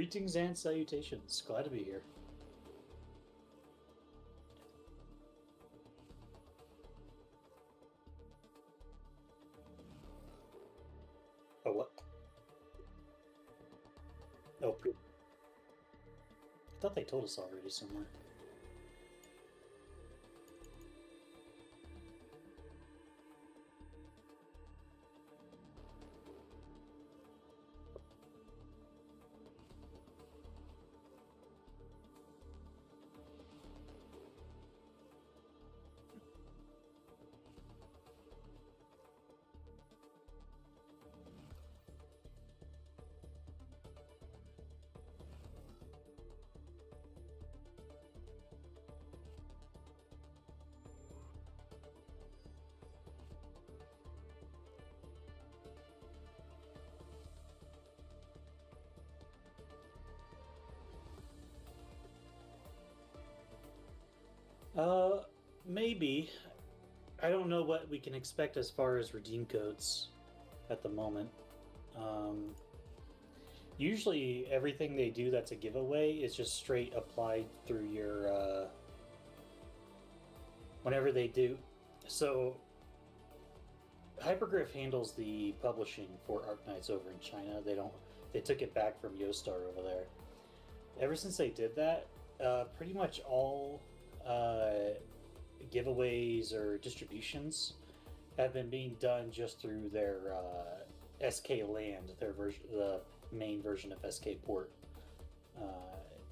Greetings and salutations. Glad to be here. Oh, what? Oh, good. I thought they told us already somewhere. Uh, Maybe. I don't know what we can expect as far as redeem codes at the moment. Um, Usually, everything they do that's a giveaway is just straight applied through your whenever they do. So, Hypergriff handles the publishing for Arknights over in China. They don't. They took it back from Yostar over there. Ever since they did that, pretty much all giveaways or distributions have been being done just through their SK Land, their version, the main version of SK Port.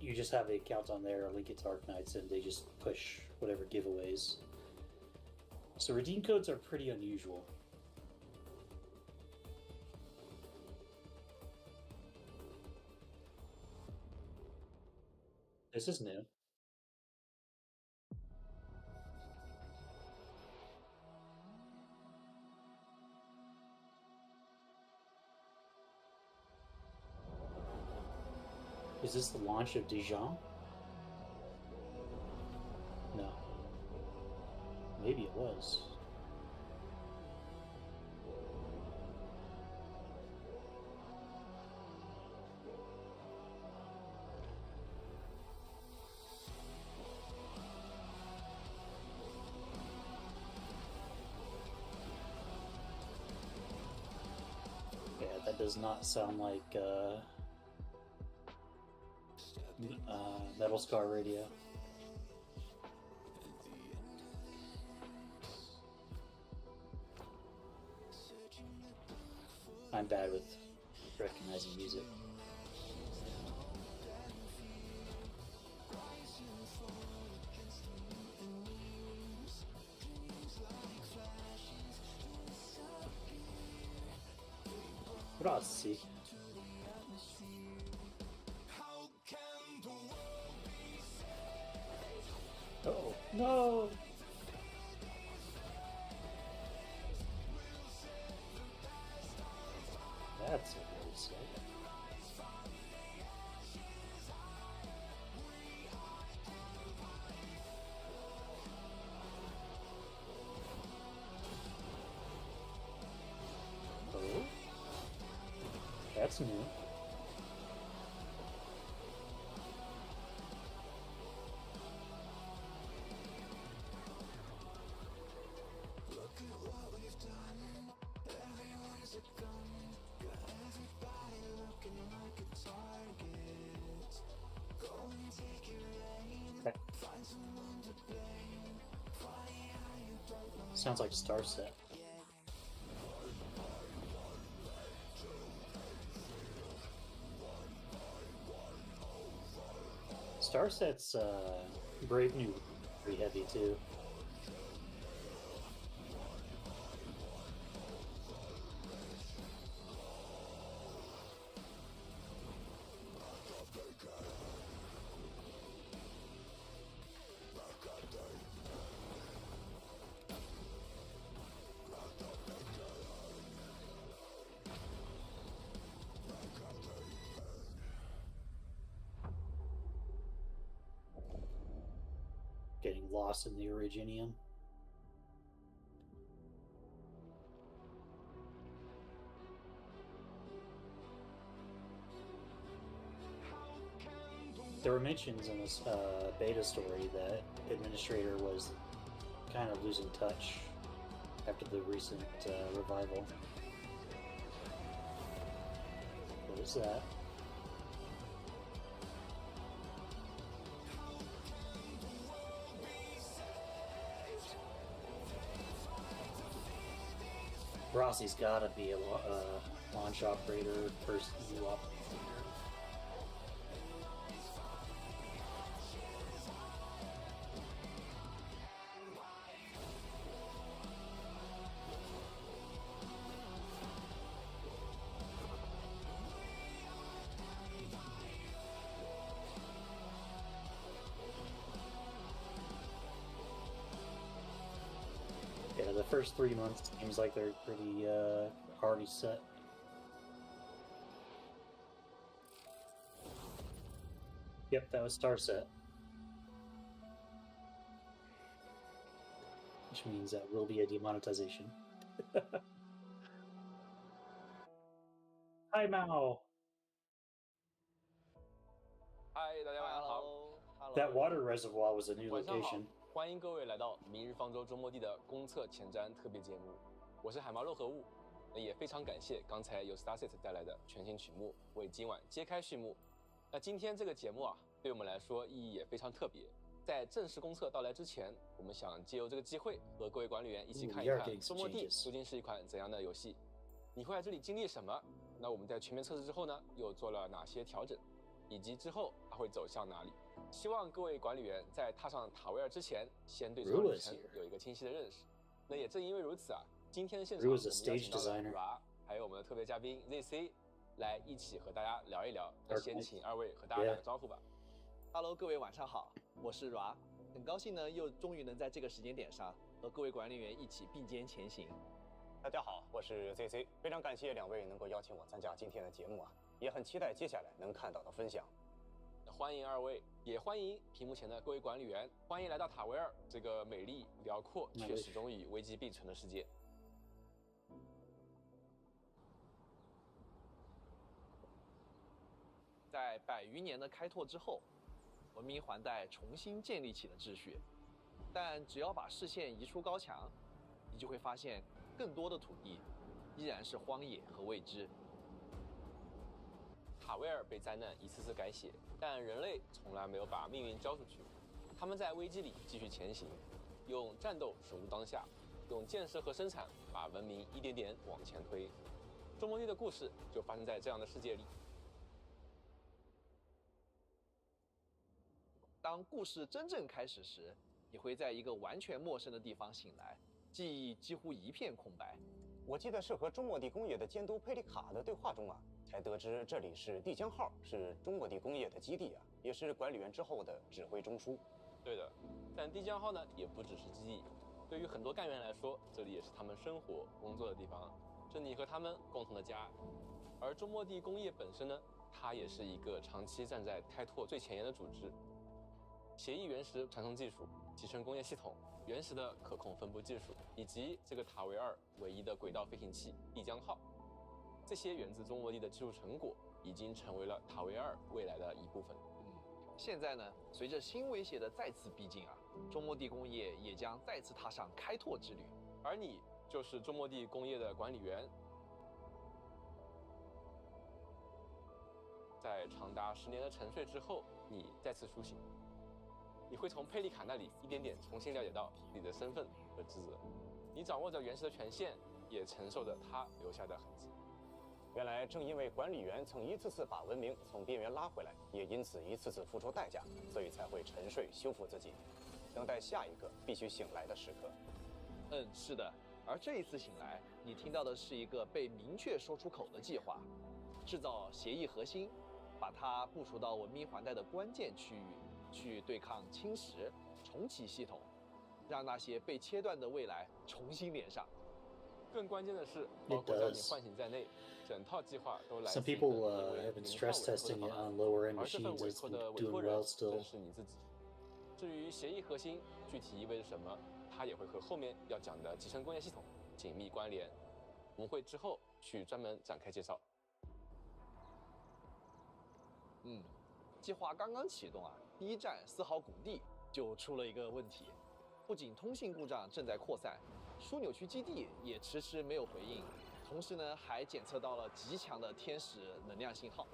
You just have the account on there, link it to Arknights, and they just push whatever giveaways. So redeem codes are pretty unusual. This is new. Is this the launch of Dijon? No. Maybe it was. Yeah, that does not sound like Metal Scar Radio. I'm bad with recognizing music. Rossi. Oh, no! That's what really sick. Oh, that's new. That sounds like Star Set. Star Set's Brave New pretty heavy too. Getting lost in the Originium. there were mentions in this beta story that Administrator was kind of losing touch after the recent revival. What is that? Rossi's gotta be a launch operator, first new operator. Yeah, the first 3 months seems like they're pretty already set. Yep, that was star set. Which means that will be a demonetization. Hi, Mao. 嗨，大家晚上好。That water reservoir was a new 晚上好 location. 欢迎各位来到《明日方舟周末地》的公测前瞻特别节目，我是海毛肉和物。也非常感谢刚才由 Starset 带来的全新曲目，为今晚揭开序幕。那今天这个节目啊，对我们来说意义也非常特别。在正式公测到来之前，我们想借由这个机会和各位管理员一起看一看周末地究竟是一款怎样的游戏。你会在这里经历什么？那我们在全面测试之后呢，又做了哪些调整？以及之后它会走向哪里？希望各位管理员在踏上塔维尔之前，先对这场旅程有一个清晰的认识。那也正因为如此啊，今天的现场我们邀请到了 Ra， 还有我们的特别嘉宾 ZC 来一起和大家聊一聊。那先请二位和大家打个招呼吧。Hello， 各位晚上好，我是 Ra， 很高兴呢，又终于能在这个时间点上和各位管理员一起并肩前行。大家好，我是 ZC， 非常感谢两位能够邀请我参加今天的节目啊，也很期待接下来能看到的分享。欢迎二位，也欢迎屏幕前的各位管理员，欢迎来到塔维尔这个美丽、辽阔却始终与危机并存的世界。在100余年的开拓之后，文明环带重新建立起了秩序，但只要把视线移出高墙，你就会发现更多的土地依然是荒野和未知。塔维尔被灾难一次次改写，但人类从来没有把命运交出去。他们在危机里继续前行，用战斗守住当下，用建设和生产把文明一点点往前推。周末地的故事就发生在这样的世界里。当故事真正开始时，你会在一个完全陌生的地方醒来，记忆几乎一片空白。我记得是和中末地工业的监督佩里卡的对话中啊，才得知这里是帝江号，是中末地工业的基地啊，也是管理员之后的指挥中枢。对的，但帝江号呢，也不只是基地，对于很多干员来说，这里也是他们生活工作的地方，是你和他们共同的家。而中末地工业本身呢，它也是一个长期站在开拓最前沿的组织。协议原石传送技术、集成工业系统、原石的可控分布技术，以及这个塔维尔唯一的轨道飞行器帝江号，这些源自中末地的技术成果，已经成为了塔维尔未来的一部分。现在呢，随着新威胁的再次逼近啊，中末地工业也将再次踏上开拓之旅。而你就是中末地工业的管理员，在长达10年的沉睡之后，你再次苏醒。你会从佩里卡那里一点点重新了解到你的身份和职责，你掌握着原石的权限，也承受着他留下的痕迹。原来正因为管理员曾一次次把文明从边缘拉回来，也因此一次次付出代价，所以才会沉睡修复自己，等待下一个必须醒来的时刻。是的。而这一次醒来，你听到的是一个被明确说出口的计划：制造协议核心，把它部署到文明环带的关键区域。去对抗侵蚀，重启系统，让那些被切断的未来重新连上。更关键的是，包括将你唤醒在内，整套计划都来自 Some people have been stress testing it on lower end machines. It's been doing well still. 正是你自己。至于协议核心具体意味着什么，它也会和后面要讲的集成工业系统紧密关联。我们会之后去专门展开介绍。计划刚刚启动啊，第一站4号谷地就出了一个问题，不仅通信故障正在扩散，枢纽区基地也迟迟没有回应，同时呢还检测到了极强的天使能量信号。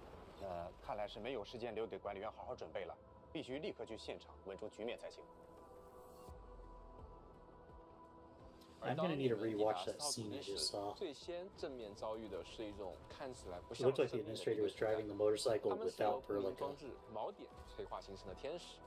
看来是没有时间留给管理员好好准备了，必须立刻去现场稳住局面才行。I'm gonna need to rewatch that scene I just saw. 最先正面遭遇的是一种看起来不 It 像 looked like the 生命的 administrator was 存在 driving the motorcycle 他们是由 without 不明 Perlica. 装置锚点催化形成的天使。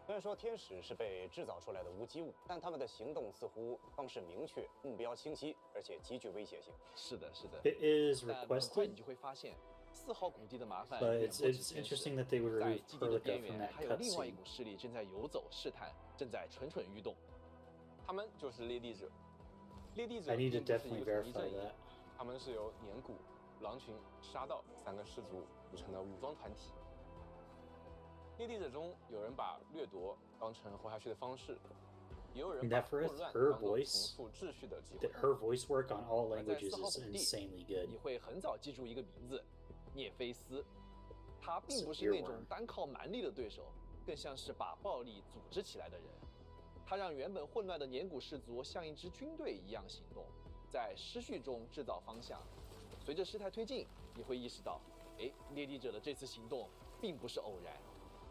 虽然说天使是被制造出来的无机物，但他们的行动似乎方式明确、目标清晰，而且极具威胁性。是的，是的。 It is 但很快 requested, 你就会发现，4号谷地的麻烦 but 远 it's 不止 it's 天使。 interesting that they would 在 remove 基地的边 Perlica from 缘， that 还有另外一 cutscene. 股势力正在游走试探，正在蠢蠢欲动。他们就是猎地者。猎地者 I need to 并不是一 definitely 个统一 verify 阵营 that. 他们是由年谷、狼群、沙盗3个氏族组成的武装团体。猎地者中有人把掠夺当成活下去的方式，也有人把 Nefereth, 混乱 her 当做重 voice, 复秩序的机会 Her voice work on all 而在 languages 4号 is 谷地， insanely good. 你会很早记住一个名字——涅菲斯。他并不是那种单靠蛮力的对手，更像是把暴力组织起来的人。他让原本混乱的年谷氏族像一支军队一样行动，在失序中制造方向。随着事态推进，你会意识到，猎地者的这次行动并不是偶然。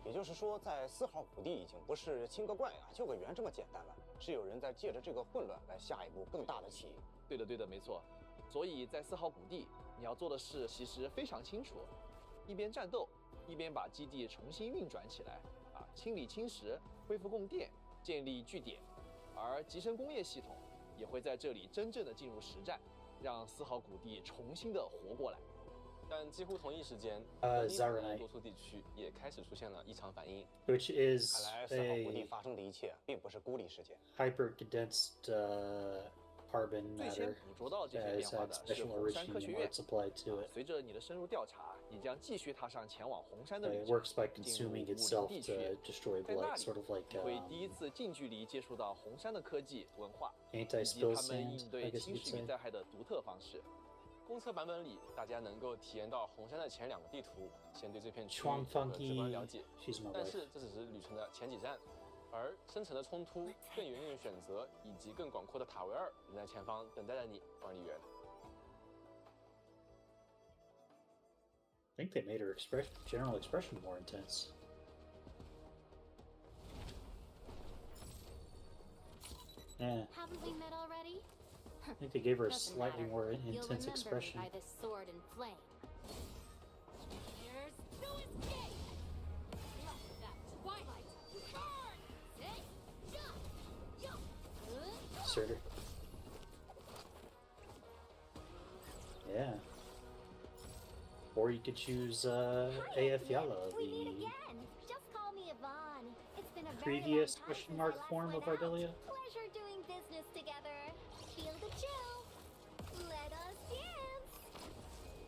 也就是说，在4号谷地已经不是清个怪啊、救个援这么简单了，是有人在借着这个混乱来下一步更大的棋。对的，对的，没错。所以在4号谷地，你要做的事其实非常清楚：一边战斗，一边把基地重新运转起来，清理侵蚀，恢复供电，建立据点。而集成工业系统也会在这里真正的进入实战，让4号谷地重新的活过来。但几乎同一时间， Zaranite 多数地区也开始出现了异常反应。 Which is 看来4号谷地 a 发生的一切并不是孤立事件。 hyper condensed carbon 最先 matter 捕捉到这些 that 变 has 化 had 的是 special 红山科学 originium 院 arts。applied to it. 随着你的深入调查，你将继续踏上前往红山的旅 It 程， works by 进入 consuming 武林 itself 地 to 区。 destroy 在那 blood, 里， sort of like 你会第一次近距离接触到红山的科技文化，以及 anti-spill 他们 sand, 应 I 对 guess 侵 you could 蚀与 say. 灾害的独特方式。公测版本里，大家能够体验到红山的前2个地图，先对这片区域 Chuang 有个直观 Funky, 了解。 she's my 但 wife. 是这只是旅程的前几站，而深层的冲突、更远远的选择以及更广阔的塔维尔仍在前方等待着你，管理员。I think they made her general expression more intense. Yeah, Haven't we met already? I think they gave her a Doesn't slightly matter. more You'll intense remember expression. me by this sword and flame. There's no escape! Not that twilight! Burn! Sit! Jump! Jump! Surtur. Yeah. Or you could choose AF Yala, We meet the again! Just call me Yvonne. It's been a previous very long time question since mark I last form of went out. Ardelia. Pleasure doing business together. Feel the chill. Let us dance.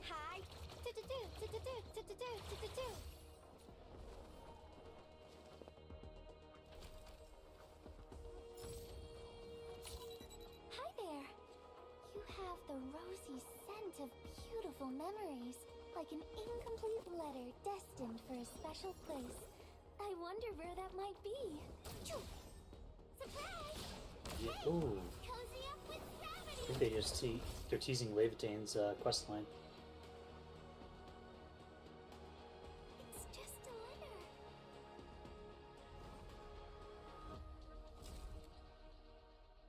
Hi. Do-do-do, do-do-do, do-do-do, do-do-do. Hi there. You have the rosy scent of beautiful memories, like an incomplete letter destined for a special place. I wonder where that might be. Choo! Surprise! Yeah. Ooh. Cozy up with I gravity! think they're teasing Levitane's quest line. It's just a letter.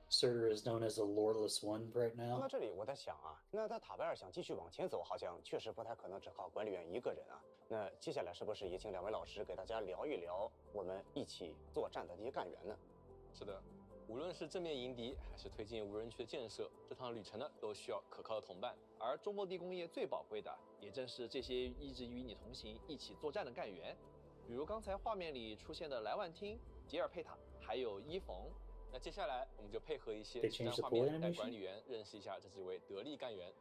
Surtur is known as the Lordless One right 说 now. 到这里，我在想啊，那他塔维尔想继续往前走，好像确实不太可能只靠管理员一个人啊。那接下来是不是也请2位老师给大家聊一聊我们一起作战的这些干员呢？是的，无论是正面迎敌，还是推进无人区的建设，这趟旅程呢都需要可靠的同伴。而中末地工业最宝贵的，也正是这些一直与你同行、一起作战的干员，比如刚才画面里出现的莱万汀、吉尔佩塔，还有伊冯。那接下来我们就配合一些 They 实战 changed the 画 pool 面，带 animation? 管理员认识一下这几位得力干员。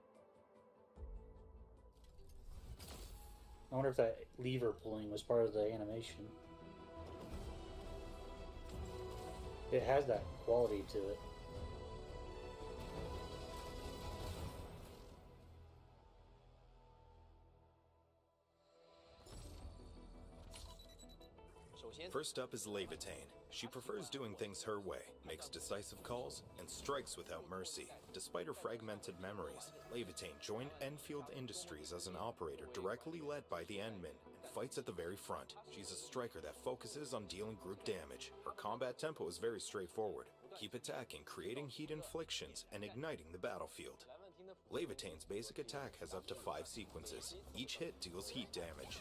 I wonder if that lever pulling was part of the animation. It has that quality to it. First up is Levitain. She prefers doing things her way, makes decisive calls, and strikes without mercy. Despite her fragmented memories, Levitain joined Endfield Industries as an operator directly led by the Endmen, and fights at the very front. She's a striker that focuses on dealing group damage. Her combat tempo is very straightforward. Keep attacking, creating heat inflictions, and igniting the battlefield. Levitain's basic attack has up to 5 sequences. Each hit deals heat damage.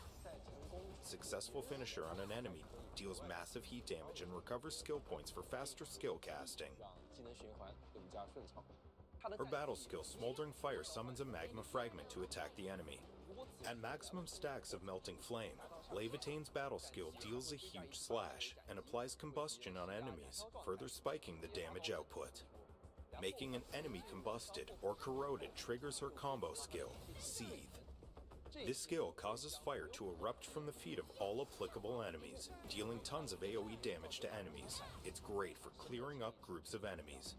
Successful finisher on an enemy deals massive heat damage and recovers skill points for faster skill casting. Her battle skill, Smoldering Fire, summons a magma fragment to attack the enemy. At maximum stacks of Melting Flame, Levitain's battle skill deals a huge slash and applies combustion on enemies, further spiking the damage output. Making an enemy combusted or corroded triggers her combo skill, Seethe. This skill causes fire to erupt from the feet of all applicable enemies, dealing tons of AoE damage to enemies. It's great for clearing up groups of enemies.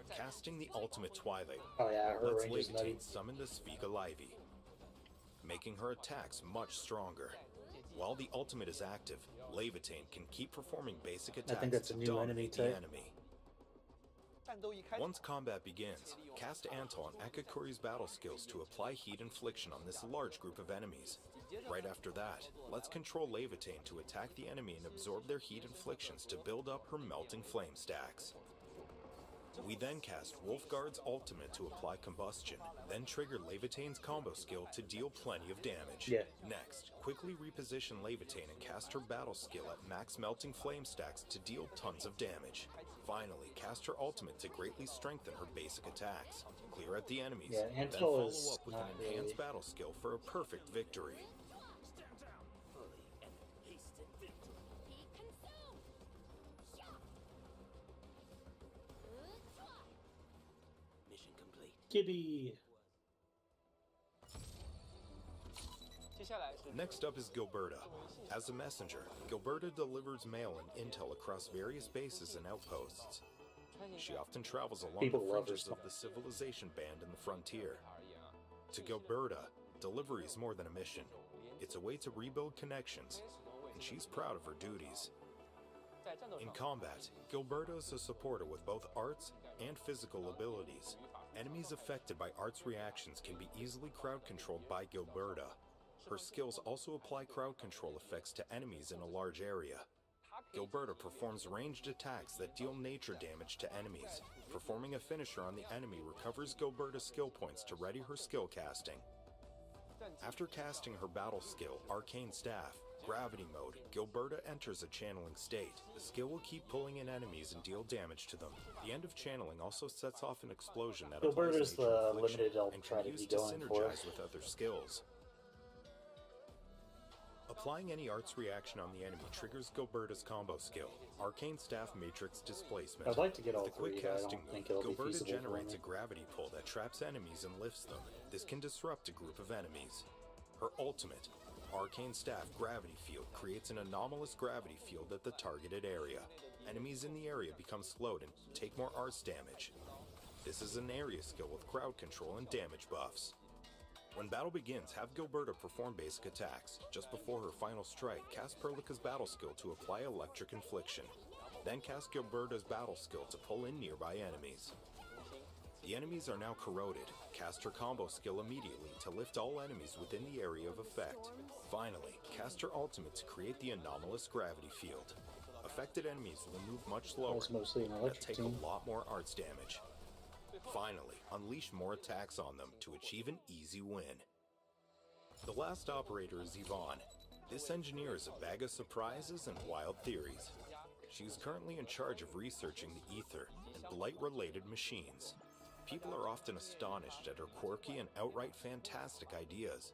Casting the ultimate Twilight Oh yeah, her lets range is nutty. Levitain summon the Sviga Livy, making her attacks much stronger. While the ultimate is active, Levitain can keep performing basic attacks that's a to new dominate enemy the type. enemy. Once combat begins, cast Antal and Akakuri's battle skills to apply heat infliction on this large group of enemies. Right after that, let's control Levitain to attack the enemy and absorb their heat inflictions to build up her Melting Flame stacks. We then cast Wolfguard's ultimate to apply combustion, then trigger Levitain's combo skill to deal plenty of damage. Yeah. Next, quickly reposition Levitain and cast her battle skill at max Melting Flame stacks to deal tons of damage. Finally, cast her ultimate to greatly strengthen her basic attacks, clear out the enemies, Yeah, then Antal follow is up with not an enhanced really- battle skill for a perfect victory. Gibby. Next up is Gilberta. As a messenger, Gilberta delivers mail and intel across various bases and outposts. She often travels along People the love her fringes of stuff. the civilization band in the frontier. To Gilberta, delivery is more than a mission. It's a way to rebuild connections, and she's proud of her duties. In combat, Gilberta is a supporter with both arts and physical abilities. Enemies affected by arts reactions can be easily crowd controlled by Gilberta. Her skills also apply crowd control effects to enemies in a large area. Gilberta performs ranged attacks that deal nature damage to enemies. Performing a finisher on the enemy recovers Gilberta's skill points to ready her skill casting. After casting her battle skill, Arcane Staff, Gravity Mode, Gilberta enters a channeling state. The skill will keep pulling in enemies and deal damage to them. The end of channeling also sets off an explosion that applies Gilberta's nature the infliction limited I'll and try can to be use to going for. synergize with other skills. Applying any arts reaction on the enemy triggers Gilberta's combo skill, Arcane Staff Matrix Displacement. I'd like to get all With the quick three, but I casting don't think move, it'll be Gilberta feasible for generates me. a gravity pull that traps enemies and lifts them. This can disrupt a group of enemies. Her ultimate, Arcane Staff Gravity Field, creates an anomalous gravity field at the targeted area. Enemies in the area become slowed and take more arts damage. This is an area skill with crowd control and damage buffs. When battle begins, have Gilberta perform basic attacks. Just before her final strike, cast Perlica's battle skill to apply electric infliction. Then cast Gilberta's battle skill to pull in nearby enemies. The enemies are now corroded. Cast her combo skill immediately to lift all enemies within the area of effect. Finally, cast her ultimate to create the anomalous gravity field. Affected enemies will move much slower, That's mostly an and electric take team. a lot more arts damage. Finally, unleash more attacks on them to achieve an easy win. The last operator is Yvonne. This engineer is a bag of surprises and wild theories. She is currently in charge of researching the ether and blight-related machines. People are often astonished at her quirky and outright fantastic ideas.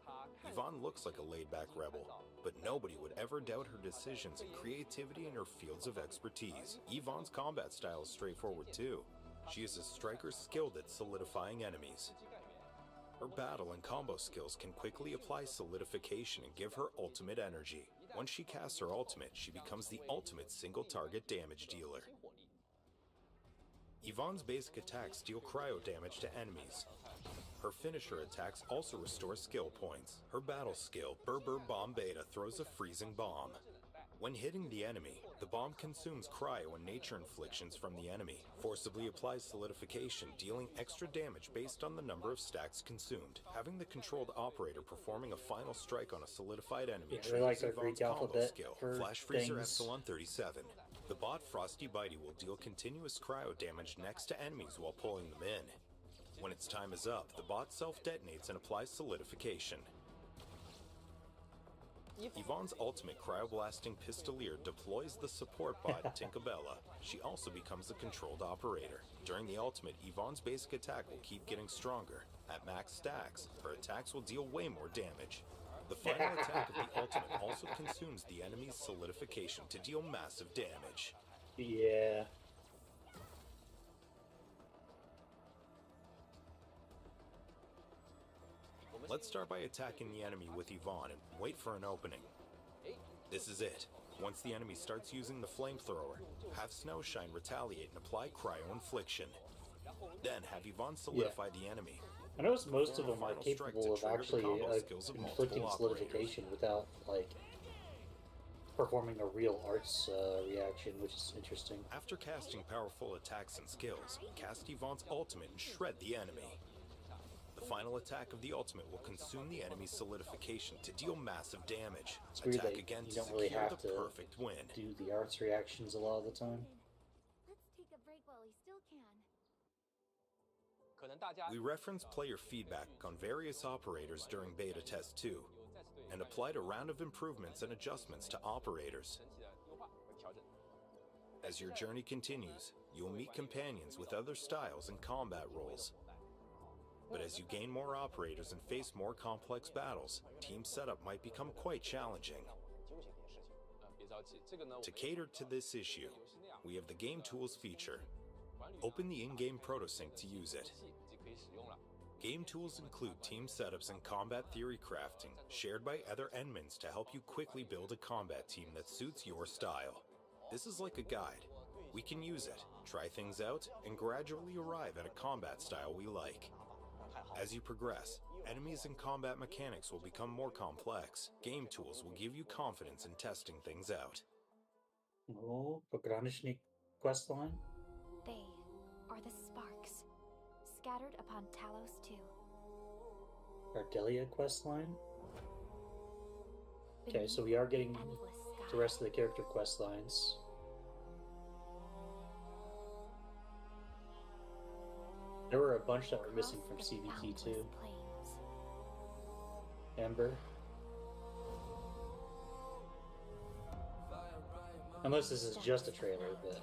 Yvonne looks like a laid-back rebel, but nobody would ever doubt her decisions and creativity in her fields of expertise. Yvonne's combat style is straightforward too. She is a striker skilled at solidifying enemies. Her battle and combo skills can quickly apply solidification and give her ultimate energy. Once she casts her ultimate, she becomes the ultimate single-target damage dealer. Yvonne's basic attacks deal cryo damage to enemies. Her finisher attacks also restore skill points. Her battle skill, Berber Bomb Beta, throws a freezing bomb. When hitting the enemy, the bomb consumes cryo and nature inflictions from the enemy, forcibly applies solidification, dealing extra damage based on the number of stacks consumed. Having the controlled operator performing a final strike on a solidified enemy triggers Yvonne's combo skill, Flash Freezer Epsilon 37. The bot Frosty Bitey will deal continuous cryo damage next to enemies while pulling them in. When its time is up, the bot self-detonates and applies solidification. Yvonne's ultimate cryoblasting pistolier deploys the support bot Tinkerbella. She also becomes a controlled operator. During the ultimate, Yvonne's basic attack will keep getting stronger. At max stacks, her attacks will deal way more damage. The final attack of the ultimate also consumes the enemy's solidification to deal massive damage. Yeah. Let's start by attacking the enemy with Yvonne and wait for an opening. This is it. Once the enemy starts using the flamethrower, have Snowshine retaliate and apply cryo infliction. Then have Yvonne solidify the enemy. I noticed most of them are capable of actually inflicting solidification without, like, performing a real arts reaction, which is interesting. After casting powerful attacks and skills, cast Yvonne's ultimate and shred the enemy. The final attack of the ultimate will consume the enemy's solidification to deal massive damage. It's weird Attack that again you to don't really secure have the to perfect win. do the arts reactions a lot of the time. Let's take a break while we still can. We reference player feedback on various operators during Beta Test 2, and applied a round of improvements and adjustments to operators. As your journey continues, you will meet companions with other styles and combat roles. But as you gain more operators and face more complex battles, team setup might become quite challenging. To cater to this issue, we have the Game Tools feature. Open the in-game protosync to use it. Game Tools include team setups and combat theory crafting, shared by other admins to help you quickly build a combat team that suits your style. This is like a guide. We can use it, try things out, and gradually arrive at a combat style we like. As you progress, enemies and combat mechanics will become more complex. Game Tools will give you confidence in testing things out. Oh, Pograniczny questline? They are the sparks, scattered upon Talos 2. Ardelia questline? Okay, so we are getting the rest of the character questlines. There were a bunch that were missing from CBT 2. Ember. Unless this is just a trailer, but...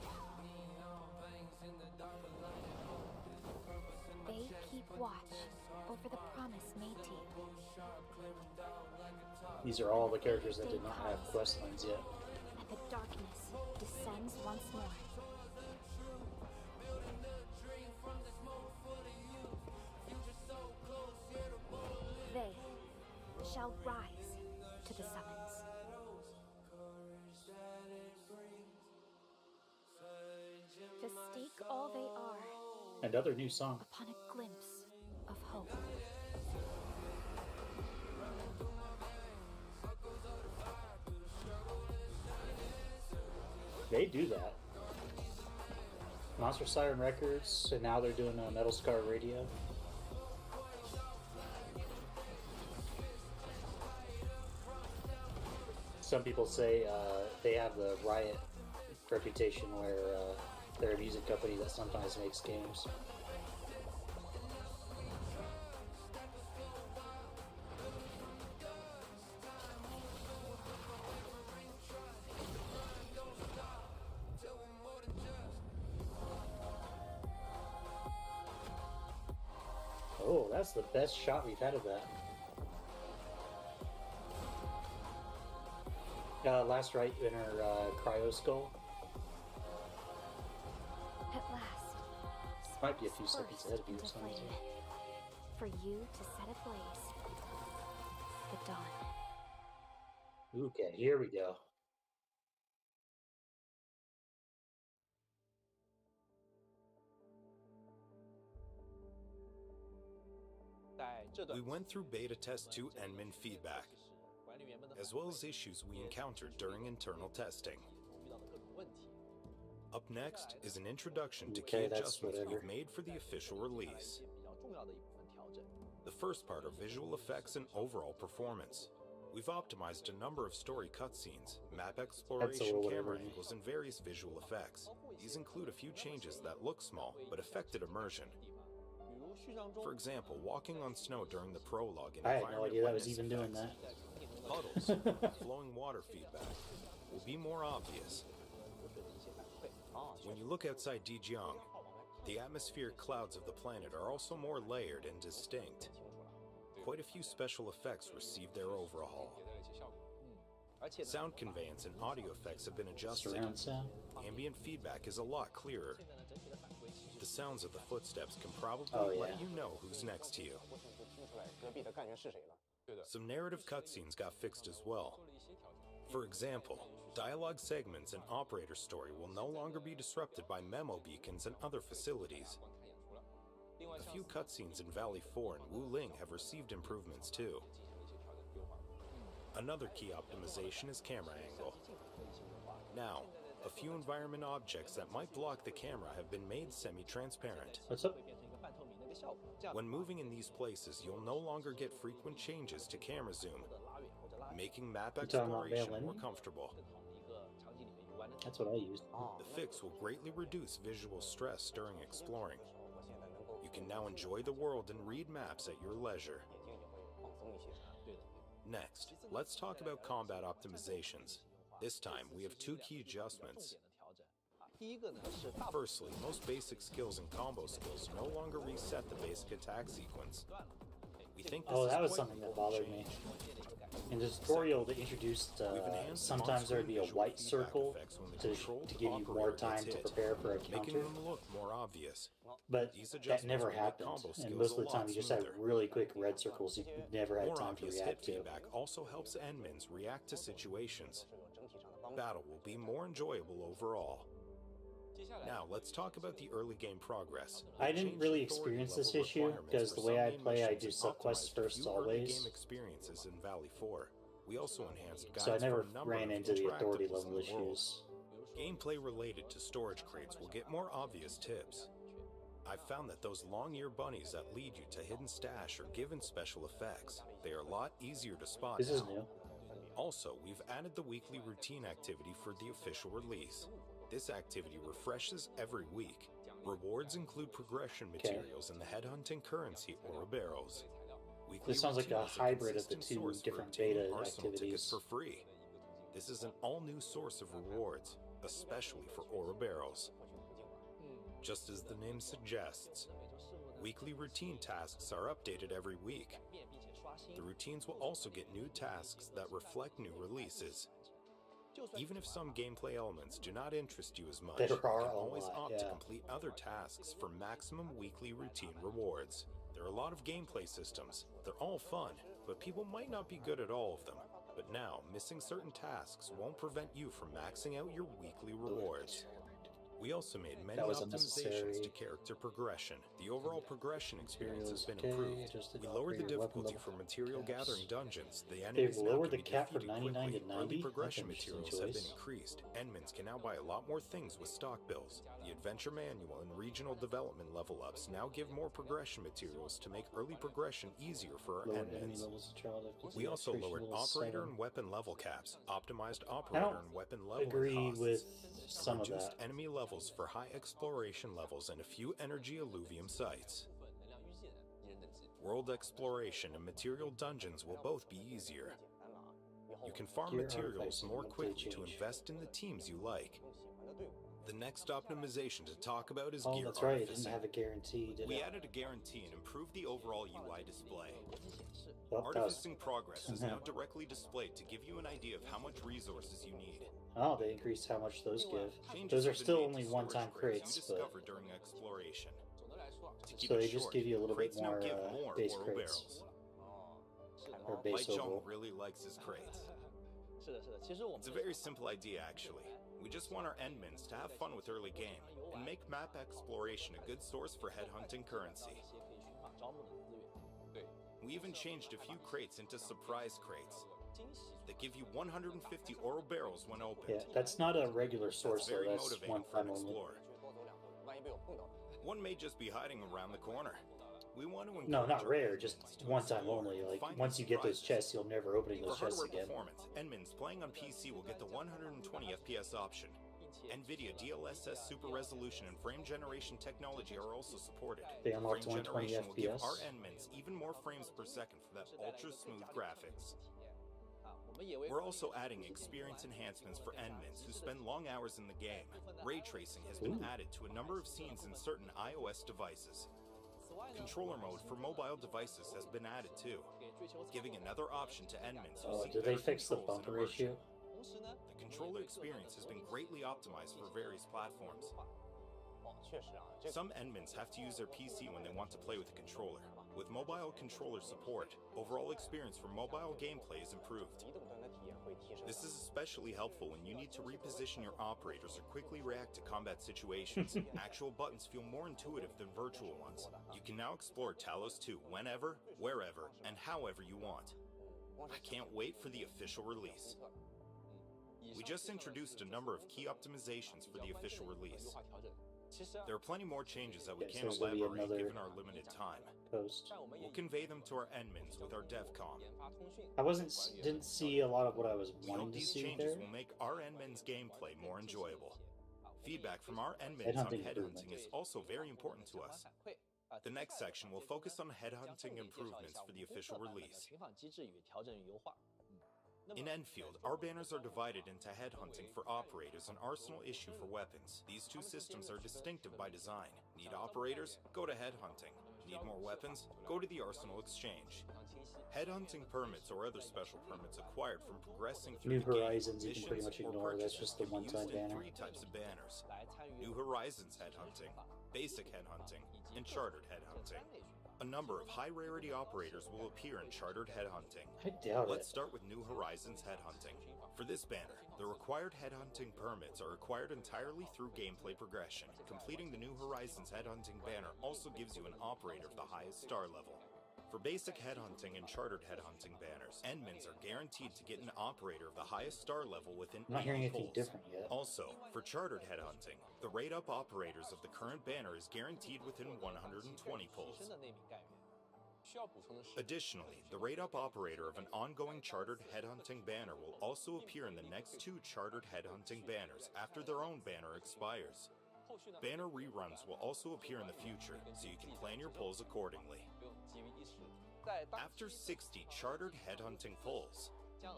They keep watch over the promise made to you. These are all the characters that did not have questlines yet. And the darkness descends once more. They shall rise to the summons. To stake all they are Another new song. upon a glimpse of hope. They do that. Monster Siren Records, and now they're doing a Metal Scar Radio. Some people say they have the Riot reputation where they're a music company that sometimes makes games. Oh, that's the best shot we've had of that. Last right in her cryo skull. At last, Might be a few seconds ahead of you or burst something. into flame. For you to set ablaze the dawn. Okay, here we go. We went through Beta Test 2 admin feedback. as well as issues we encountered during internal testing. Up next is an introduction to key Okay, that's adjustments whatever. we've made for the official release. The first part are visual effects and overall performance. We've optimized a number of story cutscenes, map exploration, little camera whatever. angles, and various visual effects. These include a few changes that look small, but affected immersion. For example, walking on snow during the prologue in I had no environment idea that was witness even doing effects. that. Puddles, flowing water feedback will be more obvious. When you look outside Dijiang, the atmospheric clouds of the planet are also more layered and distinct. Quite a few special effects received their overhaul. Sound conveyance and audio effects have been adjusted. Surround sound. Ambient feedback is a lot clearer. The sounds of the footsteps can probably Oh, yeah. let you know who's next to you. Some narrative cutscenes got fixed as well. For example, dialogue segments and operator story will no longer be disrupted by memo beacons and other facilities. A few cutscenes in Valley 4 and Wu Ling have received improvements too. Another key optimization is camera angle. Now, a few environment objects that might block the camera have been made semi-transparent. What's up? When moving in these places, you'll no longer get frequent changes to camera zoom, making map You talking about exploration Valen? more comfortable. That's what I used. The fix will greatly reduce visual stress during exploring. You can now enjoy the world and read maps at your leisure. Next, let's talk about combat optimizations. This time, we have two key adjustments. Firstly, most basic skills and combo skills no longer reset the basic attack sequence. We think this Oh, is that was quite something that important bothered me. change. In the tutorial, they introduced We've enhanced sometimes there would be a on-screen white visual feedback circle effects when the to controlled give you more operator time gets to hit, prepare for a making counter, them look more obvious. but These that adjustments never will make happened. combo And skills most of a the time, lot you just had smoother. really quick red circles you never had More time to obvious hit react to. feedback also helps admins react to situations. Battle will be more enjoyable overall. Now, let's talk about the early game progress. I We've didn't changed really authority experience this level issue, requirements because for the way some I main play, I missions do and subquests optimized a first few early always. game experiences in Valley 4. We also enhanced guides So I never for a number ran of into the authority interactables level in the world. issues. Gameplay related to storage crates will get more obvious tips. I've found that those long-eared bunnies that lead you to hidden stash are given special effects. They are a lot easier to spot This is now. new. Also, we've added the weekly routine activity for the official release. This activity refreshes every week. Rewards include progression materials and the headhunting currency Ouroboros. Weekly This sounds like a routine is hybrid of the consistent two source for different obtaining beta arsenal activities. tickets for free. This is an all-new source of rewards, especially for Ouroboros. Just as the name suggests, weekly routine tasks are updated every week. The routines will also get new tasks that reflect new releases. Even if some gameplay elements do not interest you as much, There you are can a always lot, opt to yeah. complete other tasks for maximum weekly routine rewards. There are a lot of gameplay systems. They're all fun, but people might not be good at all of them. But now, missing certain tasks won't prevent you from maxing out your weekly rewards. We also made many That was optimizations unnecessary. to character progression. The overall progression experience has been Okay, improved. adjusted We lowered the upgrade your weapon difficulty level for material caps. gathering dungeons. The They've enemies now lowered can the be cap from defeated 99 quickly. to 90? Early progression That's an materials interesting have been choice. increased. Endmins can now buy a lot more things with stock bills. The adventure manual and regional development level ups now give more progression materials to make early progression easier for our Lowered enemy endmins. levels of trial difficulty. We also Expiration lowered level operator 7. and weapon level caps, optimized I operator don't and weapon level agree costs, with some of reduced that. enemy levels for high exploration levels and a few energy alluvium sites. World exploration and material dungeons will both be easier. You can farm Gear materials artifacts more and quickly to change. invest in the teams you like. The next optimization to talk about is Oh, gear that's right. It artificing. didn't have a guarantee, did We it? added a guarantee and improved the overall UI display. Well, that was... Artificing progress is now directly displayed to give you an idea of how much resources you need. Oh, they increased how much those give. Changes Those are have been still made only to one-time storage crates, you but discover during exploration. To keep so it they just short, give you a little bit crates now more give more base Oro crates barrels. or My base Jung oval. really likes his crates. It's a very simple idea, actually. We just want our endmins to have fun with early game and make map exploration a good source for headhunting currency. We even changed a few crates into surprise crates. that give you 150 oral barrels when opened. Yeah, that's not a regular source, That's though. very That's motivating one for an time only. explorer. One may just be hiding around the corner. We want to No, encourage not our rare, Endmins just to one time explore only. and Like, find once new you get those surprises. chests, you'll never open For those chests hardware again. performance, Endmins playing on PC will get the 120 FPS option. NVIDIA DLSS super resolution and frame generation technology are also supported. They unlocked Frame 120 generation will give FPS. our Endmins even more frames per second for that ultra smooth graphics. We're also adding experience enhancements for Endmins who spend long hours in the game. Ray tracing has been added to a number of scenes in certain iOS devices. Controller mode for mobile devices has been added too, giving another option to Endmins who seek Did they better fix the controls and bumper immersion. issue? The controller experience has been greatly optimized for various platforms. Some Endmins have to use their PC when they want to play with a controller. With mobile controller support, overall experience for mobile gameplay is improved. This is especially helpful when you need to reposition your operators or quickly react to combat situations. Actual buttons feel more intuitive than virtual ones. You can now explore Talos 2 whenever, wherever, and however you want. I can't wait for the official release. We just introduced a number of key optimizations for the official release. There are plenty more changes that we Yeah, so can't there's gonna be elaborate another given our limited time. Post. We'll convey them to our Endmins with our DevCom. Didn't see a lot of what I was We wanting hope to these see changes there. will make our Endmins gameplay more enjoyable. Feedback from our Endmins on Headhunting headhunting is also very important to us. The next section will focus on headhunting improvements for the official release. In Endfield, our banners are divided into headhunting for operators and arsenal issue for weapons. These two systems are distinctive by design. Need operators? Go to headhunting. Need more weapons? Go to the arsenal exchange. Headhunting permits or other special permits acquired from progressing through New the game, Horizons you can pretty much missions, or ignore. That's purchases just the can be one-time used in banner. 3 types of banners: New Horizons headhunting, basic headhunting, and chartered headhunting. A number of high-rarity operators will appear in chartered headhunting. I doubt Let's it. start with New Horizons headhunting. For this banner, the required headhunting permits are acquired entirely through gameplay progression. Completing the New Horizons headhunting banner also gives you an operator of the highest star level. For basic headhunting and chartered headhunting banners, Endmins are guaranteed to get an operator of the highest star level within I'm not hearing 80 anything pulls. different yet. Also, for chartered headhunting, the rate-up operators of the current banner is guaranteed within 120 pulls. Additionally, the rate-up operator of an ongoing chartered headhunting banner will also appear in the next 2 chartered headhunting banners after their own banner expires. Banner reruns will also appear in the future, so you can plan your pulls accordingly. After 60 chartered headhunting pulls,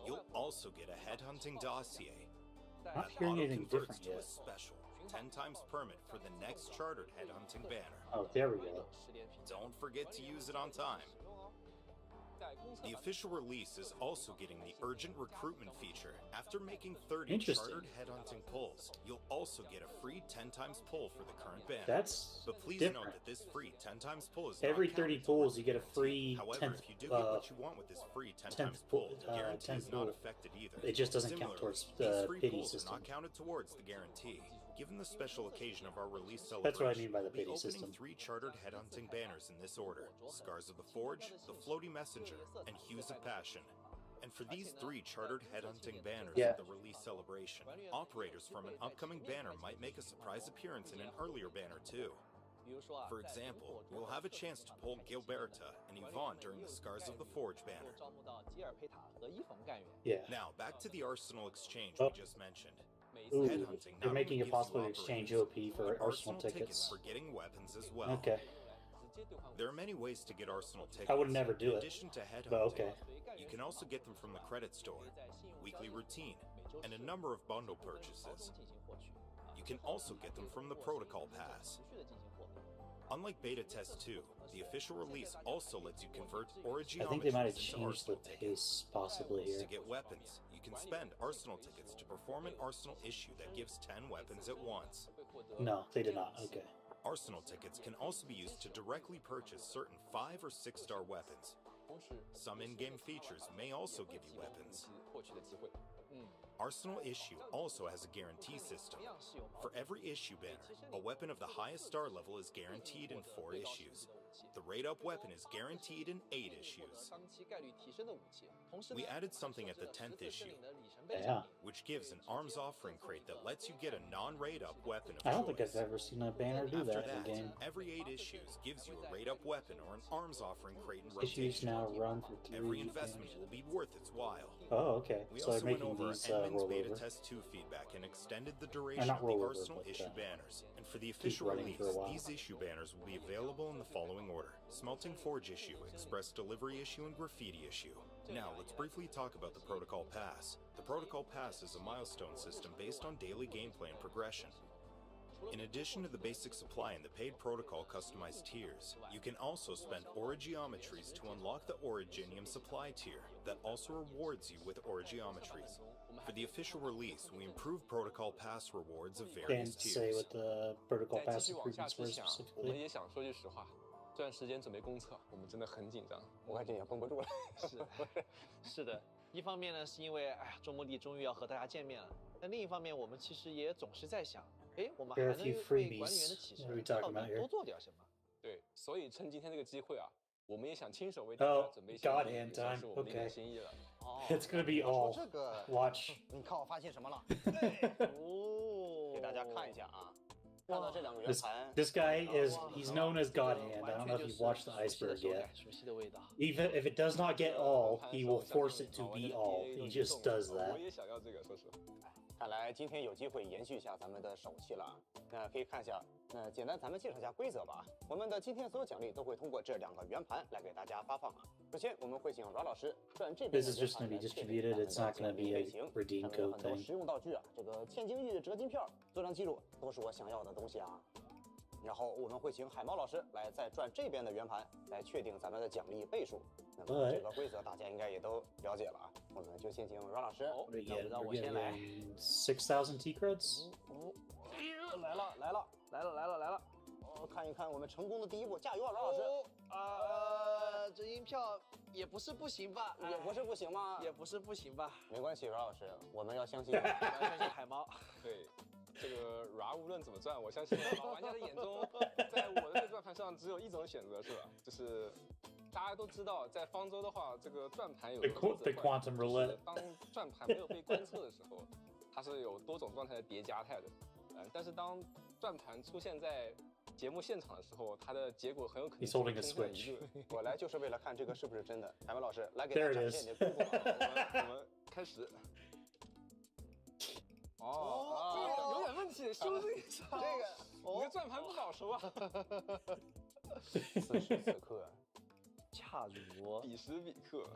you'll also get a headhunting dossier. Not That hearing anything auto-converts different to a yet. special 10 times permit for the next chartered headhunting banner. Oh, there we go. Don't forget to use it on time. The official release is also getting the urgent recruitment feature. After making 30 Interesting. chartered headhunting pulls, you'll also get a free 10 times pull for the current banner. That's But please different. note that this free 10 times pull is Every not 30 counted pulls, towards you get a the free guarantee. However, 10th, if you do get what you want with this free 10 times pull, the guarantee 10th is not pull. affected either. It just doesn't count Similarly, towards these the free pity pulls system. are not counted towards the guarantee. Given the special occasion of our release celebration, That's what I mean by the we'll be pity opening system. 3 chartered headhunting banners in this order: Scars of the Forge, the Floaty Messenger, and Hues of Passion. And for these 3 chartered headhunting banners Yeah. at the release celebration, operators from an upcoming banner might make a surprise appearance in an earlier banner too. For example, you'll have a chance to pull Gilberta and Yvonne during the Scars of the Forge banner. Yeah. Now, back to the Arsenal exchange Oh. we just mentioned. Ooh, Headhunting they're not making only it gives possible you to exchange operators, OP but for Arsenal tickets. for getting weapons as well. Okay. There are many ways to get Arsenal tickets. I would never do In it, addition to headhunting, but okay. you can also get them from the credit store, weekly routine, and a number of bundle purchases. You can also get them from the protocol pass. Unlike beta test 2, the official release also lets you convert I think they might have origiometries into changed the Arsenal tickets. pace possibly To here. get weapons, you can spend Arsenal tickets to perform an Arsenal issue that gives 10 weapons at once. No, they did not. Okay. Arsenal tickets can also be used to directly purchase certain 5 or 6-star weapons. Some in-game features may also give you weapons. Arsenal issue also has a guarantee system. For every issue banner, a weapon of the highest star level is guaranteed in 4 issues. The rate-up weapon is guaranteed in 8 issues. We added something at the 10th issue, Yeah. which gives an arms offering crate that lets you get a non-rate-up weapon of I don't think choice. I've ever seen a banner do After that in a that, game. every 8 issues gives you a rate-up weapon or an arms offering crate in Issues rotation. now run for 3 Every investment games. will be worth its while. Oh, okay. We So they're also went making over these Endman's Beta rollover. Test 2 feedback and extended the duration not of the rollover, Arsenal but, issue banners. And for the keep official running release, for a while. these issue banners will be available in the following order: Smelting Forge issue, Express Delivery issue, and Graffiti issue. Now, let's briefly talk about the Protocol Pass. The Protocol Pass is a milestone system based on daily gameplay and progression. In addition to the basic supply and the paid protocol customized tiers, you can also spend Origeometries to unlock the Originium supply tier that also rewards you with Origeometries. For the official release, we improved Protocol Pass rewards of various Can't say tiers. what the protocol 在继 pass 续往下 improvements 之 were 前啊，我们 specifically. 也想说句实话，这段时间准备公测，我们真的很紧张。我看这也绷不住了。是的，一方面呢，是因为周末地终于要和大家见面了；那另一方面，我们其实也总是在想，我们还 There are a 能 few 为管理员的 freebies. 起 What are we 身 talking 到 about 底 here? 多做点什么。对，所以趁今天这个机会啊，我们也想亲手为大家 Oh, 准备一些 God 礼物， hand 也算 time. 是我们的一个 Okay. 心意了。哦 It's gonna be 说 all 这个 watch. 你看我发现什么了？哦，给大家看一下啊，看到这两个圆 This 盘， this guy is he's known as 这 God 个 Hand. 完 I don't 全 know 就 if 是 you've watched the 熟悉的 iceberg 手 yet. 感，熟悉的味道。 Even if it does not get all, he will force it to be all. He just does 我 that. 也想要这个，说实话。看来今天有机会延续一下咱们的手气了。那可以看一下，那简单咱们介绍一下规则吧。我们的今天所有奖励都会通过这两个圆盘来给大家发放啊。首先我们会请阮老师转这边 This 的 is 圆 just 盘 gonna be 来确定 distributed. 咱们 It's 的 not 奖 gonna 励 be 类 a 型。 redeem 上面有 code 很多 thing. 实用道具啊，这个千金玉折金票、作战记录都是我想要的东西啊。然后我们会请海猫老师来再转这边的圆盘来确定咱们的奖励倍数。那么这个规则大家应该也都了解了啊。我们就先请阮老师。 哦 What do we 那 get? 让 We're 我先来。 getting 6,000 T creds. 来了来了来了来了来了！看一看我们成功的第一步，加油啊，阮老师！这音票也不是不行吧？也不是不行吗？也不是不行吧？没关系，阮老师，我们要相信。我要相信海猫。对，这个 RA 无论怎么转，我相信老玩家的眼中，在我的这个转盘上只有一种选择，是吧？就是大家都知道，在方舟的话，这个转盘有 The 个规则 quantum 就是 roulette. 当转盘没有被观测的时候，它是有多种状态的叠加态的。但是当转盘出现在节目现场的时候，它的结果很有可能 He's holding a 偏向一 switch. 个。我来就是为了看这个是不是真的。海文老师，来给 There 他 it 展现 is. 你的功夫吧。我们开始。哦，有点问题，修正一下。这个你的转盘不早熟啊。此时此刻，恰如彼时彼刻。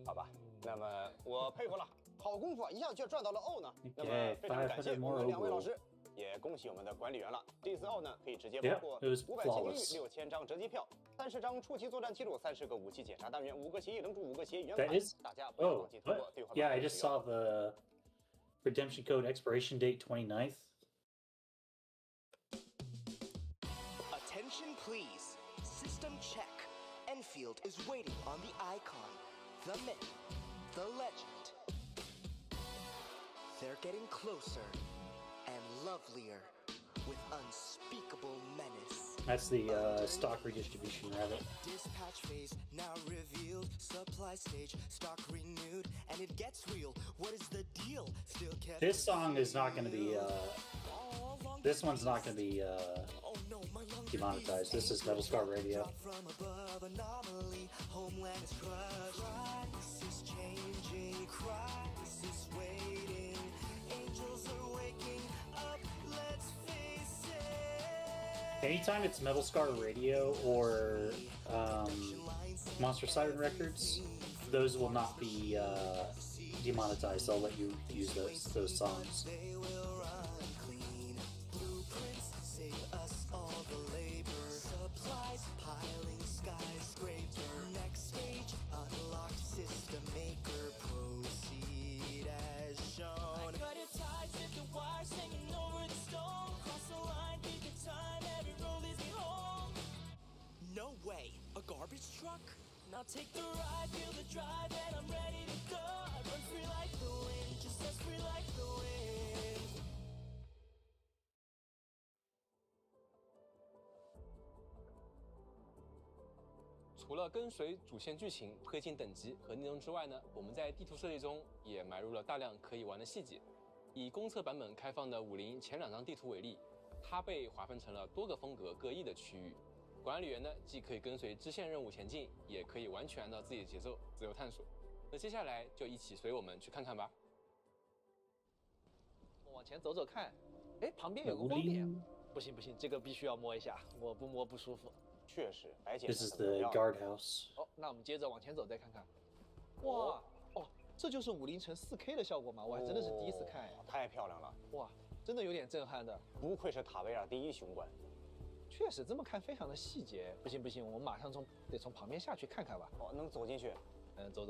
好吧，那么我佩服了，好功夫啊，一下就赚到了欧呢。 Okay, 那么非常感谢 500我 more 们两位 overall. 老师，也恭喜我们的管理员了。这次欧呢，可以直接 Yeah, 包括 it was 500千金 flawless. 玉、6000张折机票、30张初期作战记录、30个武器检查单元、5个协议扔柱、5个协议圆 That 盘 is-。大家不要 Oh, 忘记通过 what? 兑换 Yeah, 码 I 来 just 使用 saw the redemption code expiration date 29th. Attention please. System check. Enfield is waiting on the icon, the myth, the legend. They're getting closer and lovelier with unspeakable menace. That's the stock redistribution rabbit. Dispatch phase now revealed. Supply stage stock renewed, and it gets real. What is the deal? Still kept. This song is not going to be. This one's not going to be Oh no, my lungs demonetized. This is Metal Scar Radio. from above, anomaly, homeland is crushed. Crisis changing, crisis waiting. Angels are waking up, let's face it. Anytime it's Metal Scar Radio or Monster Siren Records, those will not be demonetized. They'll let you use those songs. They will run clean. Blueprints save us all the labor. Supplies piling skyscraper. Next stage unlock system maker. Proceed as shown. Cut it tight, zip the wires hanging over the stone. Cross the line, beat the time, every roll is me home. No way, a garbage truck? Now take the ride, feel the drive, and I'm ready to go. I run free like the wind, just as free like the wind. 除了跟随主线剧情推进等级和内容之外呢，我们在地图设计中也埋入了大量可以玩的细节。以公测版本开放的50前2张地图为例，它被划分成了多个风格各异的区域。管理员呢，既可以跟随支线任务前进，也可以完全按照自己的节奏自由探索。那接下来就一起随我们去看看吧。往前走走看，哎，旁边有个光点，不行不行，这个必须要摸一下，我不摸不舒服。确实，白姐。 This is the guardhouse. 哦，那我们接着往前走再看看。哇，哦，这就是50乘4K 的效果吗？我还真的是第一次看呀。太漂亮了，哇，真的有点震撼的。不愧是塔维亚第一雄关。确实，这么看非常的细节。不行不行，我们马上得从旁边下去看看吧。哦，能走进去？走。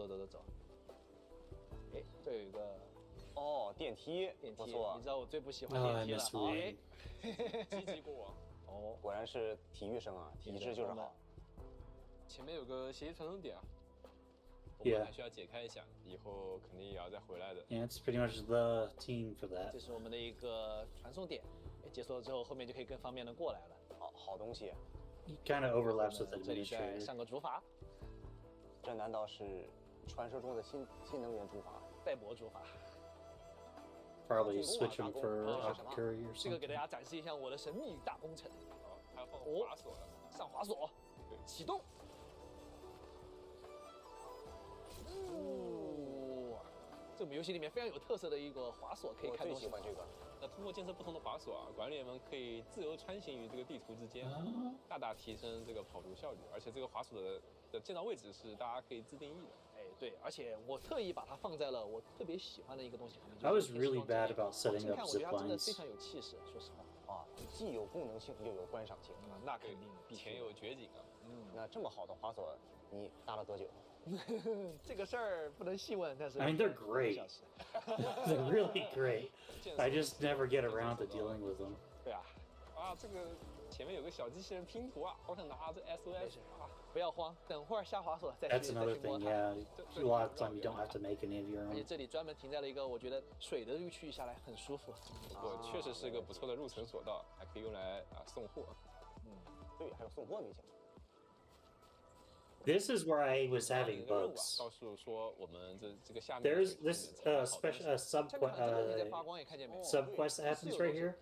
哎，这有一个。 哦，电梯，不错。你知道我最不喜欢电梯了。好，哎，积极过往。哦，果然是体育生啊，体质就是好。前面有个协议传送点啊，我们还需要解开一下，以后肯定也要再回来的。Yeah, it's pretty much the team for that. 这是我们的一个传送点，解锁了之后，后面就可以更方便的过来了。好东西。It kind of overlaps with the 这里再 administrator. 上个竹筏。这难道是传说中的新能源竹筏？赛博竹筏。 Probably switch them for Akuri or 这个给 something. 大家展示一下我的神秘大工程。哦，还要放滑索了。上滑索，启动。哦，这个游戏里面非常有特色的一个滑索，可以看东西。我最喜欢这个。那通过建设不同的滑索啊，管理员们可以自由穿行于这个地图之间，大大提升这个跑图效率。而且这个滑索的建造位置是大家可以自定义的。 对，而且我特意把它放在了我特别喜欢的一个东西旁边。 I was really bad about setting up 我觉得它真的 ziplines. 非常有气势，说实话。啊，既有功能性又有观赏性。那肯定，前有绝景啊。那这么好的滑索，你搭了多久？这个事儿不能细问，但是 I mean, they're great. They're really great. I just never get around to dealing with them. 对啊，这个前面有个小机器人拼图啊，好想拿这 SOS 啊！不要慌，等会儿下滑索再去 That's another 摸 thing. 它。 Yeah, a lot of time you don't have to make any of your 而且 own. 这里专门停在了一个我觉得水的这个区域下来很舒服。不过确实是一个不错的入城索道，还可以用来送货。对，还有送货明显。 This is where I was having 告 bugs. 诉说我们这个下面 There's this special subquest that happens right here,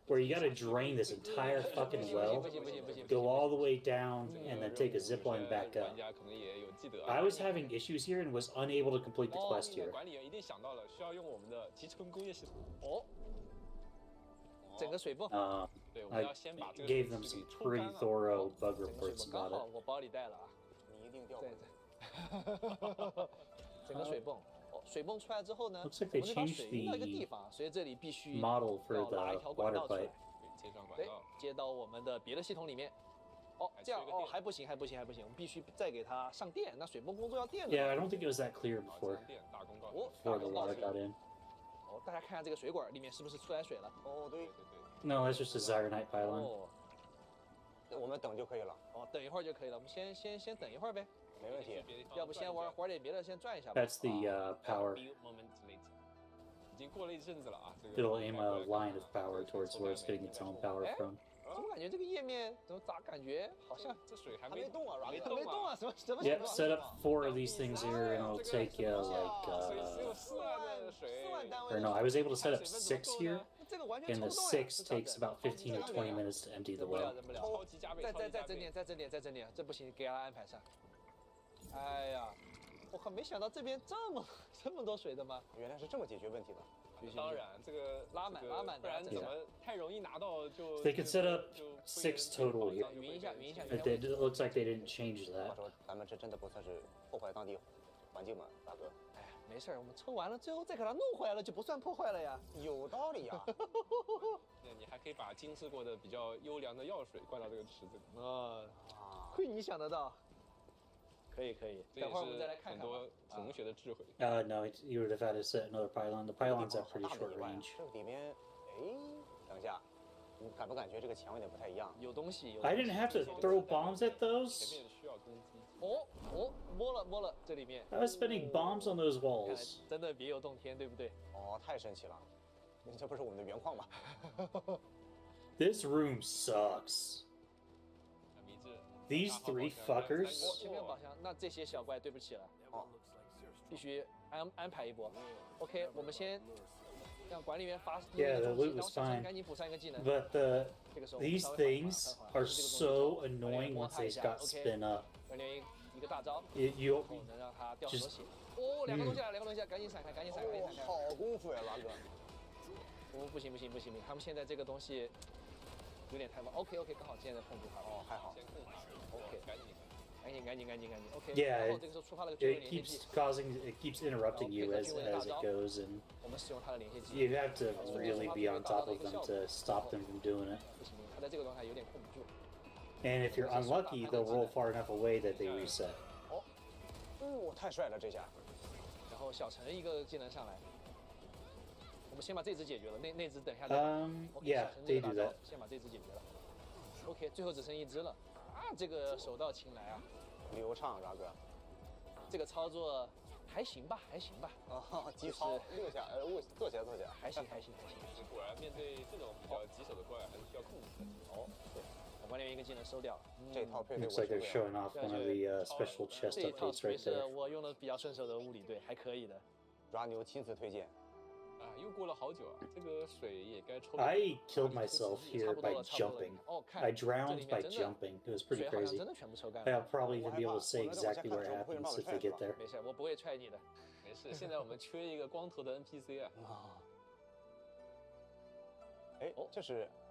where you gotta drain this entire fucking well, go all the way down, and then take a zip line back up. I was having issues here and was unable to complete the quest here. 管理员一定想到了，需要用我们的集成工业系统。整个水泵。对，我们 I 要先把这个 gave them some pretty thorough bug reports 刚 about 好 it. 我包里带了啊。 你一定掉。整个水泵。 水泵出来之后呢， Looks like 我 they 们就把 changed 水运到一个地 the 方，所以这里必须 model for 要 the 拉一条管 water 道出来 pipe.，接上管对道，接到我们的别的系统里面。这样还不行，我们必须再给它上电。那水泵工作要电的。 Yeah, I don't think it was that clear before 大公告。 before the water got in. 大家看看这个水管里面是不是出来水了？对。 No, that's just a Zyrnite pylon. 我们等就可以了。等一会儿就可以了。我们先等一会儿呗。没问题。要不先玩点别的，先转一下吧。 That's the power. 已经过了一阵子了啊。 It'll aim a line of power towards where it's getting its own power from. 怎么感觉这个页面咋感觉好像这水还没动啊，没动啊，什么？ Yep, set up 4 of these things here, and it'll take you like. Or no, I was able to set up 6 here, and the 6 takes about 15 to 20 minutes to empty the well. 再整点，这不行，给他安排上。哎呀，我靠，没想到这边这么多水的吗？原来是这么解决问题的。 当然，这个拉满，不然怎么太容易拿到就。 They could set up 6 total here. 匀一下。It looks like they didn't change that. 话说，咱们这真的不算是破坏当地环境吗，大哥？哎，没事，我们抽完了，最后再给它弄回来了，就不算破坏了呀。有道理呀。你还可以把精制过的比较优良的药水灌到这个池子里。亏你想得到。可以，等会儿我们再来看看。很多同学的智慧。No, you would have had to set another pylon. The pylons have pretty short range. 这里面，等一下，你感不感觉这个墙有点不太一样？有东西。I didn't have to throw bombs at those. 前面需要攻击。摸了这里面。 I was spinning bombs on those 看来 walls. 真的别有洞天，对不对？哦，太神奇了，这不是我们的原矿吗？ This room sucks. 很明智。 These 大 three 号宝箱 fuckers. 前面有宝箱，那这些小怪对不起了，哦，必须安排一波。OK， 我们先让管理员发 Yeah, the 中计 loot 然后 was 小陈 fine. 赶紧补上一个技能。 But 这个时候我们 these 稍微 things 缓 are 这个动作 so 管理 annoying 员摸 once 他一 they 下 got ，OK， spin up. 管理员一个大招， You 然后能让他掉很多血。哦，两个东西来，两个东西来，赶紧闪开，赶紧闪开，赶紧闪开。好功夫呀，拉哥。哦，不行，他们现在这个东西有点太晚。OK， 刚好现在控制他了。哦，还好。先控他。 OK， 赶紧。OK。 Yeah, 然后这个时候触发了个军人 it 连线 keeps 技， it keeps interrupting you as it goes, and 我们使用他的连线技。 you have to really be on top of them to stop them from doing it. 不行，他在这个状态有点控不住。 And if you're unlucky, they'll roll far enough away that they reset. 哦，太帅了这下。然后小陈一个技能上来，我们先把这只解决了，那只等一下再。OK， Yeah, 小陈这 they 个 do 大招 that. 先把这只解决了。OK， 最后只剩一只了。啊，这个手到擒来啊，流畅，拉哥。这个操作还行吧。哦，急操6下，坐下。还行。果然面对这种比较棘手的怪，还是需要控制的。哦，对，把管理员一个技能收掉了。这套配对 Looks 我 like they're 学会了。 showing off one of the special chest 这一套 updates 属于 right 是 there. 我用的比较顺手的物理，对，还可以的。抓牛亲自推荐。啊，又过了好久啊，这个水也该抽。 I killed myself here by jumping. 哦，看 I 这 drowned 里 by 面真的 jumping. It was pretty 水好像 crazy. 真的全部抽干了。 I'll probably even be able to say exactly where it happens if they get there. 没事，我不会踹你的。没事，现在我们缺一个光头的 NPC 啊。啊。哎，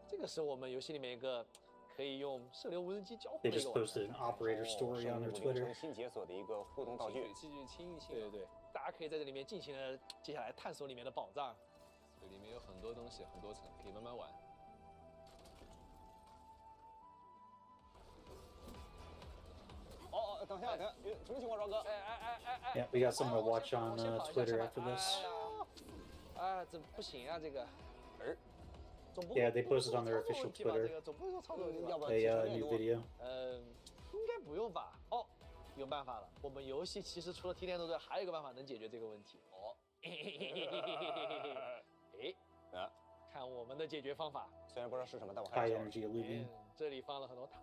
这个是我们游戏里面一个可以用射流无人机交互 They 的一 just 个网 posted 站。 an operator story on their 生物 Twitter. 名称新解锁的一个互动道具。水器具清一清。对，大家可以在这里面尽情的接下来探索里面的宝藏。对，里面有很多东西，很多层，可以慢慢玩。哦，等一下，什么情况，庄哥？哎 Yeah, we got something to watch on Twitter after this. 啊，这不行啊，这个。总不 Yeah, they posted on their official 这个 Twitter 总不会说操作问题吧？要不 a new video. 应该不用吧？哦，有办法了。我们游戏其实除了提炼斗队，还有一个办法能解决这个问题。哦，哎，看我们的解决方法。虽然不知道是什么，但我还 High 是 energy illusion. 这里放了很多塔。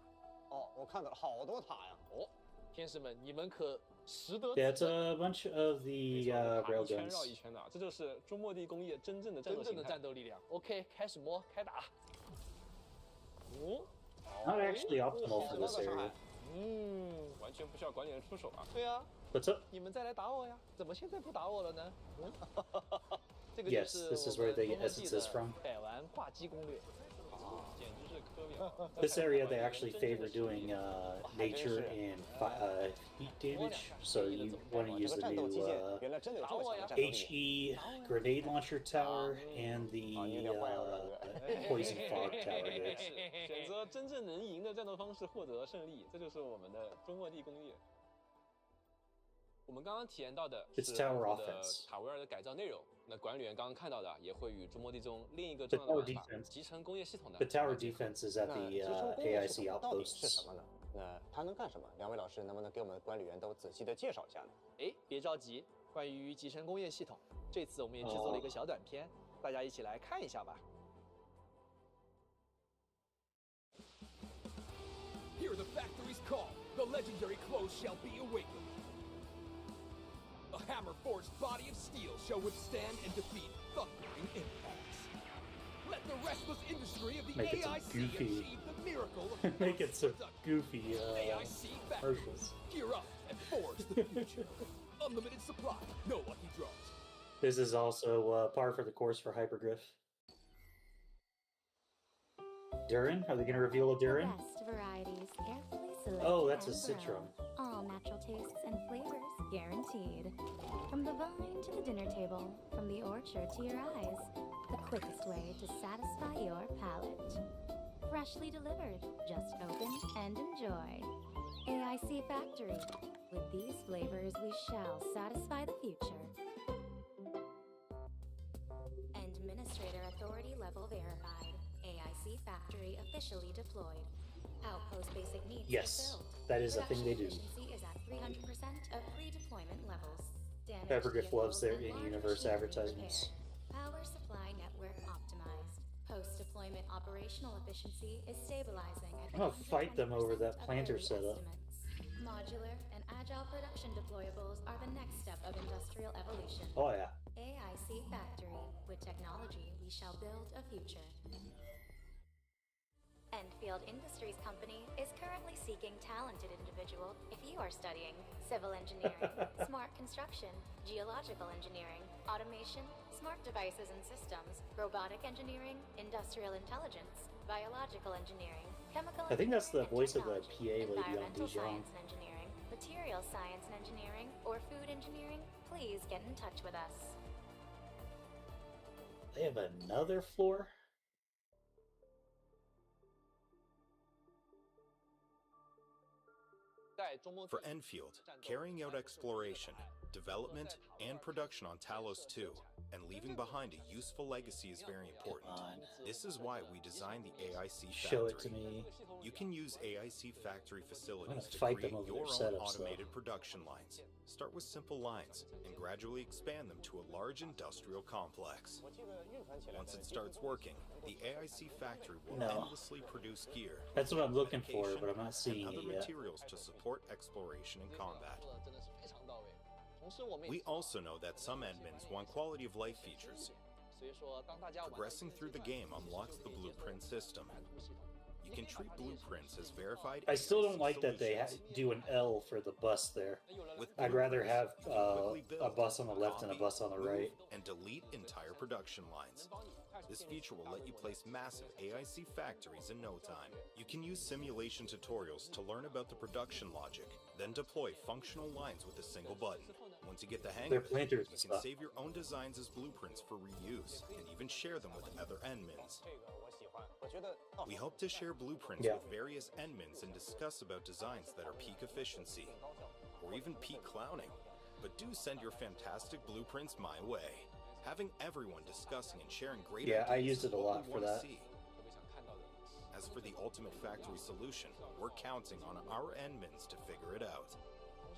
哦，我看到了好多塔呀。哦，天使们，你们可识得 Yeah, it's a bunch of 没 the 错，塔一 railguns. 圈绕一圈的，这就是中末地工业真正的战斗形态。真正的战斗力量。OK， 开始摸，开打。哦， Not actually optimal for this area. 完全不需要管理员出手啊。对啊， What's up? 你们再来打我呀？怎么现在不打我了呢？这个 Yes, 就是 this is 我 where 们 they 中 get 末地 essences 的 from. 百玩挂机攻略。简直是科秒。 This area they actually favor doing nature and heat damage, so you want to 这 use 个 the 战斗 new 机械原来真的有这么强的战斗力。 HE grenade launcher tower and the poison fog tower. Here. 选择真正能赢的战斗方式，获得胜利，这就是我们的中末地工业。我们刚刚体验到的 It's 是 tower 我们的 offense. 塔维尔的改造内容。那管理员刚刚看到的，也会与中末地中另一个重要的 tower 玩法 defense. 集成工业系统的 The tower 结合 defense is at 那 the 集成工业系 AIC 统到底是什 outposts. 么呢？那它能干什么？两位老师能不能给我们管理员都仔细的介绍一下呢？哎，别着急，关于集成工业系统，这次我们也制作了一个小短片，大家一起来看一下吧。 Hear the factory's call. The legendary clothes shall be awakened. A hammer-forged body of steel shall withstand and defeat thundering impacts. Let the restless industry of the Make it some AIC goofy- achieve the miracle of Make it some production. goofy AIC factories. commercials. Gear up and forge the future. Unlimited supply, no lucky draws. This is also par for the course for Hypergriff. Durin? Are they going to reveal a Durin? The best varieties carefully selected. Oh, that's a and Citron. grown. All natural tastes and flavors guaranteed. From the vine to the dinner table, from the orchard to your eyes, the quickest way to satisfy your palate. Freshly delivered. Just open and enjoy. AIC Factory. With these flavors, we shall satisfy the future. Administrator Authority level verified. AIC Factory officially deployed. Outpost basic needs Yes, fulfilled. that is a thing they do. Production efficiency is at 300% of pre-deployment levels. Damaged Evergift loves their vehicles and large in-universe machinery advertisements. repaired. Power supply network optimized. Post-deployment operational efficiency is stabilizing at I'm gonna fight them over 120% that of planter early setup. estimates. Modular and agile production deployables are the next step of industrial evolution. Oh yeah. AIC Factory. With technology, we shall build a future. Endfield Industries Company is currently seeking talented individuals. If you are studying civil engineering, smart construction, geological engineering, automation, smart devices and systems, robotic engineering, industrial intelligence, biological engineering, chemical I think that's the engineering and voice of the technology, PA lady on environmental Dijon. science and engineering, material science and engineering, or food engineering, please get in touch with us. They have another floor? For Enfield, carrying out exploration, development, and production on Talos 2, and leaving behind a useful legacy is very important. This is why we designed the AIC Factory. Show it to me. You can use AIC Factory facilities to fight them create over your their own setups, though. automated production lines. Start with simple lines, and gradually expand them to a large industrial complex. Once it starts working, the AIC Factory will endlessly produce gear. That's what I'm looking for, but I'm not seeing and it other yet. materials to support exploration and combat. We also know that some admins want quality of life features. Progressing through the game unlocks the blueprint system. You can treat blueprints as verified. I still don't AIC like that they solutions. do an L for the bus there. With I'd rather blueprints, have you can quickly a build, bus on the left and a copy, bus on the move, right. and delete entire production lines. This feature will let you place massive AIC factories in no time. You can use simulation tutorials to learn about the production logic, then deploy functional lines with a single button. Once you get the hang They're of it, planters you and can stuff. save your own designs as blueprints for reuse, and even share them with other admins. We hope to share blueprints Yeah. with various admins and discuss about designs that are peak efficiency, or even peak clowning. But do send your fantastic blueprints my way. Having everyone discussing and sharing great Yeah, I ideas used is it a what lot we for wanna that. see. As for the ultimate factory solution, we're counting on our admins to figure it out.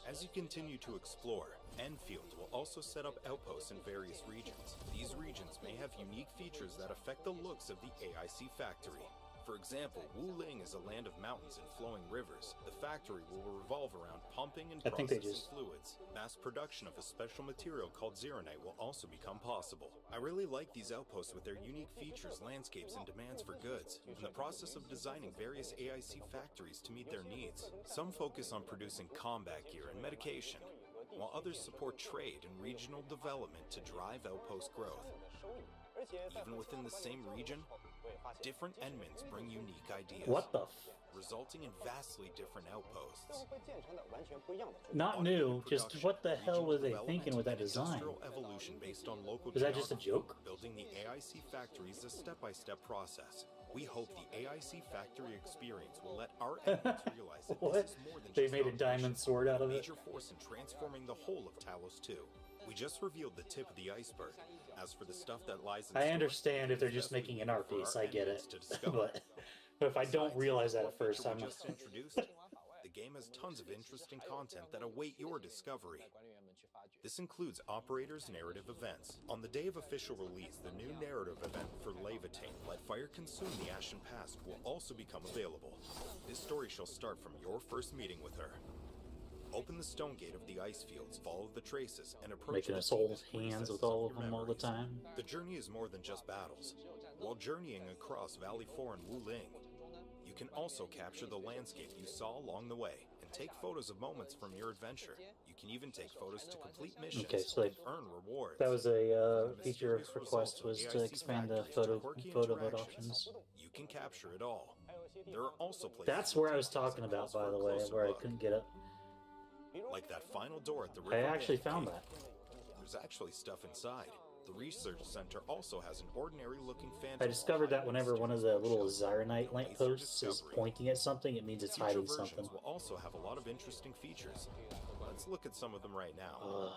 As you continue to explore, Endfield will also set up outposts in various regions. These regions may have unique features that affect the looks of the AIC factory. For example, Wu Ling is a land of mountains and flowing rivers. The factory will revolve around pumping and I think they processing just- fluids. Mass production of a special material called Zeronite will also become possible. I really like these outposts with their unique features, landscapes, and demands for goods. In the process of designing various AIC factories to meet their needs, some focus on producing combat gear and medication, while others support trade and regional development to drive outpost growth. Even within the same region, different admins bring unique ideas, What the resulting in vastly different outposts. Not new, Automated just production, what the hell regional were they development, thinking with that and design? industrial evolution based on local Was that just a geography. joke? Building the AIC factory is a step-by-step process. We hope the AIC factory experience will let our admins realize that What? this is more than They just made a automation, diamond sword out but of a it? major force in transforming the whole of Talos 2. We just revealed the tip of the iceberg. As for the stuff that lies in I store, understand if they're it's just best making we an leave art for piece, our I get admins it. to discover. But if I don't Besides, realize that what at first, feature I'm we just introduced, the game has tons of interesting content that await your discovery. This includes Operator's narrative events. On the day of official release, the new narrative event for Levitain, Let Fire Consume the Ashen Past, will also become available. This story shall start from your first meeting with her. Open the stone gate of the ice fields, follow the traces, and approach making the us hold deepest hands recesses with all of of your them all the memories. time. The journey is more than just battles. While journeying across Valley 4 and Wu Ling, you can also capture the landscape you saw along the way and take photos of moments from your adventure. You can even take photos to complete missions Okay, so and earn rewards. That was a The feature mysterious request, result was of to AIC expand the factories photo to quirky mode interactions. options. You can capture it all. There are also places That's with where I was details talking and about, calls by for a the way, closer where I look. couldn't get up. Like that final door at the I river actually Band found Cave. that. There's actually stuff inside. The research center also has an ordinary-looking phantom. I discovered that whenever one of the little Zyronite Laser lampposts is discovery. pointing at something, it means it's Future hiding versions something. will also have a lot of interesting features. Let's look at some of them right now. Ugh.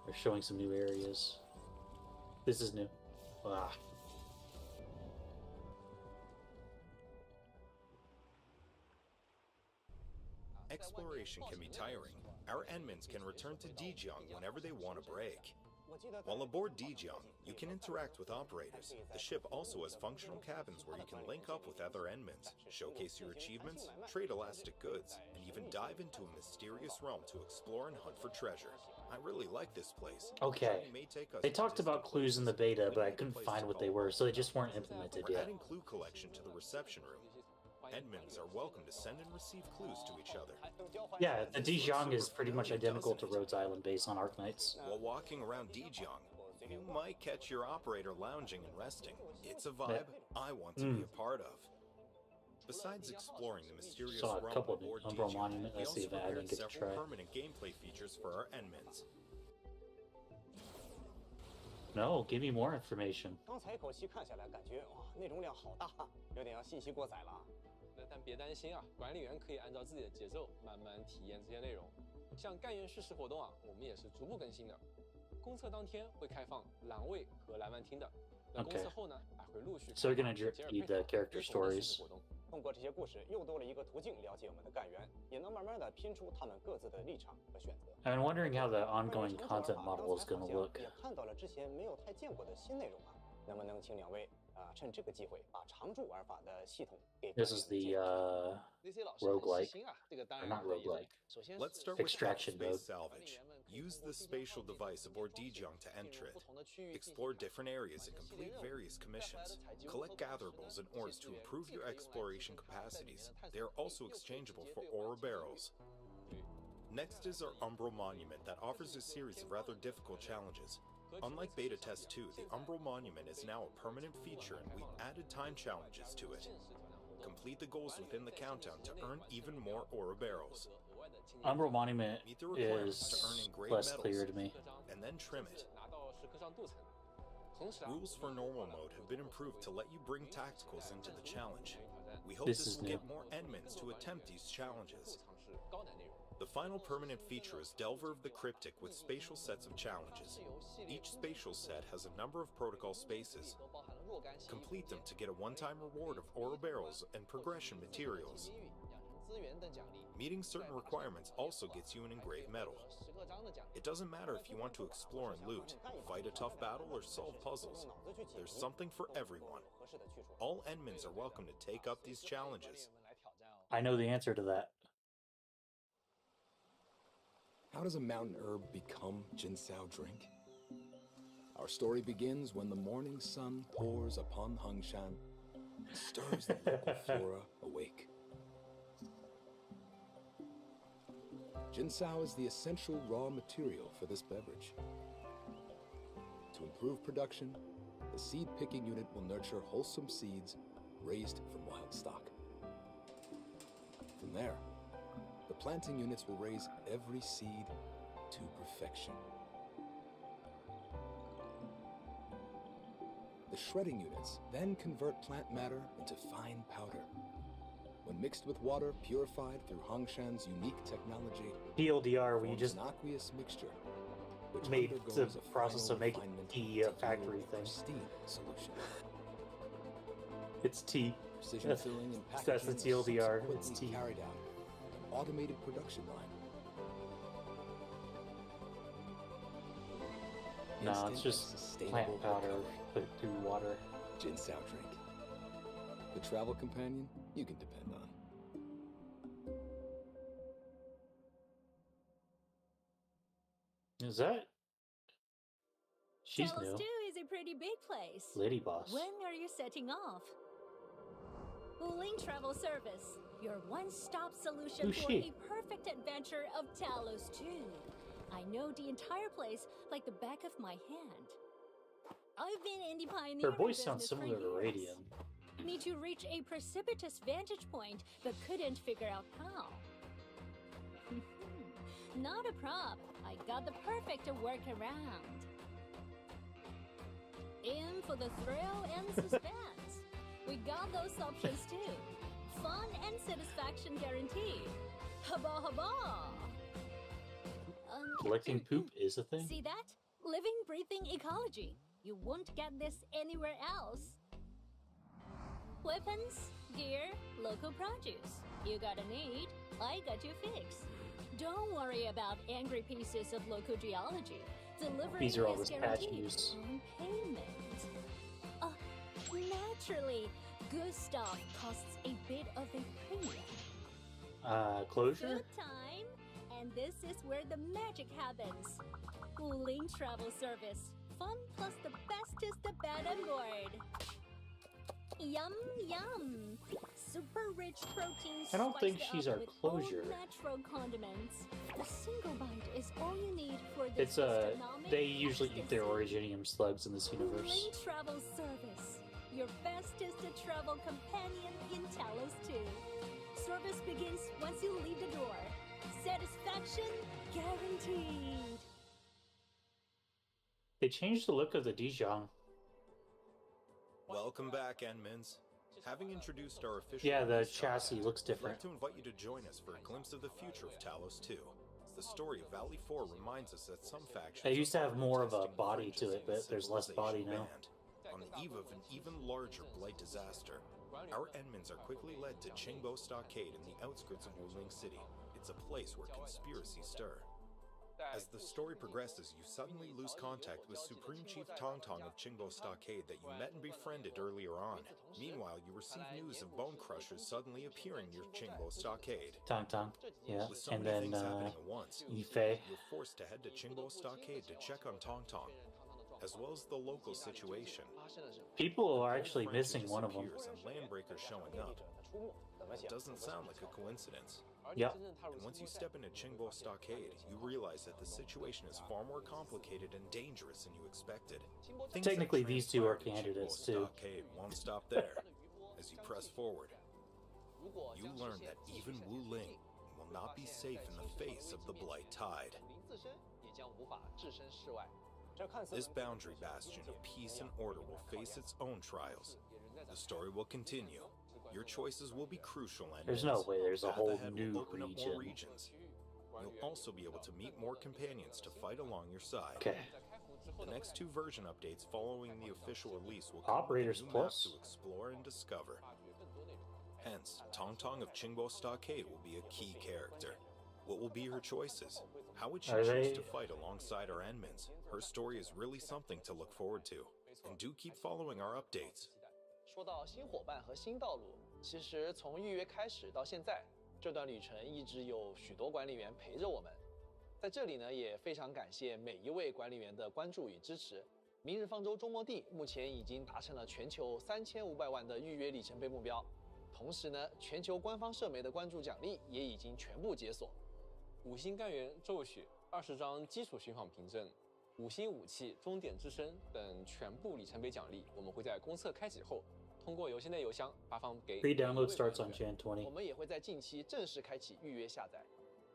They're showing some new areas. This is new. Ah. Exploration can be tiring. Our Enmins can return to Dijiang whenever they want a break. While aboard Dijiang, you can interact with operators. The ship also has functional cabins where you can link up with other Enmins, showcase your achievements, trade elastic goods, and even dive into a mysterious realm to explore and hunt for treasure. I really like this place. Okay. They talked about clues in the beta, but I couldn't find what they were, so they just weren't implemented We're yet. adding clue collection to the reception room. Enmins are welcome to send and receive clues to each other. Yeah, the Dijiang is pretty much identical to Rhodes Island based on Arknights. While walking around Dijiang, you might catch your operator lounging and resting. It's a vibe I want to be a part of. Besides exploring the mysterious Saw a realm couple aboard of Umbral Dijiang, Monument. we Let's see also if I prepared didn't get to several try. permanent gameplay features for our Enmins. No, give me more information. 刚才一口气看下来，感觉哇，内容量好大，有点要信息过载了。但别担心啊，管理员可以按照自己的节奏慢慢体验这些内容。像干员叙事活动啊，我们也是逐步更新的。公测当天会开放栏位和栏外厅的，那公测后呢，还会陆续。So we're gonna read the character stories. 通过这些故事，又多了一个途径了解我们的干员，也能慢慢的拼出他们各自的立场和选择。I've been wondering how the ongoing content model is going to look. 也看到了之前没有太见过的新内容啊，能不能请两位趁这个机会把常驻玩法的系统给 This is the roguelike, or not roguelike. Let's start with Extraction space mode. salvage. Use the spatial device aboard Dijiang to enter it. Explore different areas and complete various commissions. Collect gatherables and ores to improve your exploration capacities. They are also exchangeable for ore barrels. Next is our Umbral Monument that offers a series of rather difficult challenges. Unlike Beta Test 2, the Umbral Monument is now a permanent feature and we added time challenges to it. Complete the goals within the countdown to earn even more ore barrels. Umbral Monument Meet the requirements to earn is engraved less metals, clear to me. and then trim it. Rules for normal mode have been improved to let you bring tacticals into the challenge. We hope This this is will new. get more Enmins to attempt these challenges. The final permanent feature is Delver of the Cryptic with spatial sets of challenges. Each spatial set has a number of protocol spaces. Complete them to get a one-time reward of ore barrels and progression materials. Meeting certain requirements also gets you an engraved medal. It doesn't matter if you want to explore and loot, fight a tough battle, or solve puzzles. There's something for everyone. All Enmins are welcome to take up these challenges. I know the answer to that. How does a mountain herb become Jinsao drink? Our story begins when the morning sun pours upon Hangshan and stirs the local flora awake. Jinsao is the essential raw material for this beverage. To improve production, the seed picking unit will nurture wholesome seeds raised from wild stock. From there, the planting units will raise every seed to perfection. The shredding units then convert plant matter into fine powder. When mixed with water purified through Hangshan's unique technology, TLDR, we forms just an aqueous mixture, which made the undergoes a process final of making refinement tea to factory yield a thing. pristine solution. It's tea. Precision That's- filling and that's packaging the is TLDR, it's subsequently tea. carried out with an automated production line. No, Instant it's and just sustainable plant powder recovery. put through water. Jinsao drink. The travel companion you can depend on. Is that? She's Talos new. 2 is a pretty big place. Lady boss. When are you setting off? Link Travel Service, your one-stop solution Who's for she? a perfect adventure of Talos 2. I know the entire place like the back of my hand. I've been in the pioneering Her voice sounds business for similar to years. Radian. Need to reach a precipitous vantage point, but couldn't figure out how. Not a prob. I got the perfect workaround. In for the thrill and suspense. We got those options too. Fun and satisfaction guaranteed. Haba haba! Collecting poop is a thing? See that? Living, breathing ecology. You won't get this anywhere else. Weapons, gear, local produce. You gotta need I got you fixed. Don't worry about angry pieces of local geology. Delivery These are all is this patch guaranteed use. on payment. Naturally, good stuff costs a bit of a premium. Closure? Good time, and this is where the magic happens. Wuling Travel Service. Fun plus the bestest of bed and board. Yum, yum. Super rich protein. I don't think spiced she's up our with all closure. natural condiments. A single bite is all you need for the It's they usually eat their originium slugs in this universe. Wuling Travel Service. Your bestest travel companion in Talos 2. Service begins once you leave the door. Satisfaction guaranteed. They changed the look of the Dijon. Welcome back, Enmins. Having introduced our official Yeah, the release chassis content, looks I'd different. like to invite you to join us for a glimpse of the future of Talos 2. The story of Valley 4 reminds us that some factions They used to have are more of a testing the body to fringes it, of the but there's less body civilization now. band. On the eve of an even larger blight disaster, our Enmins are quickly led to Qingbo Stockade in the outskirts of Wuling City. It's a place where conspiracies stir. As the story progresses, you suddenly lose contact with Supreme Chief Tongtong of Qingbo Stockade that you met and befriended earlier on. Meanwhile, you receive news of bone crushers suddenly appearing near Qingbo Stockade. Tong Tong. Yeah. With so And many then things happening at once, Yifei. you're forced to head to Qingbo Stockade to check on Tongtong, as well as the local situation. People are actually missing one of them. Disappears and landbreakers showing up. It doesn't sound like a coincidence. Yep. And once you step into Qingbo Stockade, you realize that the situation is far more complicated and dangerous than you expected. Things that Technically, these two are transpired in candidates, Qingbo too. Stockade won't stop there. As you press forward, you learn that even Wuling will not be safe in the face of the Blight Tide. This boundary bastion of peace and order will face its own trials. The story will continue. Your choices will be crucial, and There's no way there's a the path whole ahead will new open up more region. regions. You'll also be able to meet more companions to fight along your side. Okay. The next two version updates following the official release will Operators come with a new map Plus? to explore and discover. Hence, Tongtong of Qingbo Stockade will be a key character. What will be her choices? How would she Are choose they- to fight alongside our Enmins? Her story is really something to look forward to. And do keep following our updates. 说到新伙伴和新道路，其实从预约开始到现在，这段旅程一直有许多管理员陪着我们。在这里呢，也非常感谢每一位管理员的关注与支持。明日方舟周末地目前已经达成了全球3500万的预约里程碑目标，同时呢，全球官方社媒的关注奖励也已经全部解锁。 5星干员骤雪、20张基础巡访凭证、5星武器、终点之声等全部里程碑奖励，我们会在公测开启后，通过邮件内邮箱发放给 Pre-download starts on Jan 我 20. 们也会在近期正式开启预约下载，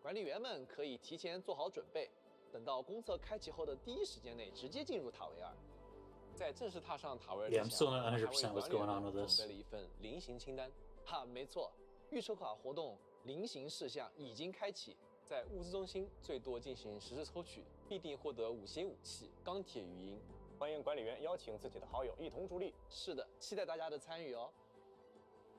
管理员们可以提前做好准备，等到公测开启后的第一时间内直接进入塔维尔。在正式踏上塔维尔 Yeah, 之 I'm 前， still not 我还为 100% what's 管理员 going on 们 with this. 准备了一份零行清单。哈，没错，预抽卡活动零行事项已经开启。 在物资中心最多进行10次抽取，必定获得5星武器、钢铁语音。欢迎管理员邀请自己的好友一同助力。是的，期待大家的参与哦。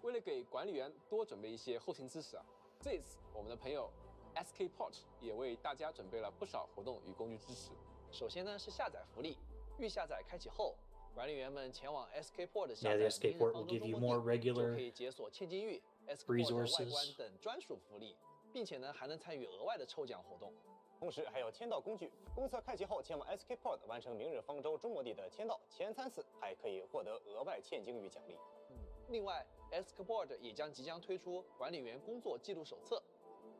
为了给管理员多准备一些后勤支持啊，这次我们的朋友 SK Port 也为大家准备了不少活动与工具支持。首先呢是下载福利，预下载开启后，管理员们前往 SK Port 下 Yeah, 载 the SK Port will give you more 就 regular 可以解锁千金玉、SK Port 的外 resources 观等专属福利，并且呢还能参与额外的抽奖活动。同时还有签到工具，公测开启后前往 SK Port 完成明日方舟周末地的签到前3次，还可以获得额外现金与奖励。另外 SK Port 也即将推出管理员工作记录手册，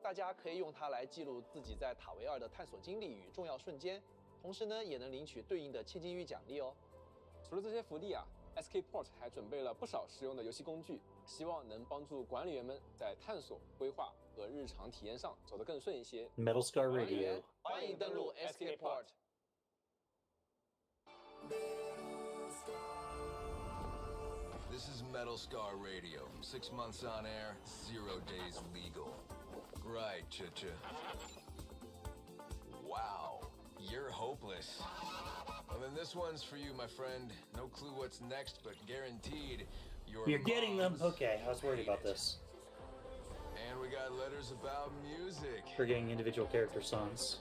大家可以用它来记录自己在塔维尔的探索经历与重要瞬间，同时呢也能领取对应的千金玉奖励哦。除了这些福利啊 ，SK Port 还准备了不少实用的游戏工具，希望能帮助管理员们在探索、规划和日常体验上走得更顺一些。 Metal Scar 管理员 Radio. 欢迎登录 SK Port。 This is Metal Scar Radio. 6 months on air, 0 days legal. Right, Cha-Cha. Wow, you're hopeless. Well, then this one's for you, my friend. No clue what's next, but guaranteed You're getting them? moms Okay, I was worried hate about it. this. And we got write letters about music. We're getting individual character songs.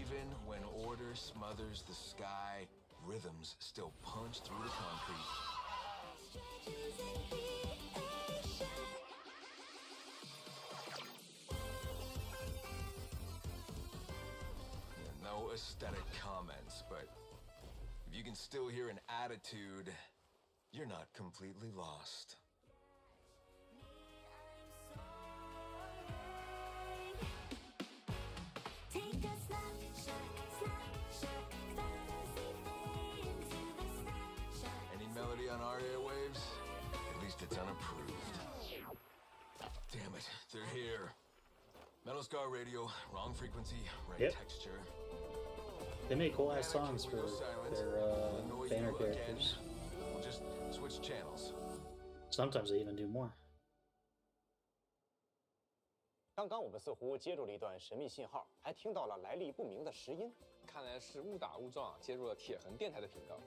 Even when order smothers the sky, rhythms still punch through the concrete. No aesthetic comments, but if you can still hear an attitude, you're not completely lost. Any melody on our airwaves? At least it's unapproved. Damn it, they're here. Metal Scar Radio, wrong frequency, right texture. They make cool ass songs for their banner characters. We'll just switch channels. Sometimes they even do more. 刚刚我们似乎接入了一段神秘信号，还听到了来历不明的石音。看来是误打误撞接入了铁痕电台的频道。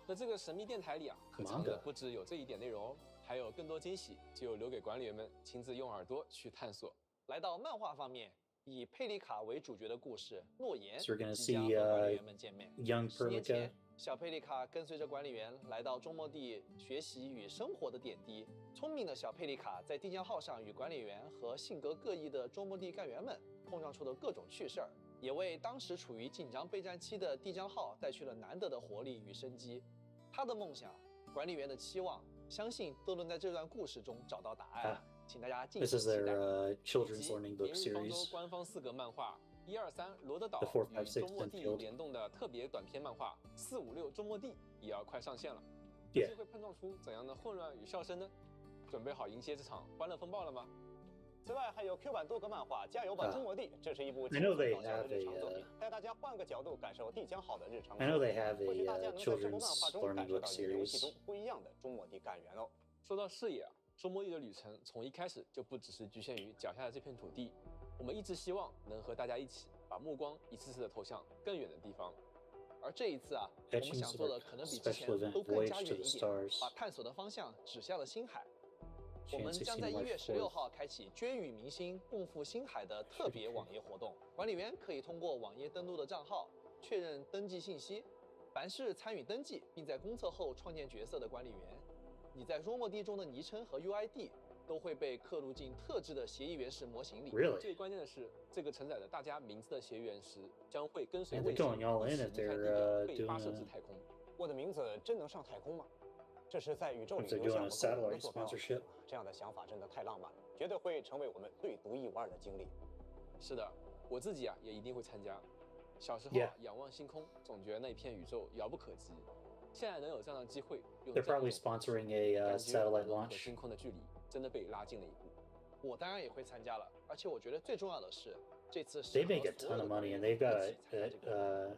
那这个神秘电台里可藏的不只有这一点内容，还有更多惊喜，就留给管理员们亲自用耳朵去探索。来到漫画方面，以佩里卡为主角的故事《诺言》 So we're gonna 即将 see 和管理员们见面。young 10年 Perlica. 前，小佩里卡跟随着管理员来到中末地学习与生活的点滴。聪明的小佩里卡在地江号上与管理员和性格各异的中末地干员们碰撞出的各种趣事儿，也为当时处于紧张备战期的地江号带去了难得的活力与生机。他的梦想，管理员的期望，相信都能在这段故事中找到答案。请大家敬请 This is 期待。 their children's learning book 明日方舟 series. 官方4格漫画，1、2、3罗德岛 The 4, 5, 与 6周末地 Endfield 联动的特别短篇漫画4、5、6周末地也要快上线了。 Yeah. 这会碰撞出怎样的混乱与笑声呢？准备好迎接这场欢乐风暴了吗？此外，还有 Q 版多格漫画《加油吧，中国地》，这是一部 I know they 搞笑的 have 日常作 a 品，带大家换个角度感受地江号的日常 I know they have 或许大家 a 能在这部漫 children's 画中 learning 感受 book 到与游戏 series. 中不一样的中末地感源哦。说到视野周末地的旅程从一开始就不只是局限于脚下的这片土地，我们一直希望能和大家一起把目光一次次的投向更远的地方。而这一次我们想做的可能比之前 Special event 都更加 Voyage to 远 the 一点， Stars. 把探索的方向指向了星海。我 June 们将 16, 在1月 March 16 4th. 号开启捐与明星共赴星海的特别网页活动，管理员可以通过网页登录的账号确认登记信息。凡是参与登记并在公测后创建角色的管理员，你在周末地中的昵称和 UID 都会被刻录进特制的协议原石模型里。 Really? 最关键的是，这个承载着大家名字的协议原石将会跟随 And 卫 they're 星 going all 一 in 起 if 离开 they're 地表，被 doing 发射 a 至太空。我的名字真能上太空吗？这是在宇宙里 If they're 留下 doing 我 a 共同的 satellite 坐标。 sponsorship. 这样的想法真的太浪漫了，绝对会成为我们最独一无二的经历。是的，我自己也一定会参加。小时候仰望星空，总觉得那片宇宙遥不可及。现在能有这样的机会，用 They're 这样的 probably sponsoring a 感觉 satellite 我们和 launch. 星空的距离真的被拉近了一步。我当然也会参加了，而且我觉得最重要的是，这次 They make a ton of money, and they've got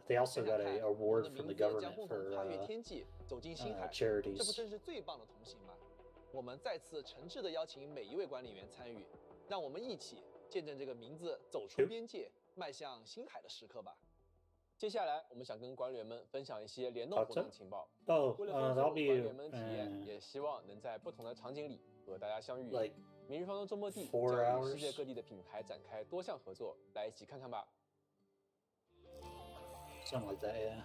they also got an award from the government for 跨越天际，走进星海， charities. 这不正是最棒的同行吗？我们再次诚挚地邀请每一位管理员参与，让我们一起见证这个名字走出边界，迈向星海的时刻吧。接下来，我们想跟管理员们分享一些联动活动情报。 Oh, 为了丰富 that'll 管 be 理员们的体验，也希望能在不同的场景里和大家相遇。 like 明日方舟周末地 4将与 hours. 世界各地的品牌展开多项合作，来一起看看吧。 Something like that, yeah.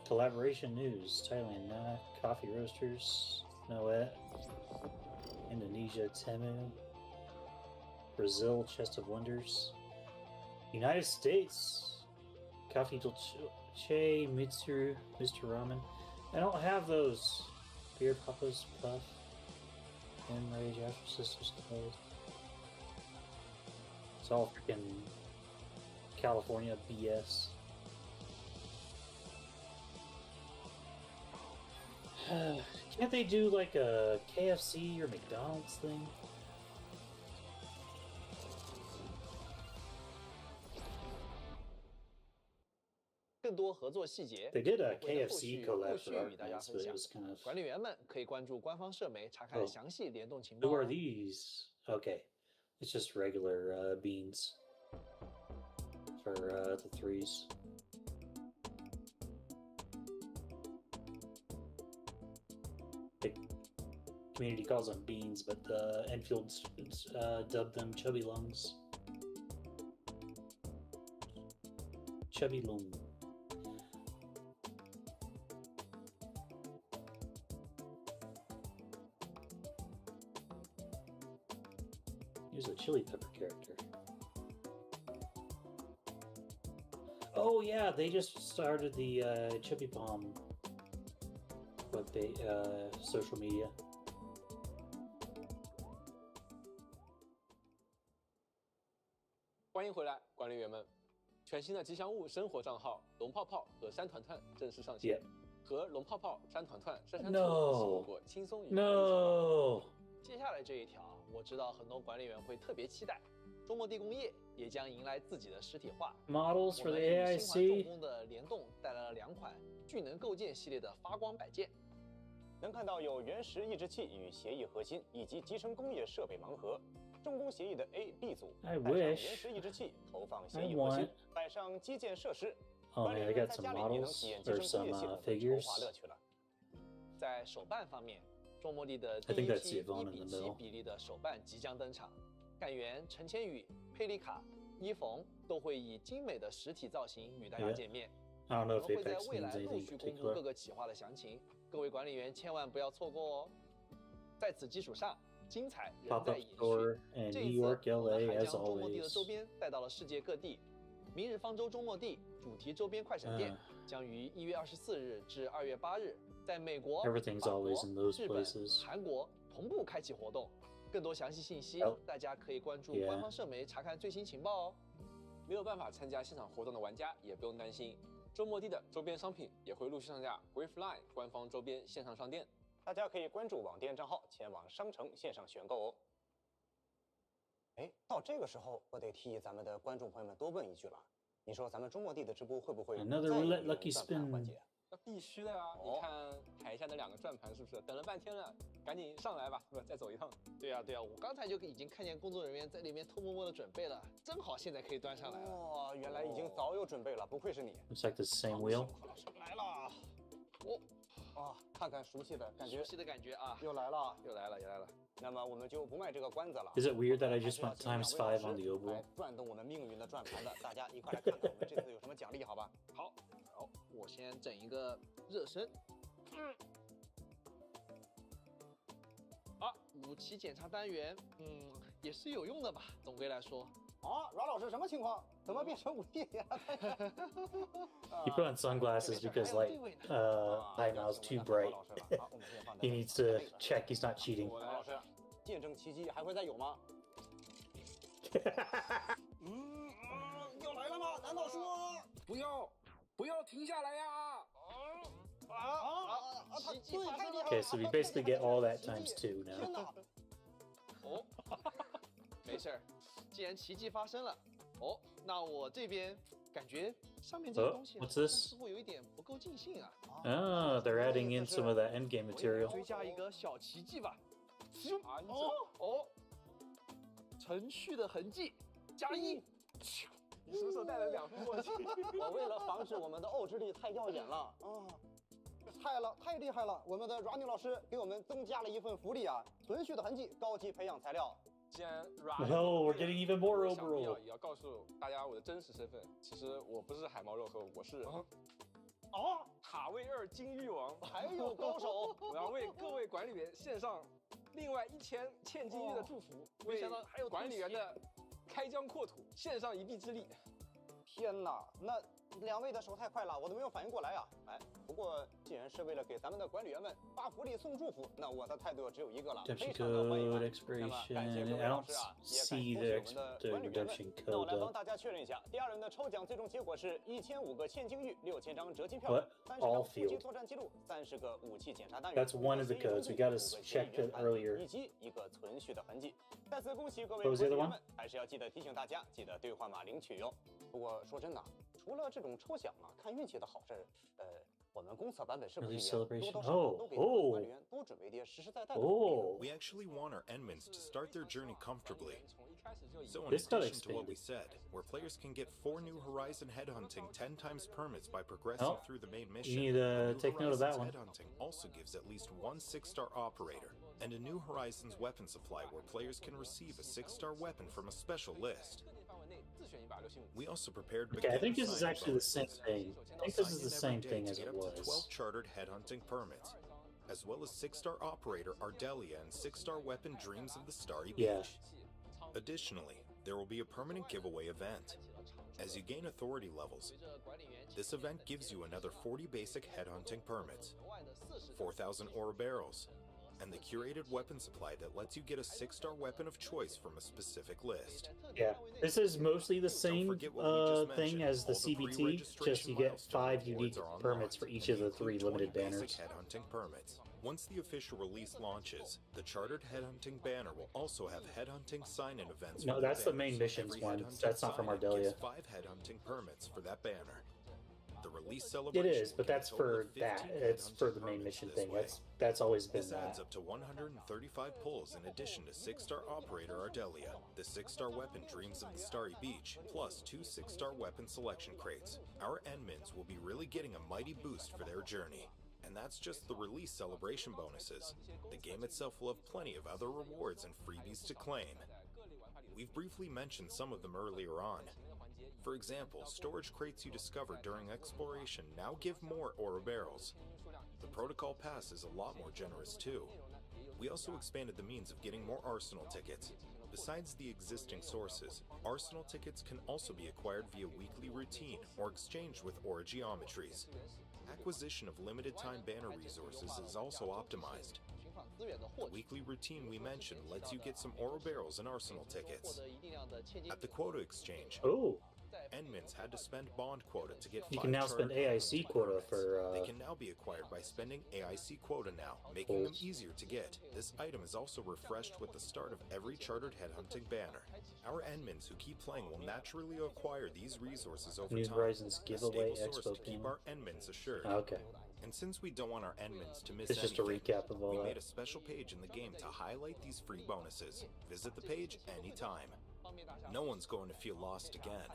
Collaboration news: Thailand, Coffee Roasters, Noet, Indonesia, Temu, Brazil, Chest of Wonders, United States, Coffee Dolce, Mitsuru, Mr. Ramen. I don't have those. Beer Papa's Puff, and Rage After Sisters Cold. It's all freaking California BS. Can't they do like a KFC or McDonald's thing? They did a KFC collab for Arknights, but it was kind of. 管理员们可以关注官方社媒查看 Oh. 详细联动情报。 Who are these? Okay, it's just regular beans. for the 3s. The community calls them beans, but the Enfield dubbed them chubby lungs. Chubby lung. Here's a chili pepper character. Oh yeah, they just started the Chippy Palm social media. 欢迎回来，管理员们！全新的吉祥物生活账号龙泡泡和山团团正式上线。和龙泡泡、山团团、山山兔一起度过轻松愉快的日子。接下来这一条，我知道很多管理员会特别期待。周末地工业也将迎来自己的实体化。Models for the 我们与新华 AIC 重工的联动带来了2款聚能构建系列的发光摆件。能看到有原石抑制器与协议核心，以及集成工业设备盲盒。重工协议的 A、B 组，带上原石抑制器，投放协议核心，摆上基建设施。 Oh man, I got some models or some figures. 在手办方面，中末地的 I 第 think 一 that's 批 Yvonne in the 1:7 middle. 比例的手办即将登场，干员陈千羽、佩丽卡、伊冯都会以精美的实体造型与大家见面。 I don't 我 know 们 if 会在 Apex 未来 means 陆 anything 续公布 particular. 各个企划的详情，各位管理员千万不要错过哦。在此基础上，精彩仍在延 Store 续。 in 这 New 一次， York, 我们 LA, 还 as 将周末地的 always. 周边带到了世界各地。明日方舟周末地主题周边快闪店将于1月24日至2月8日在美国、 Everything's 法国、 always in those 日本、 places. 韩国同步开启活动。更多详细信息，大家可以关注官方社媒查看最新情报哦。没有办法参加现场活动的玩家也不用担心，周末地的周边商品也会陆续上架 Rein 官方周边线上商店。大家可以关注网店账号，前往商城线上选购哦。哎，到这个时候，我得替咱们的观众朋友们多问一句了。你说咱们中末地的直播会不会再 Another 有 lucky 转盘环 spin. 节？那必须的呀！你看台下那2个转盘是不是等了半天了？赶紧上来吧，是吧？再走一趟。对呀，对呀，我刚才就已经看见工作人员在里面偷摸摸的准备了，正好现在可以端上来了。哦，原来已经早有准备了，不愧是你。 Looks like the same wheel. 老师来了，啊，看看熟悉的感觉，熟悉的感觉啊，又来了，又来了，又来了。那么我们就不卖这个关子了。 Is it weird that I just went ×5 on the oval? 来转动我们命运的转盘的，大家一块来看看我们这次有什么奖励，好吧？好，我先整一个热身。啊，武器检查单元，也是有用的吧？总归来说。啊，阮老师什么情况？怎么变成武器呀？ He put on sunglasses because right now is too bright. He needs to check he's not cheating. 阮老师，见证奇迹还会再有吗？要来了吗？难道说不要停下来呀！奇迹发生了！ Okay, so we basically get all that ×2 now. 哦，没事儿，既然奇迹发生了，那我这边感觉上面这个东西 what's this? 似乎有一点不够尽兴啊。 Oh, they're adding in some of that endgame 追 material. 加一个小奇迹吧。程序的痕迹加1。你是不是带了2副默契？我为了防止我们的后之力太耀眼了太厉害了！我们的 Rein 老师给我们增加了一份福利啊，存续的痕迹高级培养材料。既然 Oh, we're getting even more 想必 overall. 也要告诉大家我的真实身份。其实我不是海猫肉和，我是塔位2金玉王，还有高手。我要为各位管理员献上另外1000千金玉的祝福，为还有管理员的开疆扩土献上一臂之力。天哪，那2位的手太快了，我都没有反应过来啊！哎，不过既然是为了给咱们的管理员们发福利送祝福，那我的态度只有一个了，非常的欢迎。 Redemption 那么感谢 expiration. 各 I 位老 don't 师啊，也 see 感 the 谢我们的管理员们。 redemption 那我 code 来帮 up. 大家确认一下，第2轮的抽奖最终结果是1005个千金玉、6000张折金票、 What? 30 All 张突击 field. 作战记录、30个武器检查单元。 That's one of the codes. We gotta check it earlier. 以及一个存续的痕迹。再次恭喜各位 What was 管 the 理 other 员 one? 们，还是要记得提醒大家，记得兑换码领取哟。不过说真的，除了这种抽奖啊、看运气的好事儿，我们公测版本是不是 Release 也多 celebration. 多少少都给咱们管理员多准备点实实在在的福利呢？ Oh. We actually want our Endmins to start their journey comfortably. So in This got addition to what we expanded. said, where players can get 4 new Horizon headhunting 10 times permits by progressing Oh, through the main you mission, need to the new take note of that Horizons one. headhunting also gives at least one 6-star operator, and a new Horizons weapon supply where players can receive a 6-star weapon from a special list. We also prepared Okay, I think this is sign-up actually the same bonuses. thing. I think this Sign is in the every same day thing to as get it up to 12 was. chartered headhunting permits, as well as 6-star operator Ardelia and 6-star weapon Dreams of the Starry Beach. Yeah. Additionally, there will be a permanent giveaway event. As you gain authority levels, this event gives you another 40 basic headhunting permits, 4,000 ore barrels, and the curated weapon supply that lets you get a 6-star weapon of choice from a specific list. Yeah, this is mostly the same forget what we just thing mentioned. as the All CBT, pre-registration just you get milestone 5 rewards unique are unlocked, permits for each and of they the 3 include 20 limited banners. basic headhunting permits. Once the official release launches, the chartered headhunting banner will also have headhunting sign-in events. No, for that's the banners. main missions Every one. headhunting That's not from sign-in Ardelia. gives 5 headhunting permits for that banner. The release It celebration is, but will that's get a total for of 15 that. It's for headhunting the main permits mission this thing. way. That's always been This that. adds up to 135 pulls in addition to 6-star operator Ardelia, the 6-star weapon Dreams of the Starry Beach, plus 2 6-star weapon selection crates. Our Endmins will be really getting a mighty boost for their journey. And that's just the release celebration bonuses. The game itself will have plenty of other rewards and freebies to claim. We've briefly mentioned some of them earlier on. For example, storage crates you discovered during exploration now give more ore barrels. The protocol pass is a lot more generous too. We also expanded the means of getting more arsenal tickets. Besides the existing sources, arsenal tickets can also be acquired via weekly routine or exchanged with ore geometries. Acquisition of limited time banner resources is also optimized. The weekly routine we mentioned lets you get some ore barrels and arsenal tickets. At the quota exchange, Oh, Endmins had to spend bond quota to get you 5 can now spend chartered AIC quota permits. for. They can now be acquired by spending AIC quota now, making them Holds. easier to get. This item is also refreshed with the start of every chartered headhunting banner. Our Endmins who keep playing will naturally acquire these resources over New time. Horizons a giveaway stable source expo to keep panel. our Endmins assured. Okay. And since we don't want our Endmins to miss It's just a anything, recap of all we that. made a special page in the game to highlight these free bonuses. Visit the page anytime. No one's going to feel lost again.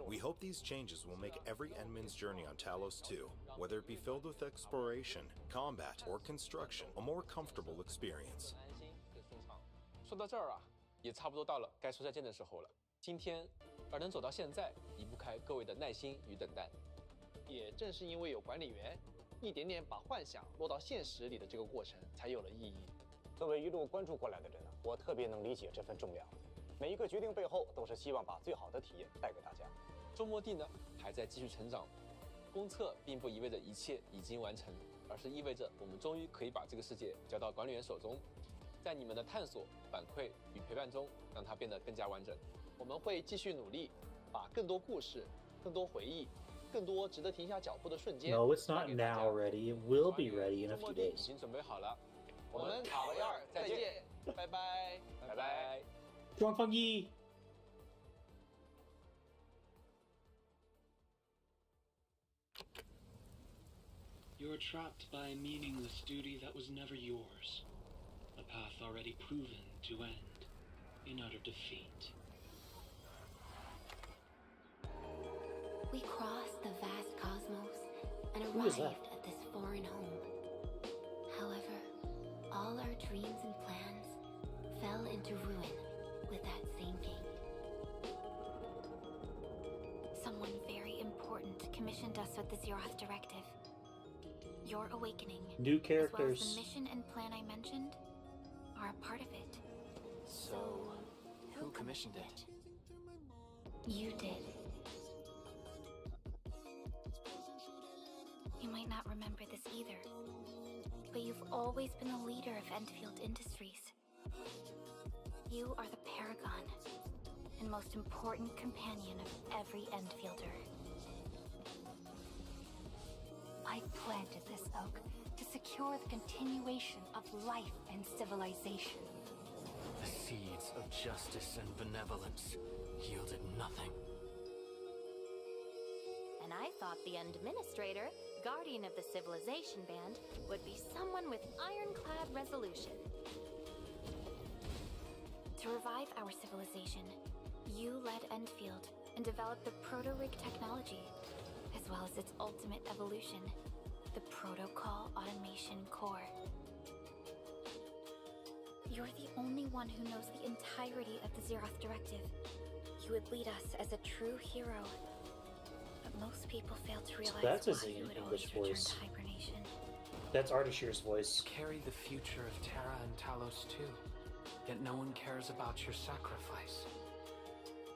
We hope these changes will make every Endmin's journey on Talos 2, whether it be filled with exploration, combat, or construction, a more comfortable experience. 说到这儿啊，也差不多到了该说再见的时候了。今天而能走到现在，离不开各位的耐心与等待。也正是因为有管理员，一点点把幻想落到现实里的这个过程才有了意义。作为一路关注过来的人呢，我特别能理解这份重量。每一个决定背后都是希望把最好的体验带给大家。周末地呢还在继续成长，公测并不意味着一切已经完成，而是意味着我们终于可以把这个世界交到管理员手中，在你们的探索、反馈与陪伴中，让它变得更加完整。我们会继续努力，把更多故事、更多回忆、更多值得停下脚步的瞬间。 No, it's not now ready. It will be ready in a 周末 few 地已 days. 经准备好了，我们卡维尔再见，拜拜，拜拜。装放一。You're trapped by a meaningless duty that was never yours. A path already proven to end in utter defeat. We crossed the vast cosmos and Who is that? arrived at this foreign home. However, all our dreams and plans fell into ruin with that same gate. Someone very important commissioned us with the Zeroth Directive. Your awakening, New as well as characters. the mission and plan I mentioned, are a part of it. So, who commissioned it? You did. You might not remember this either, but you've always been the leader of Endfield Industries. You are the paragon and most important companion of every Endfielder. I planted this oak to secure the continuation of life and civilization. The seeds of justice and benevolence yielded nothing. And I thought the Administrator guardian of the civilization band would be someone with ironclad resolution. To revive our civilization, you led Endfield and developed the proto-rig technology, as well as its ultimate evolution, the Protocol Automation Core. You're the only one who knows the entirety of the Zeroth Directive. You would lead us as a true hero. But most people fail to realize that's why his you would English always return voice. to hibernation. That's Ardashir's voice. Carry the future of Terra and Talos too, yet no one cares about your sacrifice.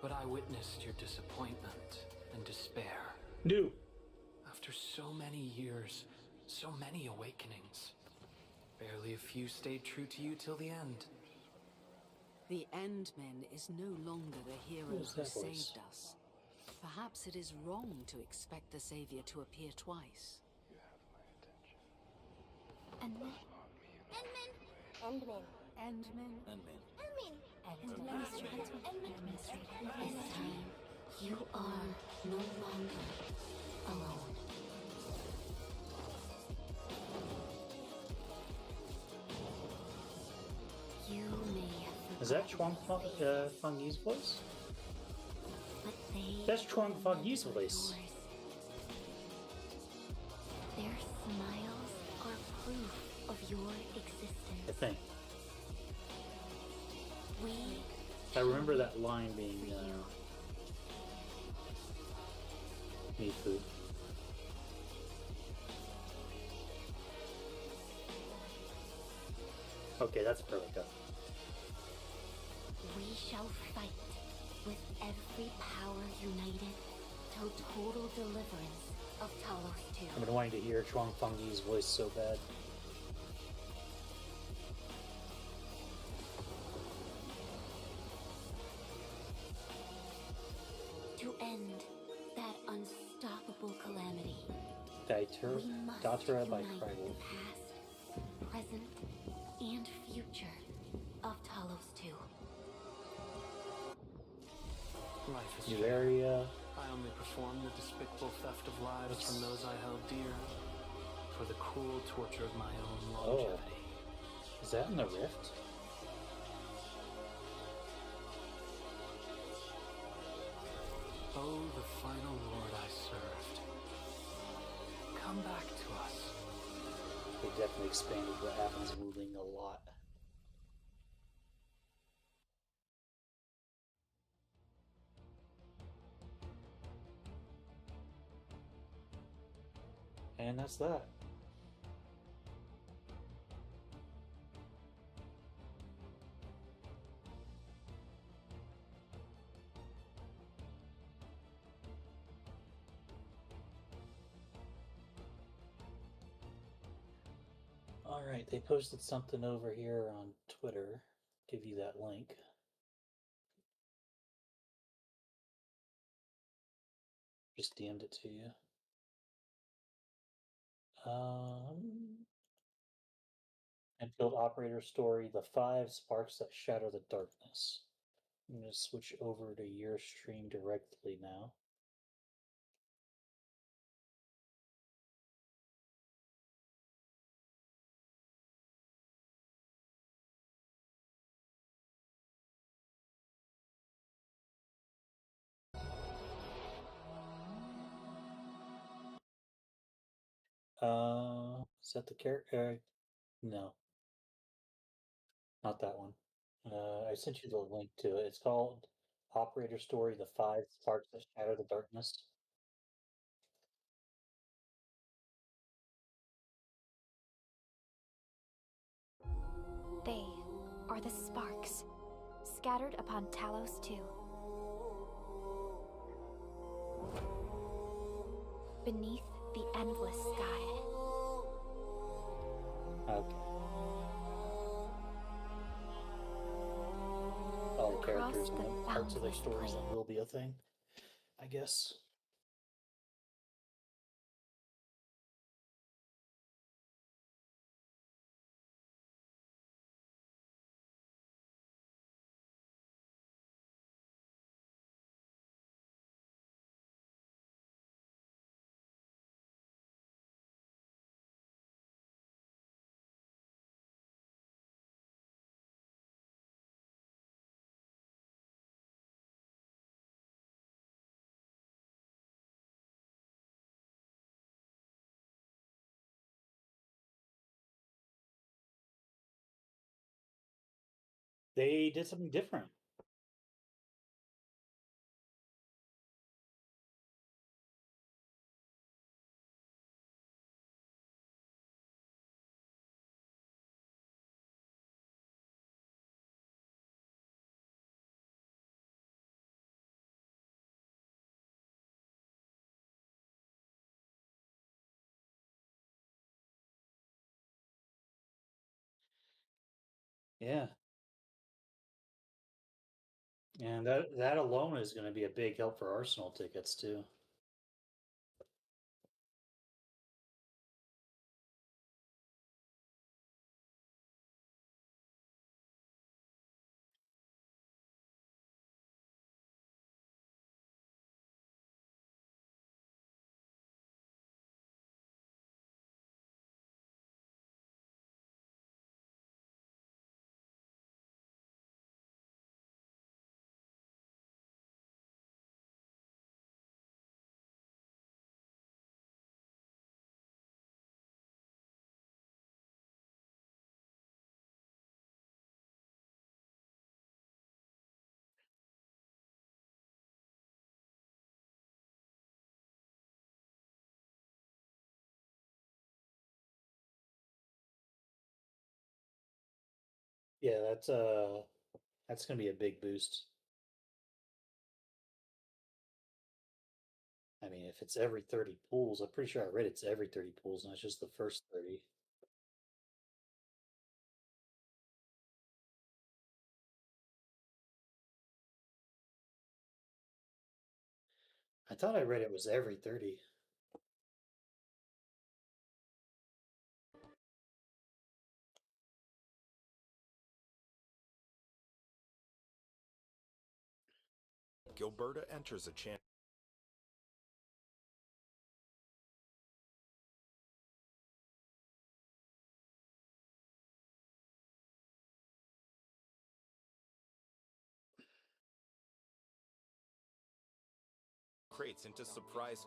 But I witnessed your disappointment and despair. No. After so many years, so many awakenings, barely a few stayed true to you till the end. The Endmen is no longer the hero Who's who that voice? saved us. Perhaps it is wrong to expect the Savior to appear twice. Endman. Endman. Endmen? Endman. This time, you are no longer alone. You may have Is that Chuang Fang Yi's voice? but they That's Chuang Fang Yi's voice. Their smiles are proof of your existence. I think. We I remember that line being Mifu. Okay, that's Perlica. We shall fight with every power united till total deliverance of Talos 2. I've been wanting to hear Chuang Fang Yi's voice so bad. To end that unstoppable calamity, Daiter, we must Datara by unite the Krygl. past, present, and future of Talos 2. Life is New fair. area. I only performed the despicable theft of lives from those I held dear, for the cruel torture of my own longevity. Is that in the rift? Oh, the final lord I served. Come back to us. They definitely expanded what happens moving a lot. And that's that. Alright, they posted something over here on Twitter. Give you that link. Just DM'd it to you. Enfield operator story, the 5 sparks that shatter the darkness. I'm going to switch over to your stream directly now. Is that the character? No. Not that one. I sent you the link to it. It's called Operator Story, the 5 Sparks That Shatter the Darkness. They are the sparks scattered upon Talos 2. Beneath the endless sky. Okay. All the characters and the parts of their stories that will be a thing, I guess. They did something different. Yeah. And that alone is going to be a big help for Arsenal tickets too. Yeah, that's going to be a big boost. I mean, if it's every 30 pools, I'm pretty sure I read it's every 30 pools, not just the first 30. I thought I read it was every 30. Gilberta enters a chance. Crates into surprise.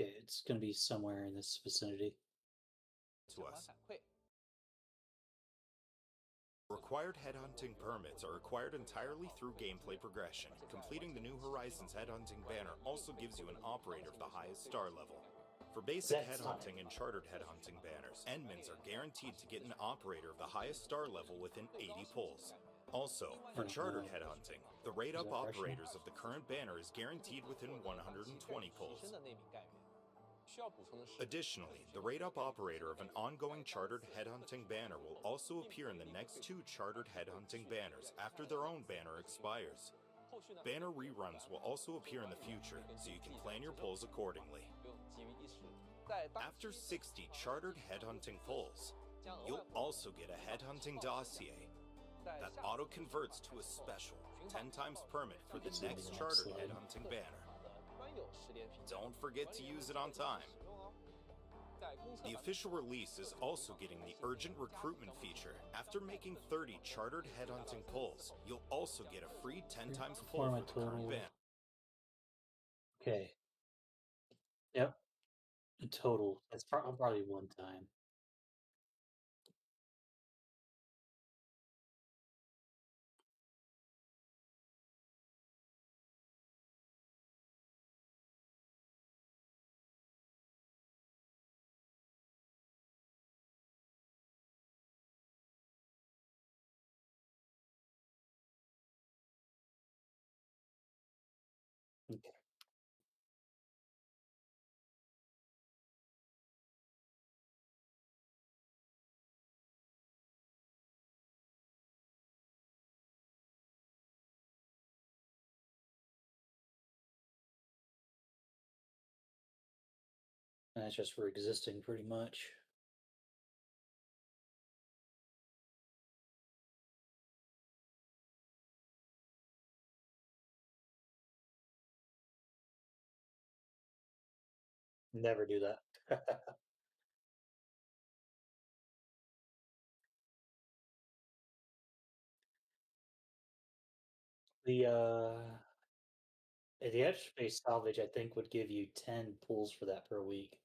Okay, it's going to be somewhere in this vicinity. To us. Required headhunting permits are acquired entirely through gameplay progression. Completing the New Horizons headhunting banner also gives you an operator of the highest star level. For basic headhunting and chartered headhunting banners, Endmins are guaranteed to get an operator of the highest star level within 80 pulls. Also, for chartered headhunting, the rate-up operators of the current banner is guaranteed within 120 pulls. Additionally, the rate-up operator of an ongoing chartered headhunting banner will also appear in the next 2 chartered headhunting banners after their own banner expires. Banner reruns will also appear in the future, so you can plan your pulls accordingly. After 60 chartered headhunting pulls, you'll also get a headhunting dossier that auto-converts to a special 10 times permit for the next chartered headhunting banner. Don't forget to use it on time. The official release is also getting the urgent recruitment feature. After making 30 chartered headhunting pulls, you'll also get a free 10 times pull for the current banner. Okay. Yep. In total. That's probably one time. Okay. And that's just for existing pretty much. Never do that. The The edge space salvage, I think, would give you 10 pulls for that per week.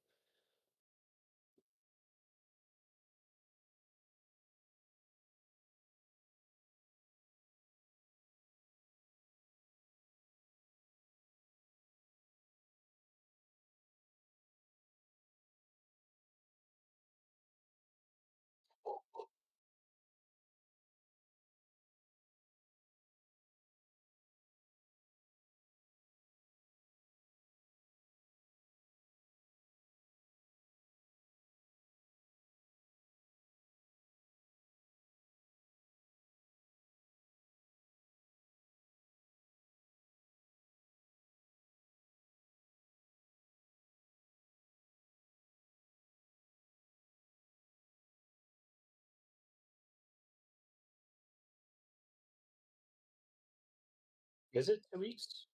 Is it 2 weeks?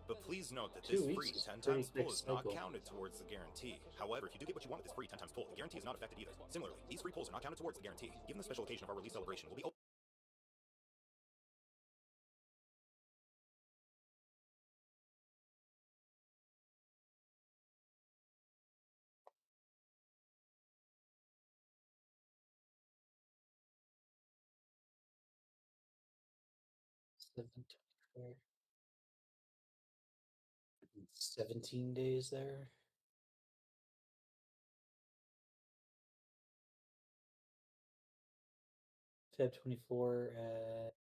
But please note that 2 this weeks free is 10 pretty times quick pull is not cycle. counted towards the guarantee. However, if you do get what you want with this free 10 times pull, the guarantee is not affected either. Similarly, these free pulls are not counted towards the guarantee. Given the special occasion of our release celebration, we'll be open. 724. 17 days there. Feb 24 at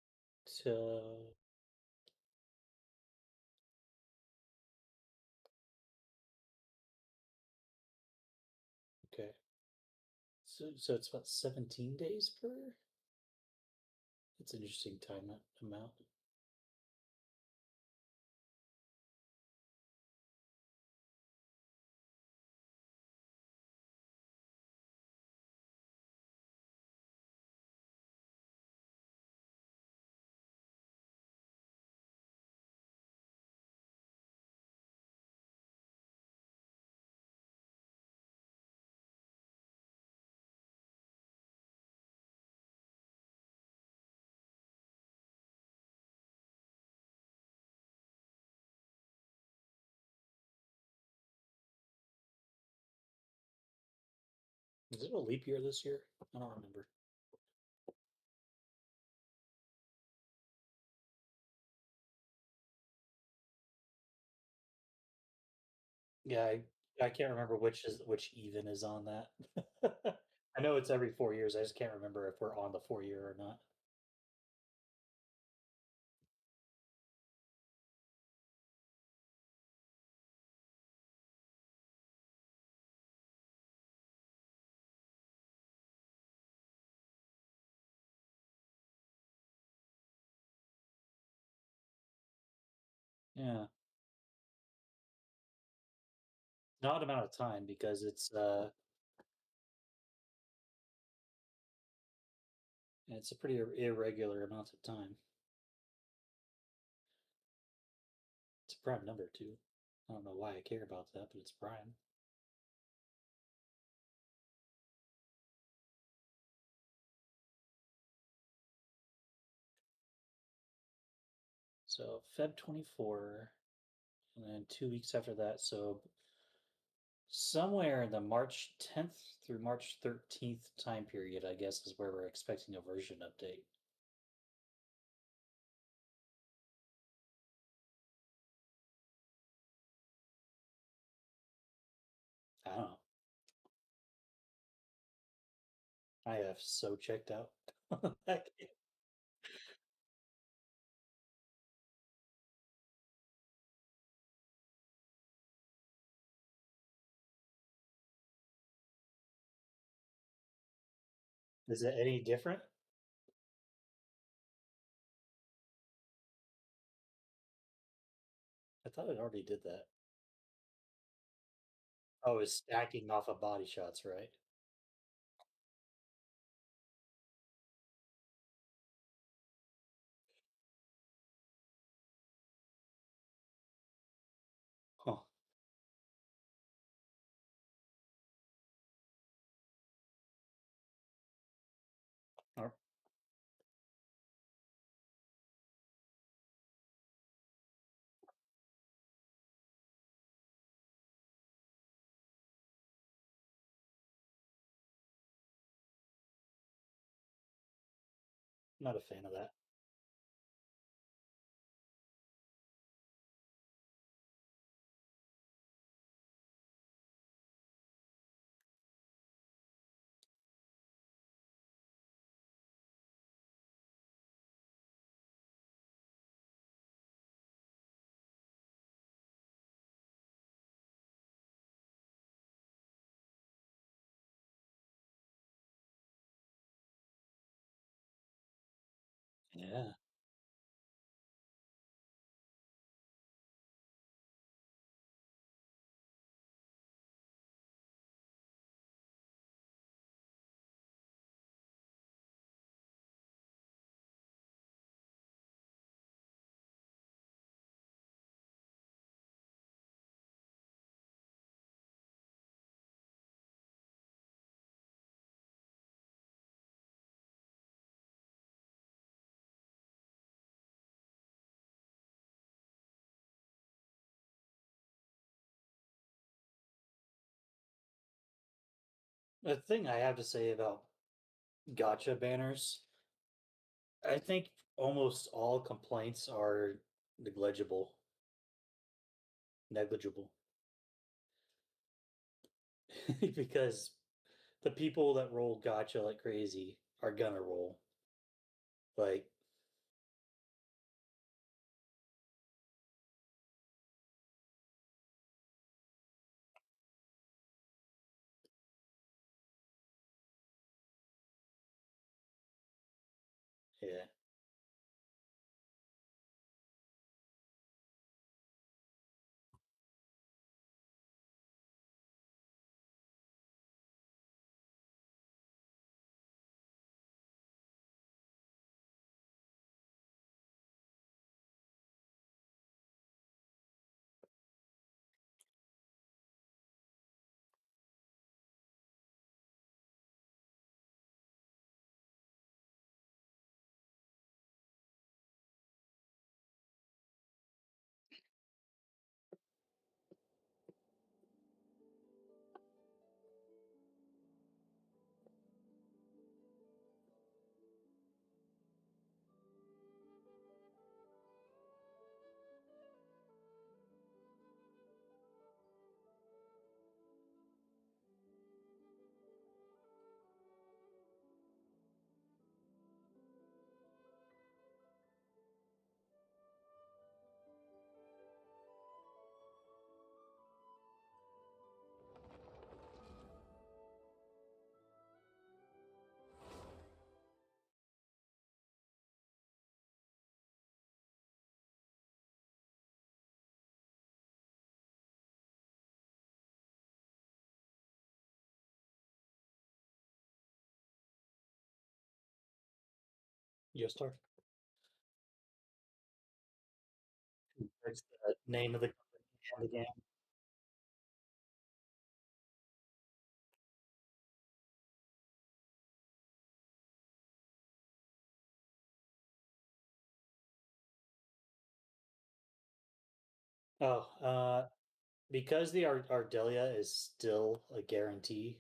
okay. So it's about 17 days per. That's an interesting time amount. Is it a leap year this year? I don't remember. Yeah, I can't remember which even is on that. I know it's every 4 years. I just can't remember if we're on the 4 year or not. Yeah. Not amount of time because it's a pretty irregular amount of time. It's a prime number too. I don't know why I care about that, but it's prime. So Feb 24, and then 2 weeks after that. So somewhere in the March 10th through March 13th time period, I guess, is where we're expecting a version update. I don't know. I have so checked out. Is it any different? I thought it already did that. Oh, it's stacking off of body shots, right? Huh. Not a fan of that. Yeah. The thing I have to say about gotcha banners, I think almost all complaints are negligible. Negligible. Because the people that roll gotcha like crazy are gonna roll. Like, yeah. Yes, sir. That's the name of the company and the game. Oh, because the Ardelia is still a guarantee,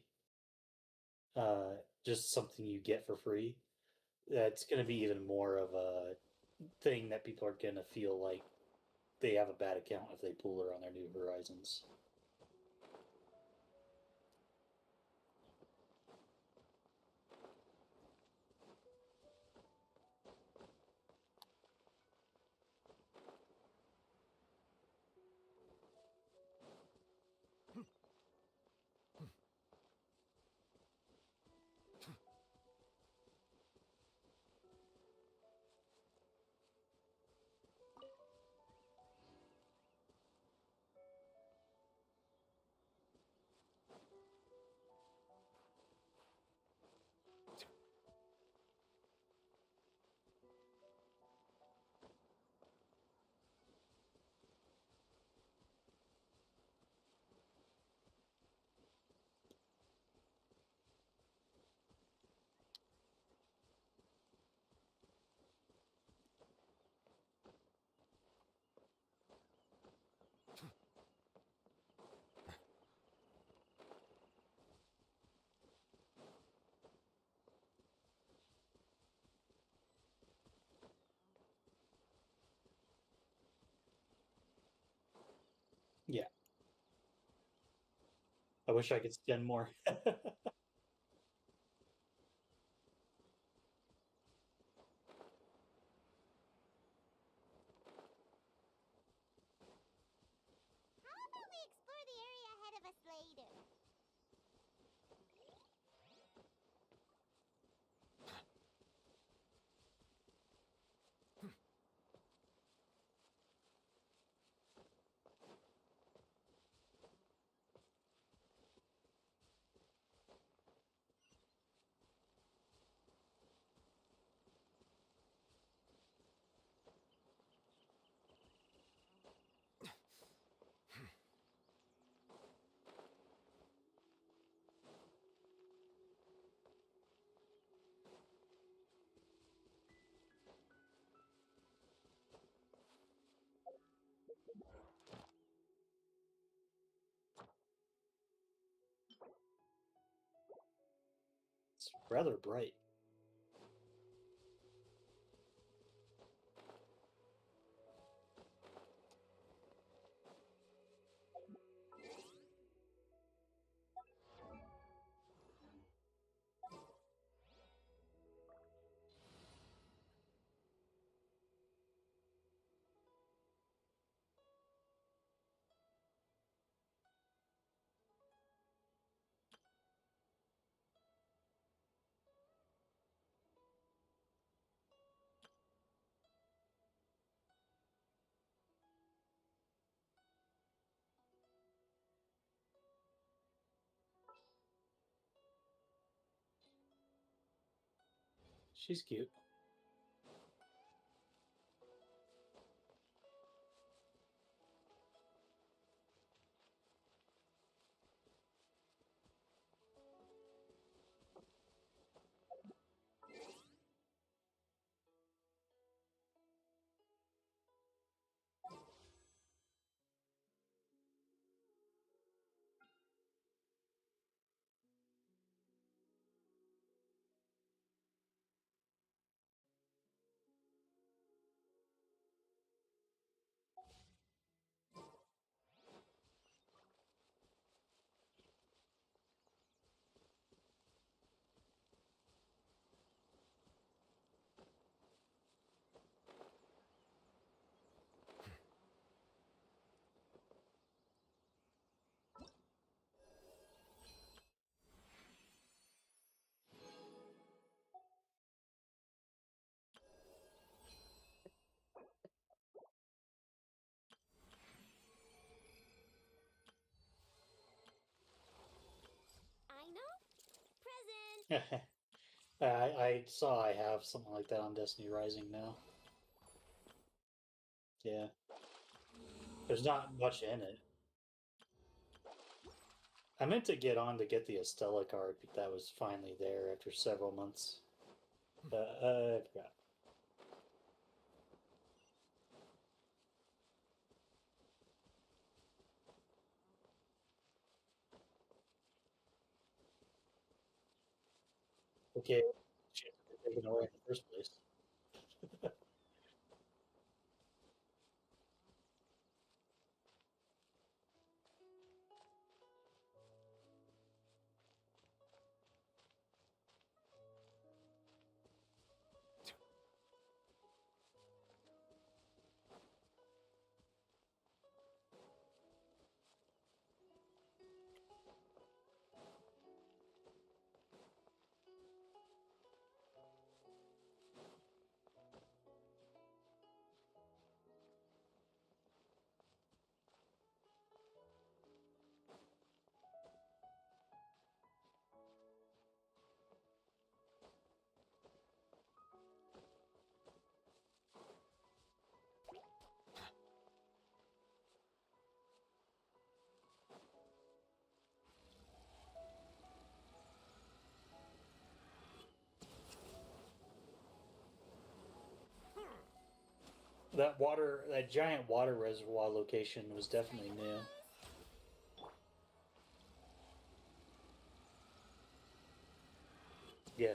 just something you get for free, that's going to be even more of a thing that people are going to feel like they have a bad account if they pull her on their New Horizons. I wish I could spend more. How about we explore the area ahead of us later? It's rather bright. She's cute. Present. I saw I have something like that on Destiny Rising now. Yeah. There's not much in it. I meant to get on to get the Estella card, but that was finally there after several months. I forgot. Okay, shit, taken away in the first place. That giant water reservoir location was definitely new. Yeah.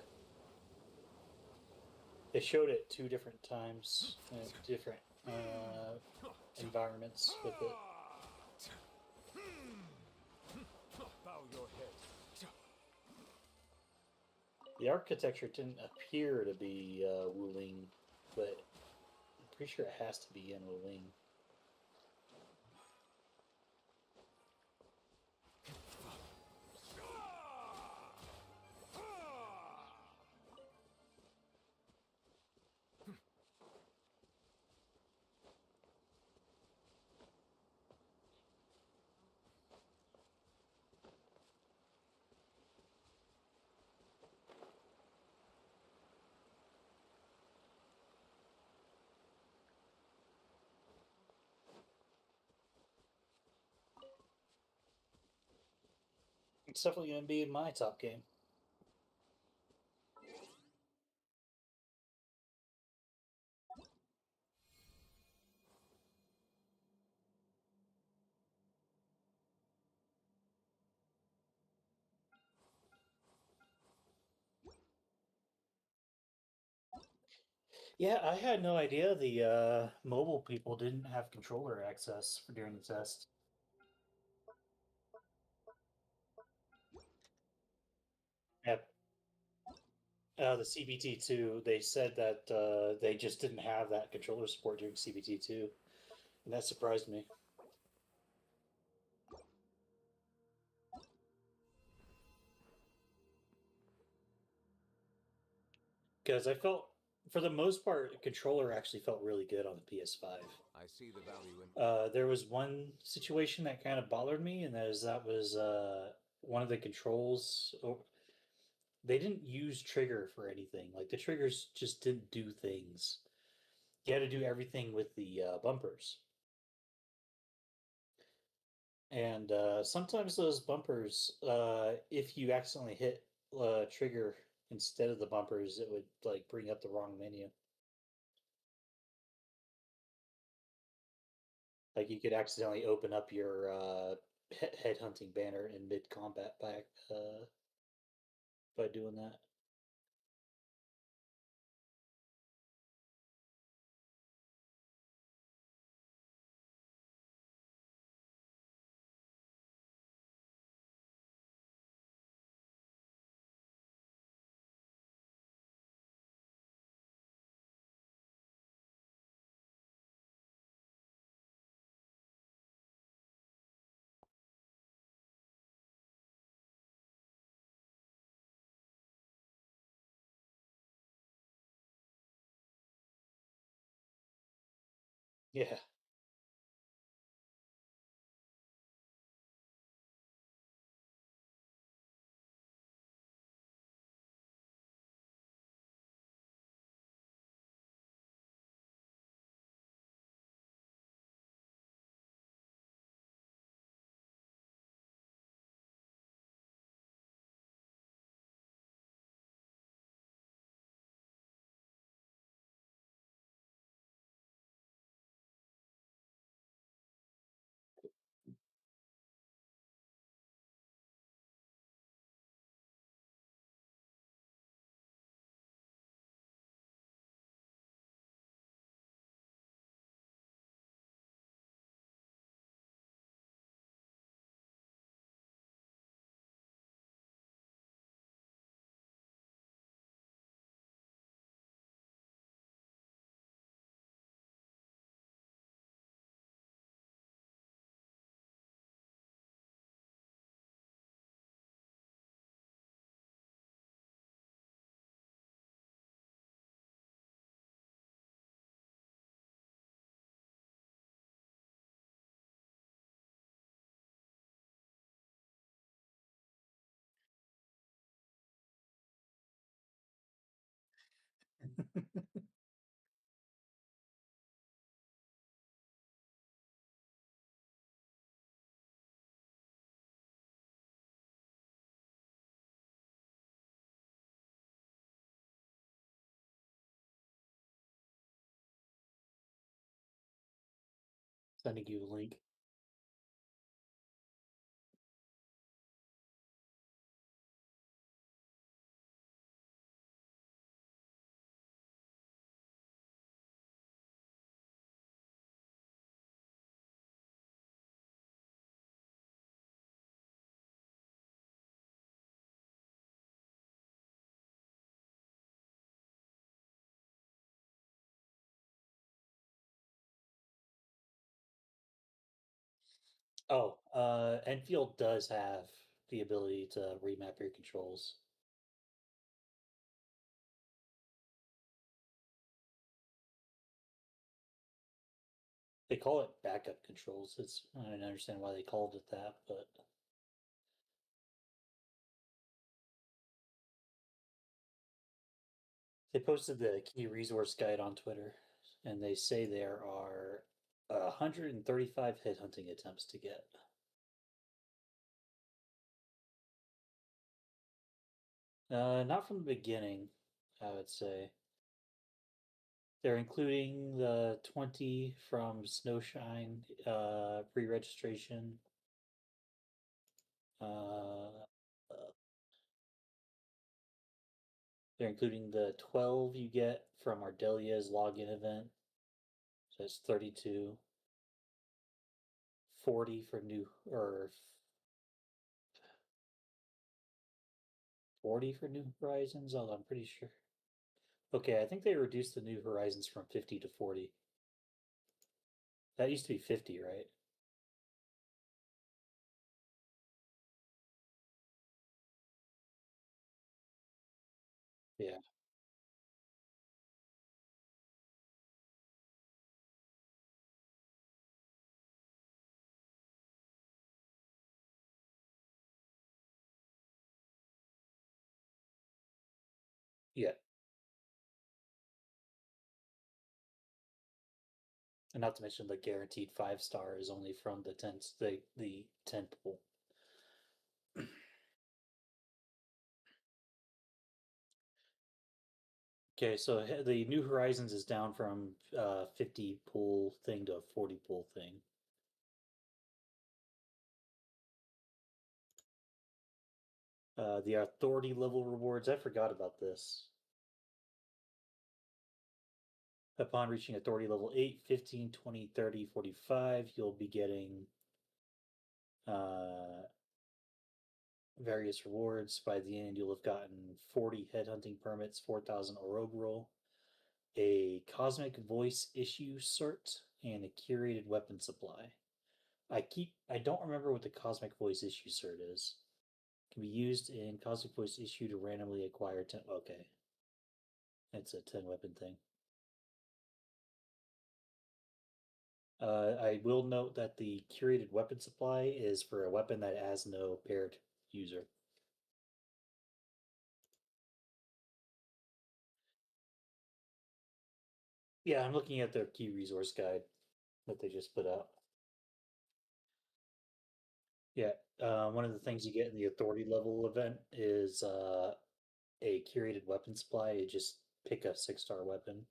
They showed it 2 different times, different environments with it. Bow your head. The architecture didn't appear to be Wuling, but I'm pretty sure it has to be in Wuling. It's definitely going to be in my top game. Yeah, I had no idea the mobile people didn't have controller access during the test. Yep. The CBT2, they said that they just didn't have that controller support during CBT2, and that surprised me. Because I felt, for the most part, controller actually felt really good on the PS5. I see the value in. There was one situation that kind of bothered me, and that was one of the controls. They didn't use trigger for anything. Like the triggers just didn't do things. You had to do everything with the bumpers. And sometimes those bumpers, if you accidentally hit trigger instead of the bumpers, it would like bring up the wrong menu. Like you could accidentally open up your headhunting banner in mid combat by doing that. Yeah. Sending you a link. Oh, Enfield does have the ability to remap your controls. They call it backup controls. I don't understand why they called it that, but they posted the key resource guide on Twitter, and they say there are 135 headhunting attempts to get. Not from the beginning, I would say. They're including the 20 from Snowshine pre-registration. They're including the 12 you get from Ardelia's login event. So it's 32. 40 for new, or 40 for New Horizons. Oh, I'm pretty sure. Okay, I think they reduced the New Horizons from 50 to 40. That used to be 50, right? Yeah. Yeah. And not to mention the guaranteed 5-star is only from the 10th pool. Okay, so the New Horizons is down from 50 pool thing to a 40 pool thing. The authority level rewards, I forgot about this. Upon reaching authority level 8, 15, 20, 30, 45, you'll be getting various rewards. By the end, you'll have gotten 40 headhunting permits, 4,000 Orogrol, a Cosmic Voice issue cert, and a curated weapon supply. I don't remember what the Cosmic Voice issue cert is. Can be used in Cosmic Voice issue to randomly acquire 10. Okay. It's a 10 weapon thing. I will note that the curated weapon supply is for a weapon that has no paired user. Yeah, I'm looking at their key resource guide that they just put out. Yeah, one of the things you get in the authority level event is a curated weapon supply. You just pick a 6-star weapon.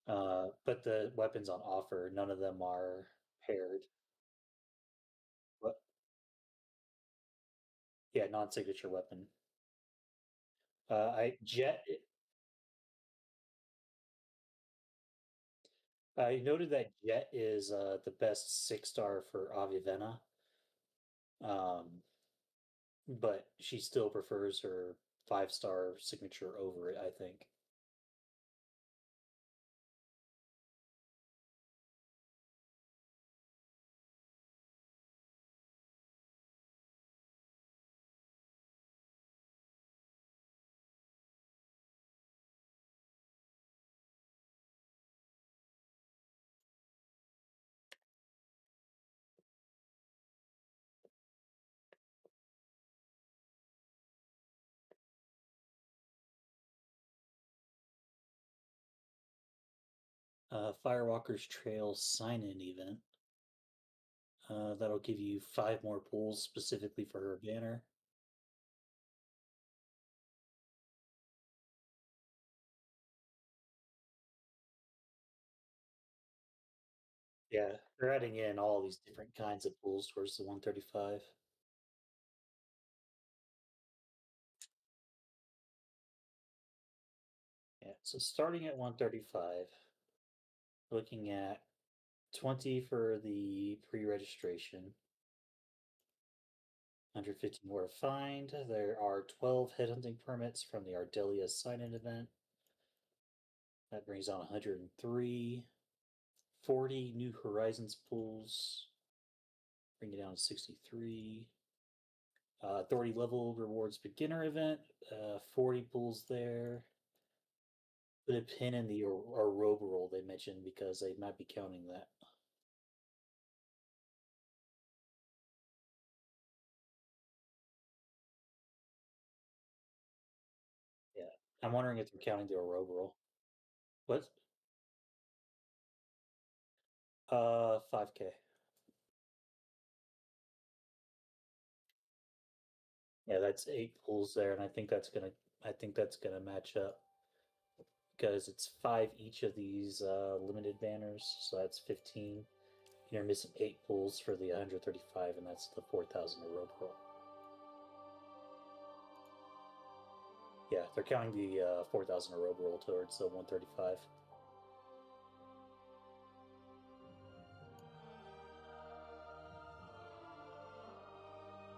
But the weapons on offer, none of them are paired. What? Yeah, non-signature weapon. I noted that Jet is the best 6-star for Avivenna. But she still prefers her 5-star signature over it, I think. Firewalker's Trail sign-in event. That'll give you 5 more pulls specifically for her banner. Yeah, they're adding in all these different kinds of pulls towards the 135. Yeah, so starting at 135, looking at 20 for the pre-registration, 150 more to find. There are 12 headhunting permits from the Ardelia sign-in event. That brings on 103. 40 New Horizons pools. Bring it down to 63. Authority level rewards beginner event. 40 pulls there. Put a pin in the robe roll they mentioned because they might be counting that. Yeah, I'm wondering if they're counting the robe roll. What? 5K. Yeah, that's 8 pulls there, and I think that's gonna match up because it's 5 each of these limited banners, so that's 15. You're missing 8 pulls for the 135, and that's the 4,000 rope roll. Yeah, they're counting the 4,000 rope roll towards the 135.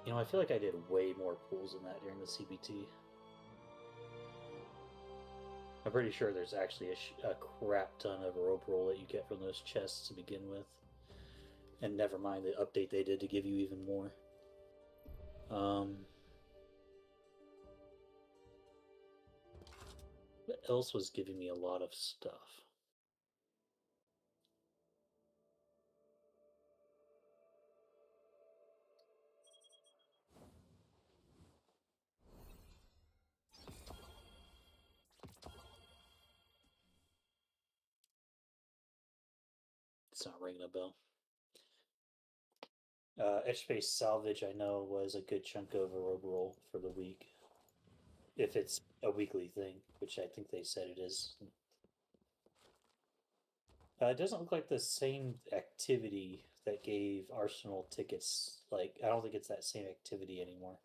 You know, I feel like I did way more pulls than that during the CBT. I'm pretty sure there's actually a crap ton of rope roll that you get from those chests to begin with. And never mind the update they did to give you even more. What else was giving me a lot of stuff? It's not ringing a bell. Edge Space Salvage, I know, was a good chunk of a rope roll for the week. If it's a weekly thing, which I think they said it is. It doesn't look like the same activity that gave Arsenal tickets. Like, I don't think it's that same activity anymore.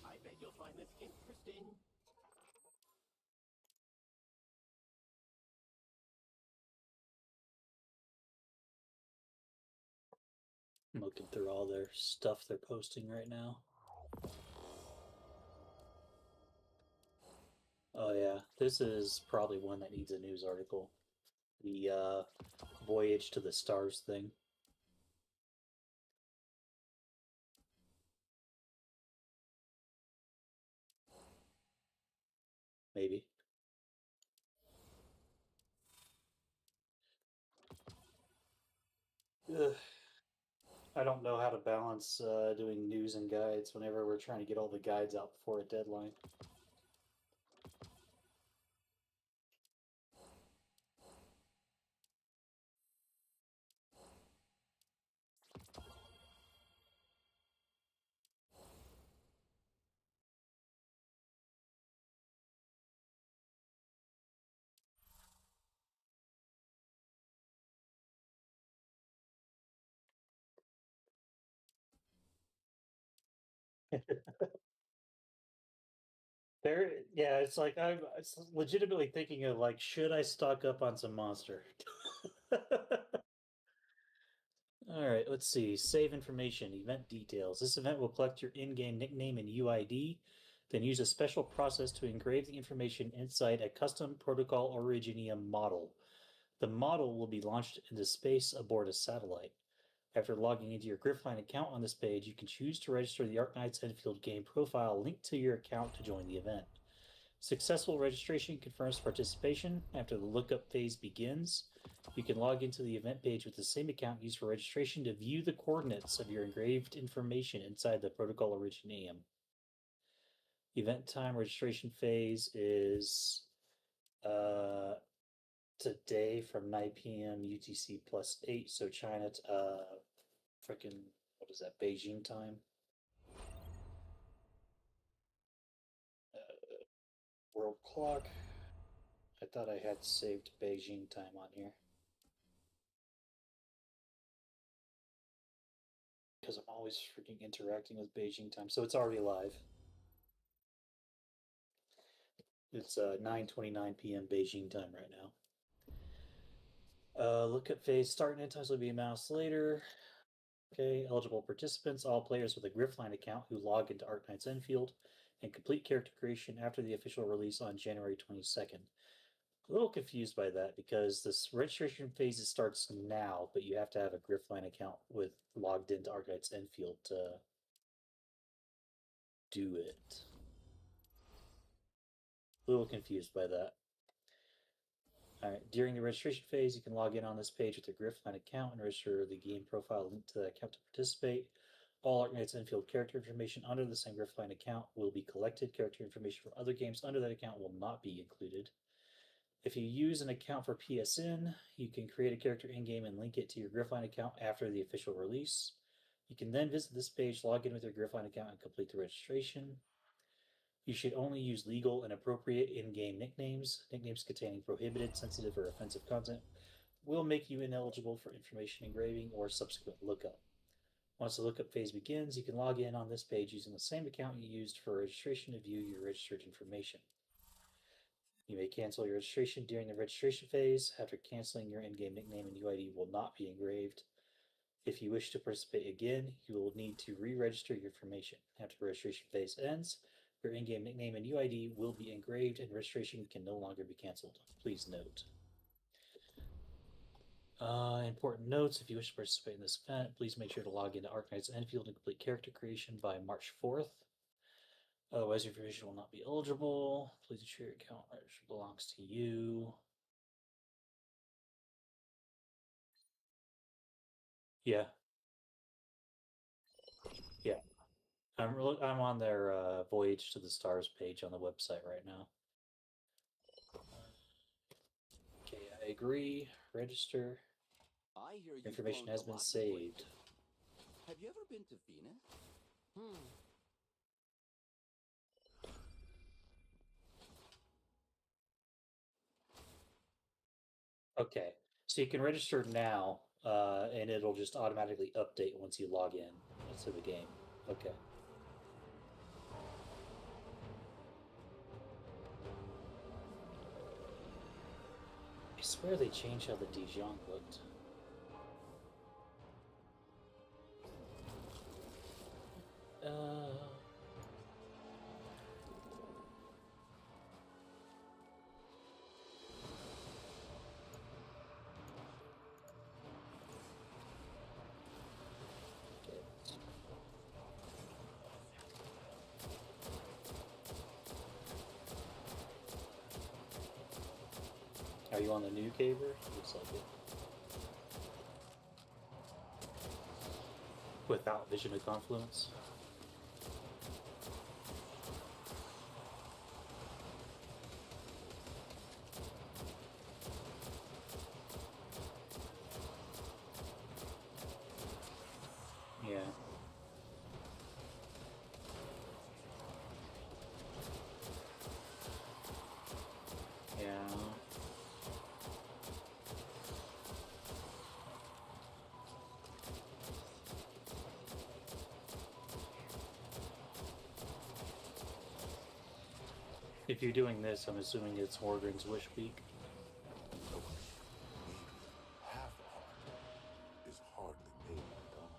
I bet you'll find this interesting. I'm looking through all their stuff they're posting right now. Oh yeah, this is probably one that needs a news article. The Voyage to the Stars thing. Maybe. Ugh. I don't know how to balance doing news and guides whenever we're trying to get all the guides out before a deadline. Yeah, it's like I'm legitimately thinking of like, should I stock up on some monster? All right, let's see. Save information, event details. This event will collect your in-game nickname and UID, then use a special process to engrave the information inside a custom Protocol Originium model. The model will be launched into space aboard a satellite. After logging into your Griffline account on this page, you can choose to register the Arknights Endfield game profile linked to your account to join the event. Successful registration confirms participation. After the lookup phase begins, you can log into the event page with the same account used for registration to view the coordinates of your engraved information inside the Protocol Originium. Event time registration phase is today from 9 p.m. UTC +8, so China, freaking, what is that, Beijing time? World clock. I thought I had saved Beijing time on here. Because I'm always freaking interacting with Beijing time, so it's already live. It's 9:29 p.m. Beijing time right now. Lookup phase start and end times will be announced later. Okay, eligible participants, all players with a Griffline account who log into Arknights Enfield and complete character creation after the official release on January 22nd. A little confused by that because this registration phase starts now, but you have to have a Griffline account with logged into Arknights Enfield to do it. A little confused by that. Alright, during the registration phase, you can log in on this page with your Griffline account and register the game profile linked to that account to participate. All Arknights Enfield character information under the same Griffline account will be collected. Character information from other games under that account will not be included. If you use an account for PSN, you can create a character in-game and link it to your Griffline account after the official release. You can then visit this page, log in with your Griffline account, and complete the registration. You should only use legal and appropriate in-game nicknames. Nicknames containing prohibited, sensitive, or offensive content will make you ineligible for information engraving or subsequent lookup. Once the lookup phase begins, you can log in on this page using the same account you used for registration to view your registered information. You may cancel your registration during the registration phase. After canceling, your in-game nickname and UID will not be engraved. If you wish to participate again, you will need to re-register your information. After the registration phase ends, your in-game nickname and UID will be engraved and registration can no longer be canceled. Please note. Important notes, if you wish to participate in this event, please make sure to log into Arknights Enfield and complete character creation by March 4th. Otherwise, your information will not be eligible. Please ensure your account belongs to you. Yeah. Yeah. I'm on their Voyage to the Stars page on the website right now. Okay, I agree. Register. I hear you've Information has been cloned a lot saved. lately. Have you ever been to Venus? Okay, so you can register now, and it'll just automatically update once you log in to the game. Okay. I swear they changed how the Dijon looked. Are you on the new caver? Looks like it. Without Vision of Confluence? Yeah. Yeah. If you're doing this, I'm assuming it's Morgan's Wish Week. Half a heart is hardly made of dumb.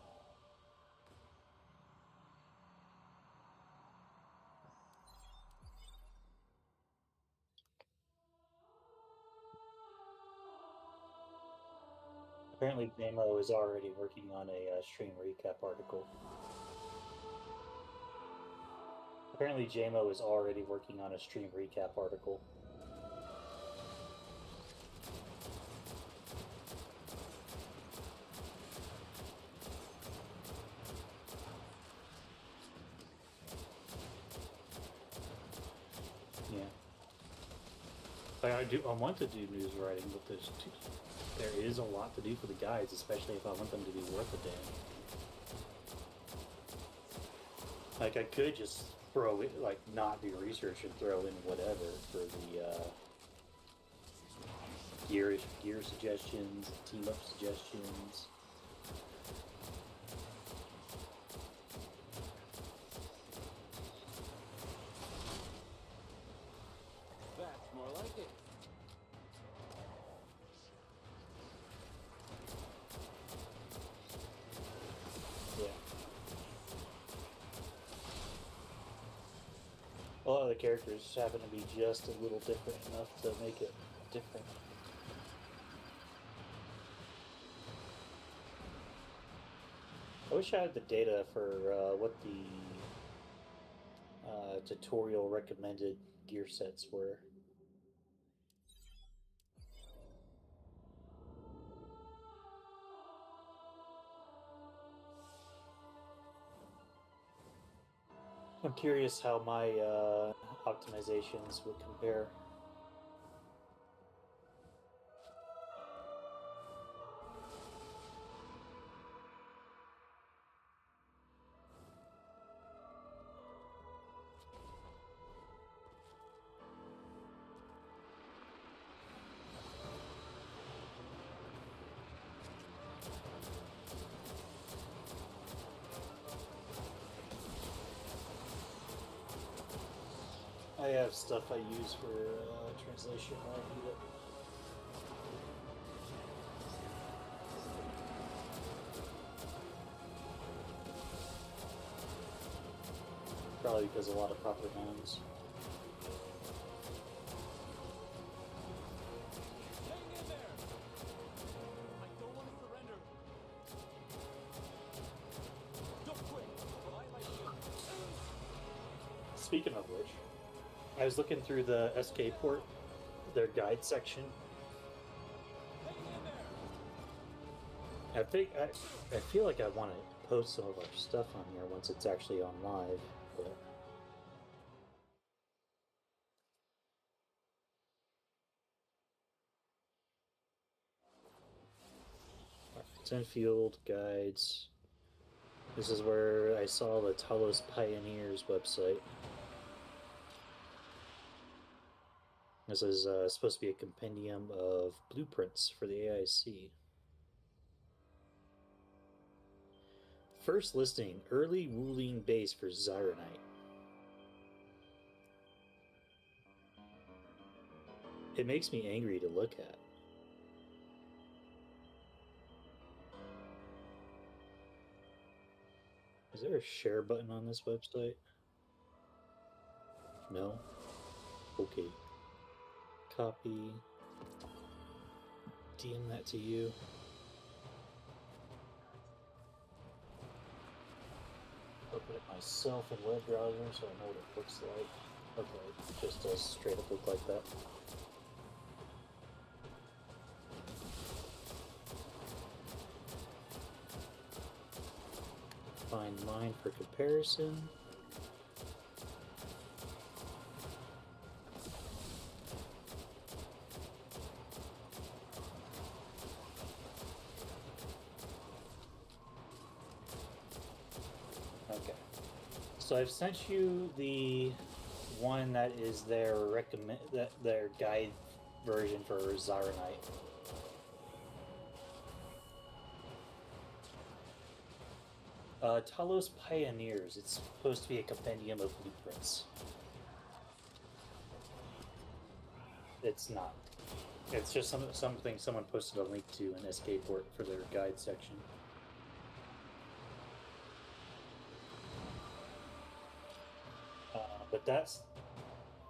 Apparently, Nemo is already working on a stream recap article. Apparently, JMO is already working on a stream recap article. Yeah. I want to do news writing, but there is a lot to do for the guides, especially if I want them to be worth a damn. Like, I could just throw it, like, not do research and throw in whatever for the gear suggestions, team up suggestions. the characters happen to be just a little different enough to make it different. I wish I had the data for what the tutorial recommended gear sets were. I'm curious how my optimizations would compare. I have stuff I use for translation when I need it. Probably because a lot of proper nouns. Speaking of which, I was looking through the SK port, their guide section. I feel like I want to post some of our stuff on here once it's actually on live, but it's Endfield guides. This is where I saw the Talos Pioneers website. This is supposed to be a compendium of blueprints for the AIC. First listing, early ruling base for Zyronite. It makes me angry to look at. Is there a share button on this website? No? Okay. Copy. DM that to you. Open it myself in web browser so I know what it looks like. Okay, it just does straight up look like that. Find mine for comparison. Okay. So I've sent you the one that is their their guide version for Zyronite. Talos Pioneers. It's supposed to be a compendium of blueprints. It's not. It's just something someone posted a link to in SK port for their guide section. But that's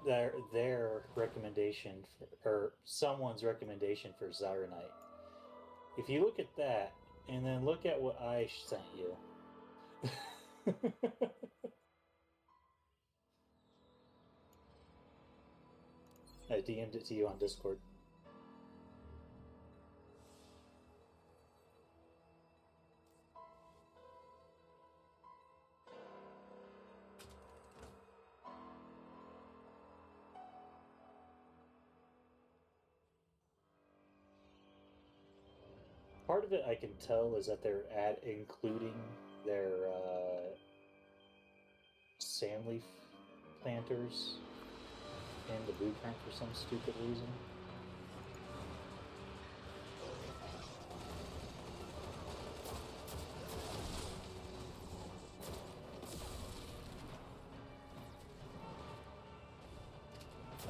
their recommendation or someone's recommendation for Zyronite. If you look at that and then look at what I sent you. I DM'd it to you on Discord. Part of it I can tell is that they're including their sandleaf planters in the blueprint for some stupid reason.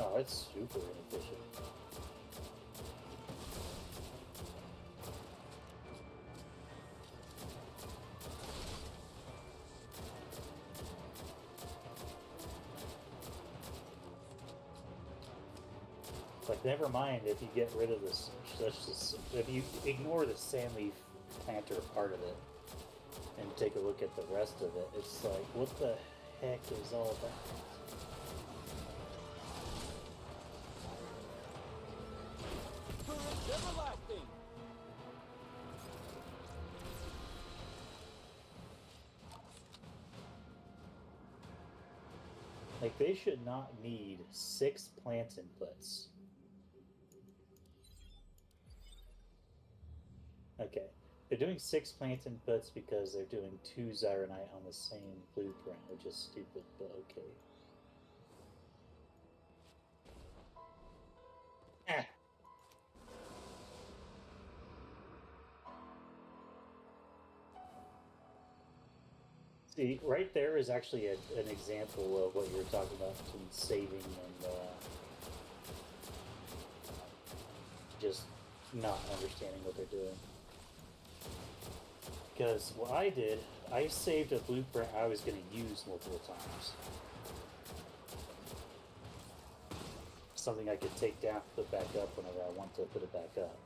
Oh, it's super inefficient. Like, never mind if you get rid of this, if you ignore the sandleaf planter part of it and take a look at the rest of it, it's like, what the heck is all that? Everlasting! Like, they should not need 6 plant inputs. Okay. They're doing 6 plant inputs because they're doing 2 Zyronite on the same blueprint, which is stupid, but okay. Ah. See, right there is actually an example of what you were talking about between saving and just not understanding what they're doing. Because what I did, I saved a blueprint I was going to use multiple times. Something I could take down, put back up whenever I want to put it back up.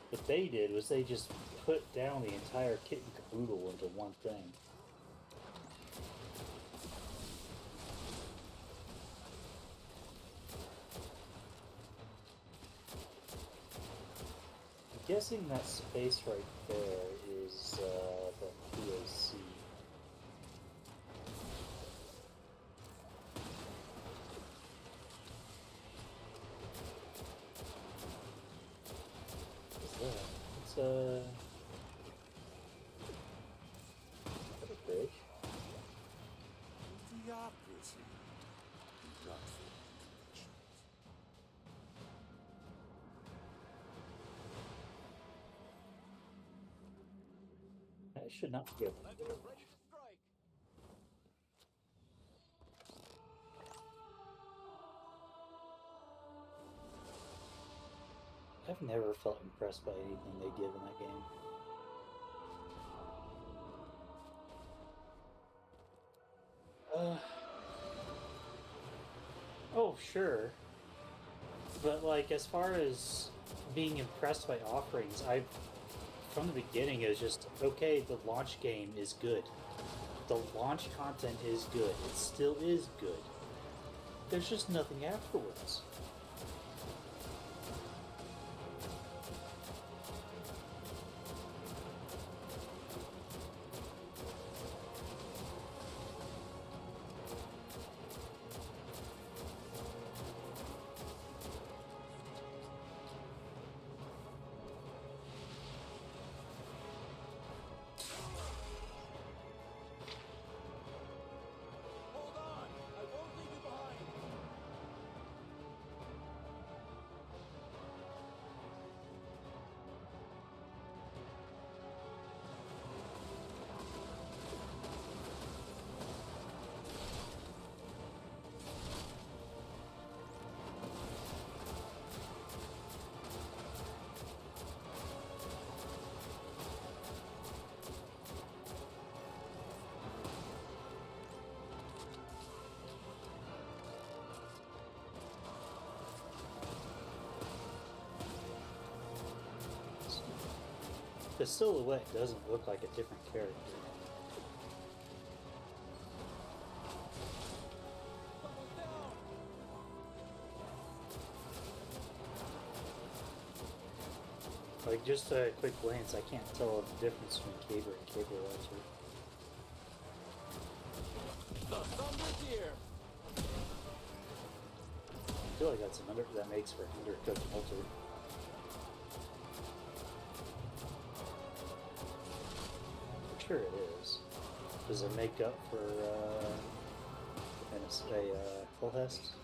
What they did was they just put down the entire kit and caboodle into one thing. I'm guessing that space right there is the PAC. What's that? It's a bridge. Idiocracy. Not for connections. I should not be able to do it. I've never felt impressed by anything they did in that game. Oh, sure. But, like, as far as being impressed by offerings, from the beginning, it was just, okay, the launch game is good. The launch content is good. It still is good. There's just nothing afterwards. The silhouette doesn't look like a different character. Like, just a quick glance, I can't tell the difference between Caber and Caber Watcher. The Thunder's here! I feel like that makes for undercooked Molter. Sure it is. Does it make up for a full hest?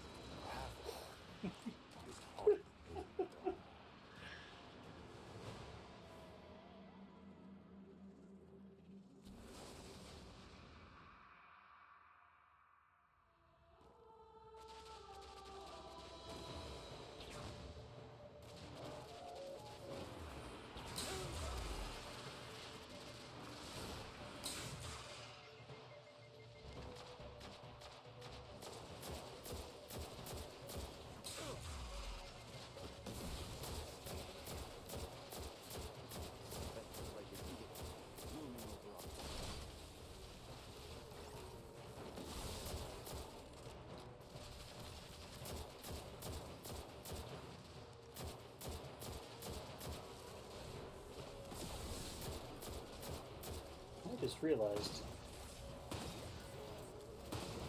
just realized.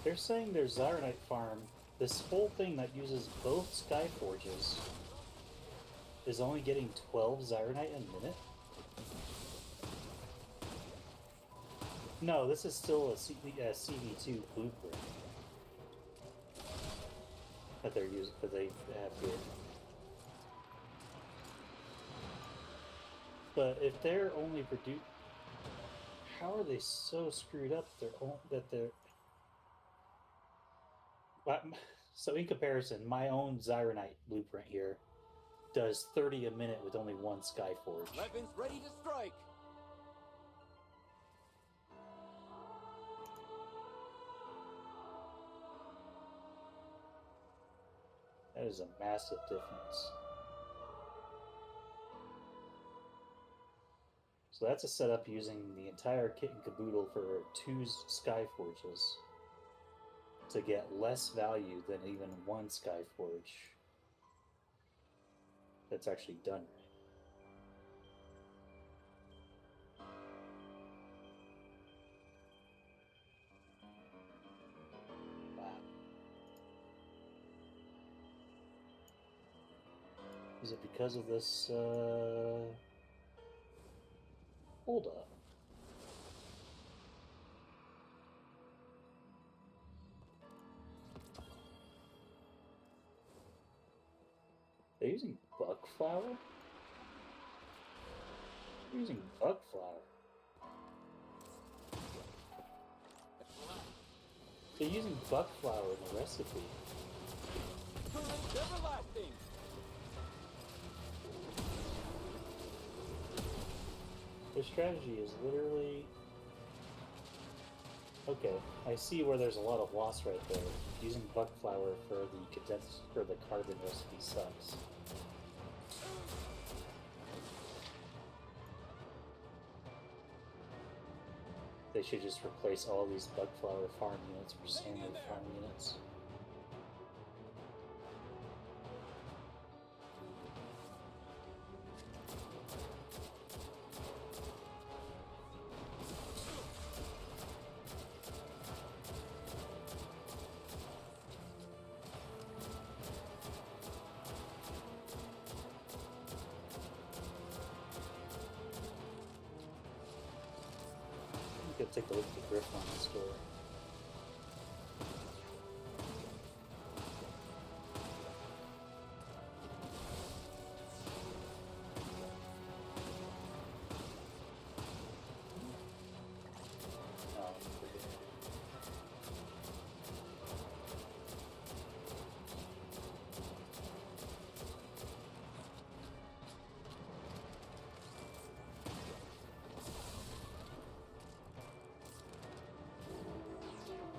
They're saying their Zyronite farm, this whole thing that uses both Skyforges, is only getting 12 Zyronite a minute? No, this is still a CV2 blueprint that they're using, that they have here. But if they're only how are they so screwed up that they're so in comparison, my own Zyronite blueprint here does 30 a minute with only one Skyforge. Weapons ready to strike. That is a massive difference. So that's a setup using the entire kit and caboodle for 2 Skyforges to get less value than even one Skyforge that's actually done right. Wow. Is it because of this, hold up. They're using buck flower? They're using buck flower. They're using buck flower in the recipe. Everlasting. Their strategy is literally... Okay, I see where there's a lot of loss right there. Using buck flower for the carbon recipe sucks. They should just replace all these buck flower farm units for standard farm units. Take a look at the grip on the store.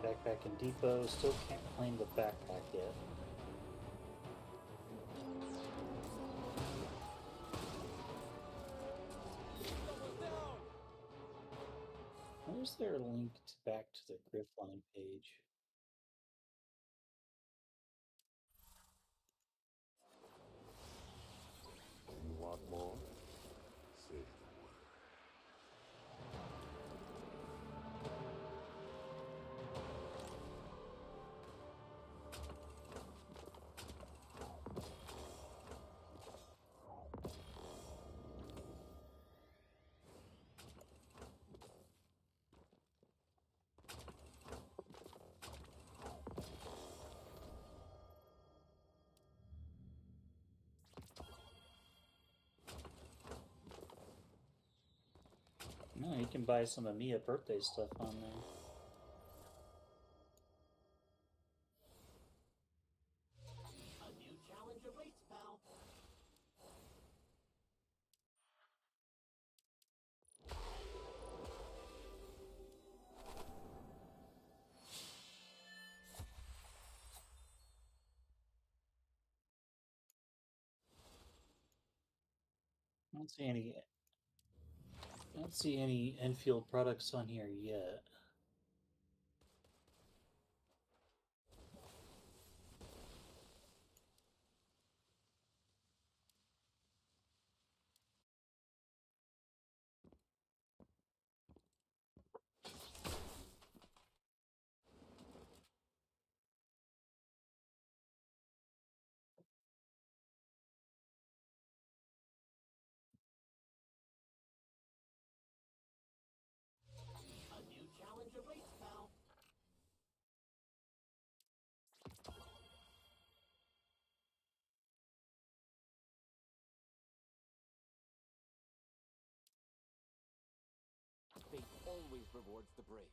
Backpack and depot, still can't claim the backpack yet. Where's their link back to the Griffline page? You want more? Say the word. No, you can buy some Amiya birthday stuff on there. A new challenge awaits, pal. I don't see any Enfield products on here yet. rewards the brave.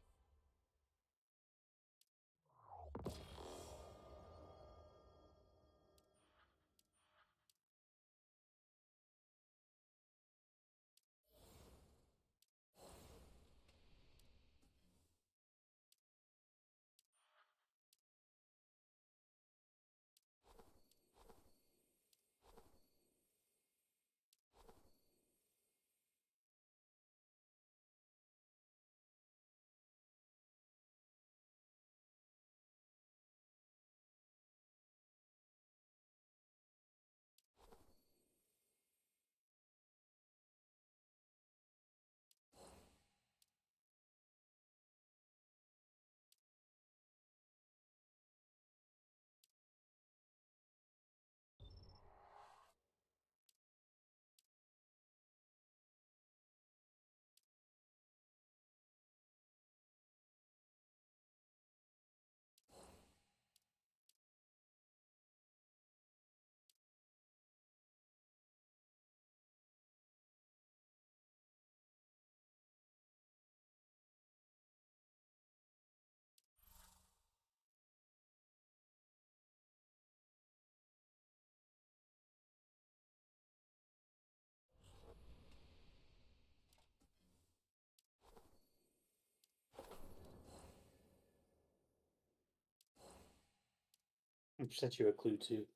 I sent you a clue too.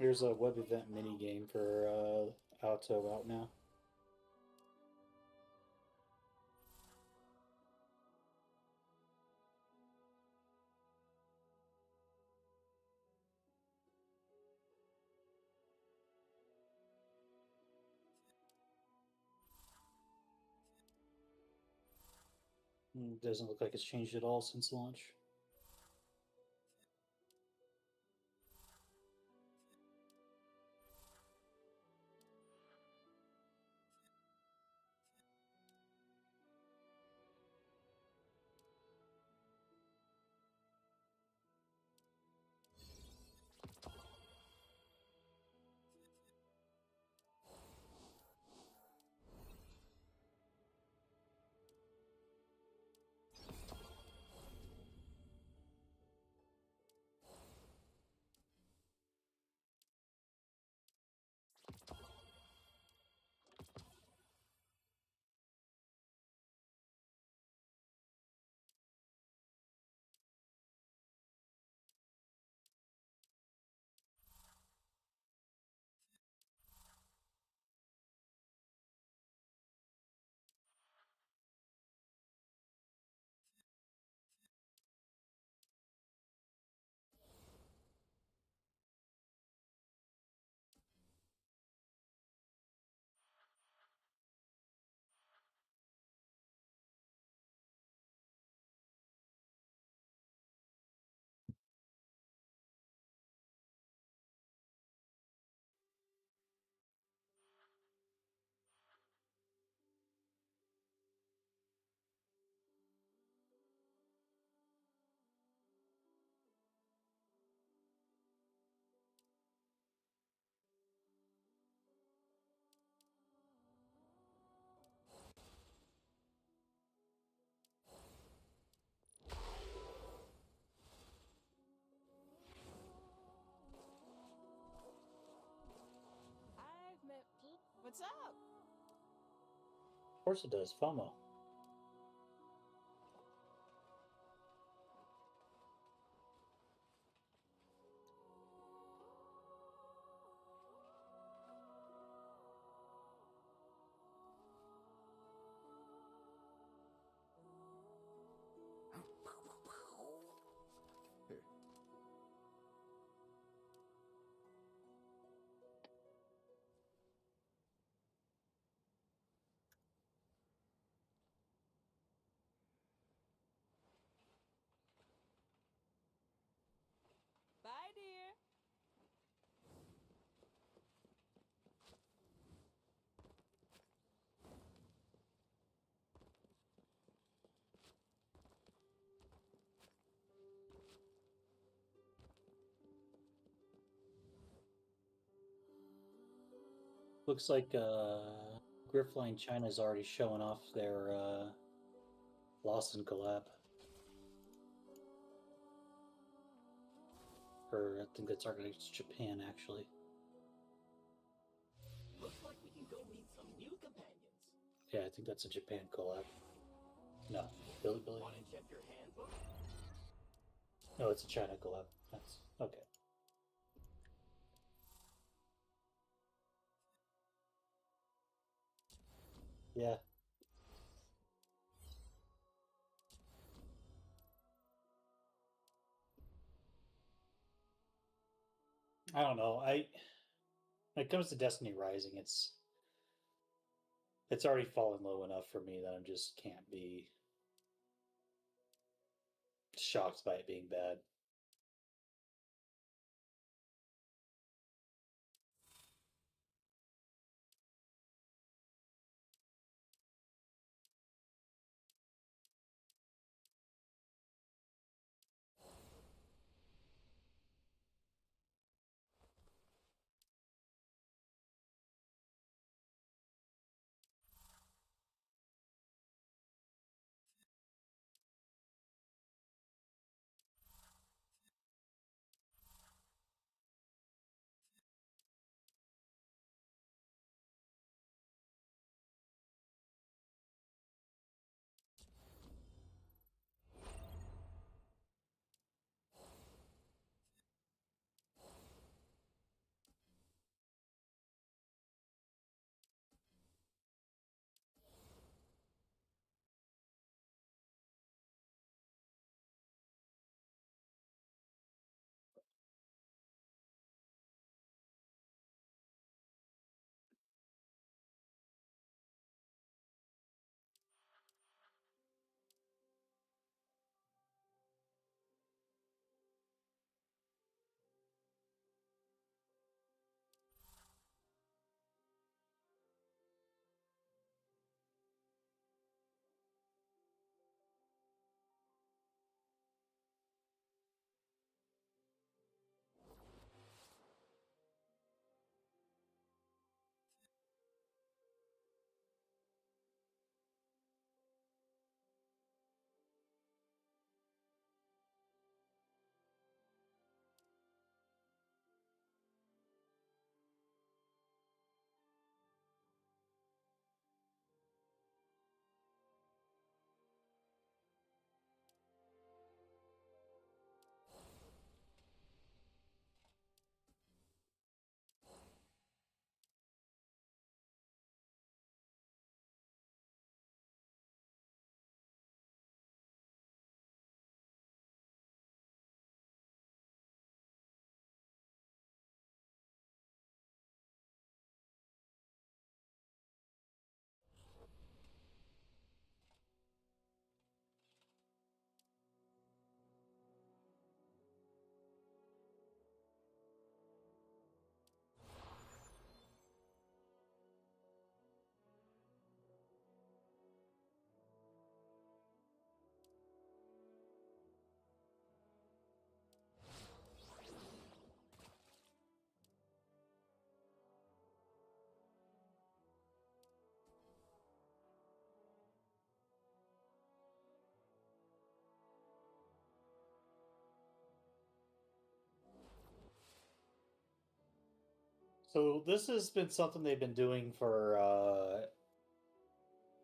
There's a web event mini game for Alto out now. Doesn't look like it's changed at all since launch. What's up? Of course it does. FOMO. Looks like Griffline China's already showing off their Lawson collab. Or I think that's Arknights Japan, actually. Looks like we can go meet some new companions. Yeah, I think that's a Japan collab. No, Billy. Want to check your handbook? No, it's a China collab. That's okay. Yeah. I don't know. When it comes to Destiny Rising, it's already fallen low enough for me that I just can't be shocked by it being bad. So this has been something they've been doing for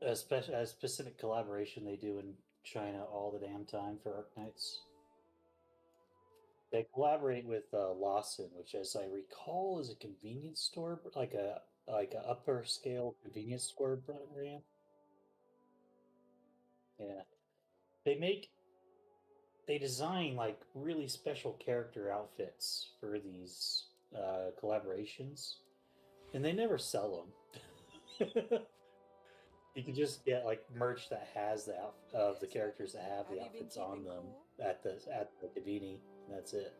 a specific collaboration they do in China all the damn time for Arknights. They collaborate with Lawson, which, as I recall, is a convenience store, like a upper scale convenience store brand. Yeah, they design like really special character outfits for these collaborations, and they never sell them. You can just get like merch that has the of the characters that have the outfits on them at the conveni. That's it.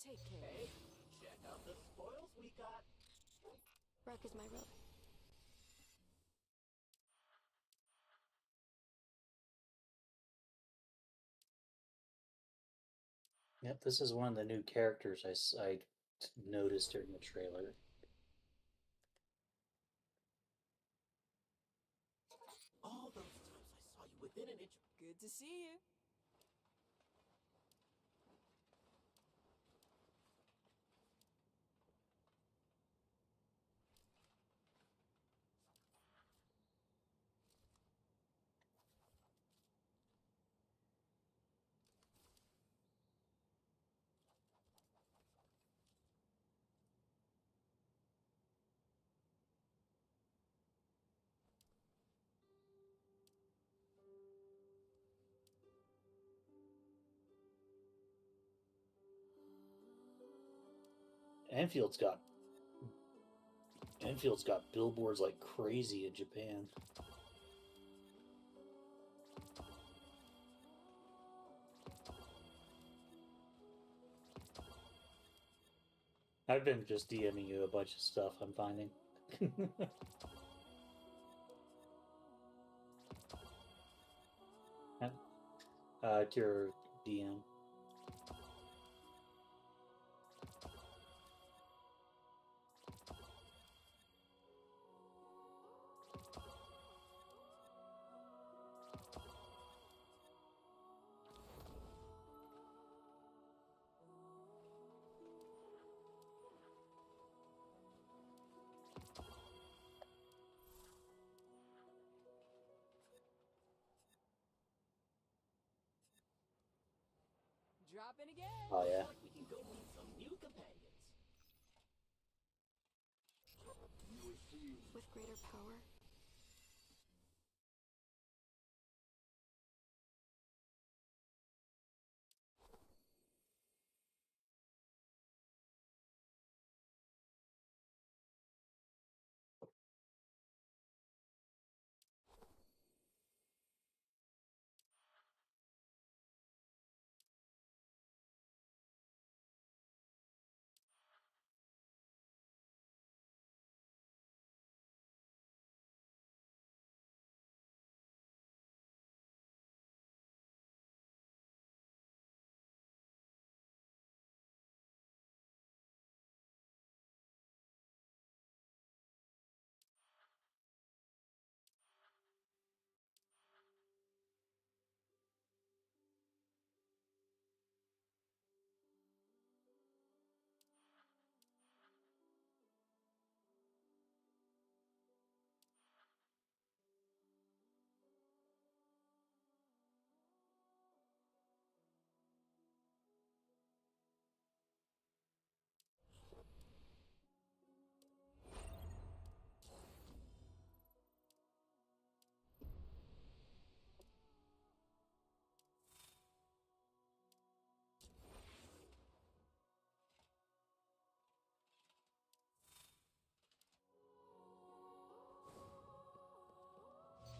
Take care. Hey, check out the spoils we got. Rock is my road. Yep, this is one of the new characters I noticed during the trailer. All those times I saw you within an inch. Good to see you. Enfield's got billboards like crazy in Japan. I've been just DMing you a bunch of stuff I'm finding. To your DM. Drop in again. Oh yeah. Looks like we can go meet some new companions. With greater power.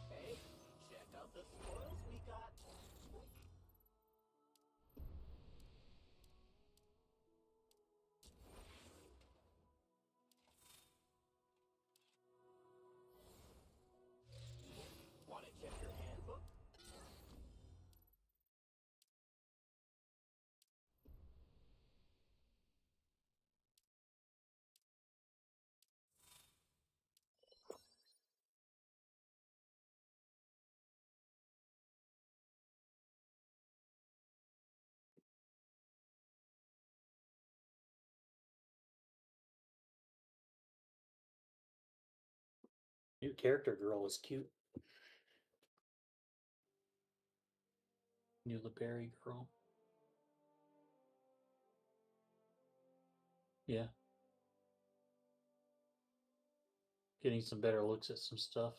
Hey, check out the spoils we got. Wanna check your handbook? New character girl is cute. New Liberry girl. Yeah. Getting some better looks at some stuff.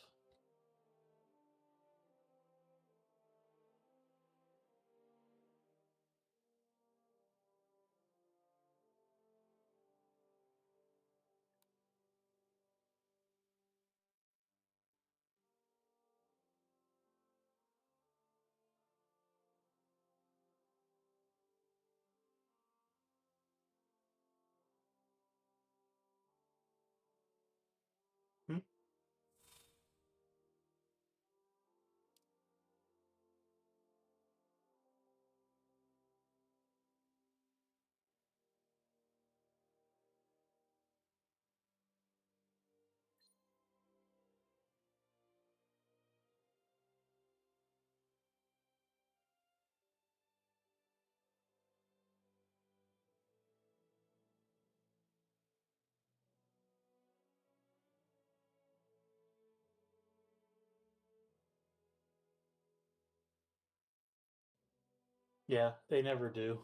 Yeah, they never do.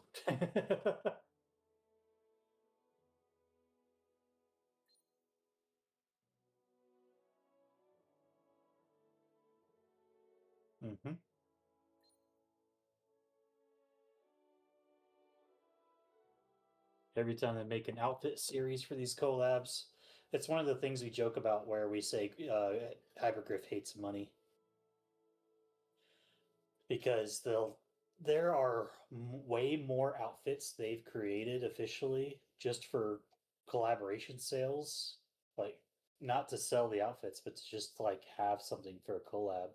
hmm Every time they make an outfit series for these collabs, it's one of the things we joke about where we say Hypergriff hates money because there are way more outfits they've created officially just for collaboration sales, like not to sell the outfits, but to just like have something for a collab,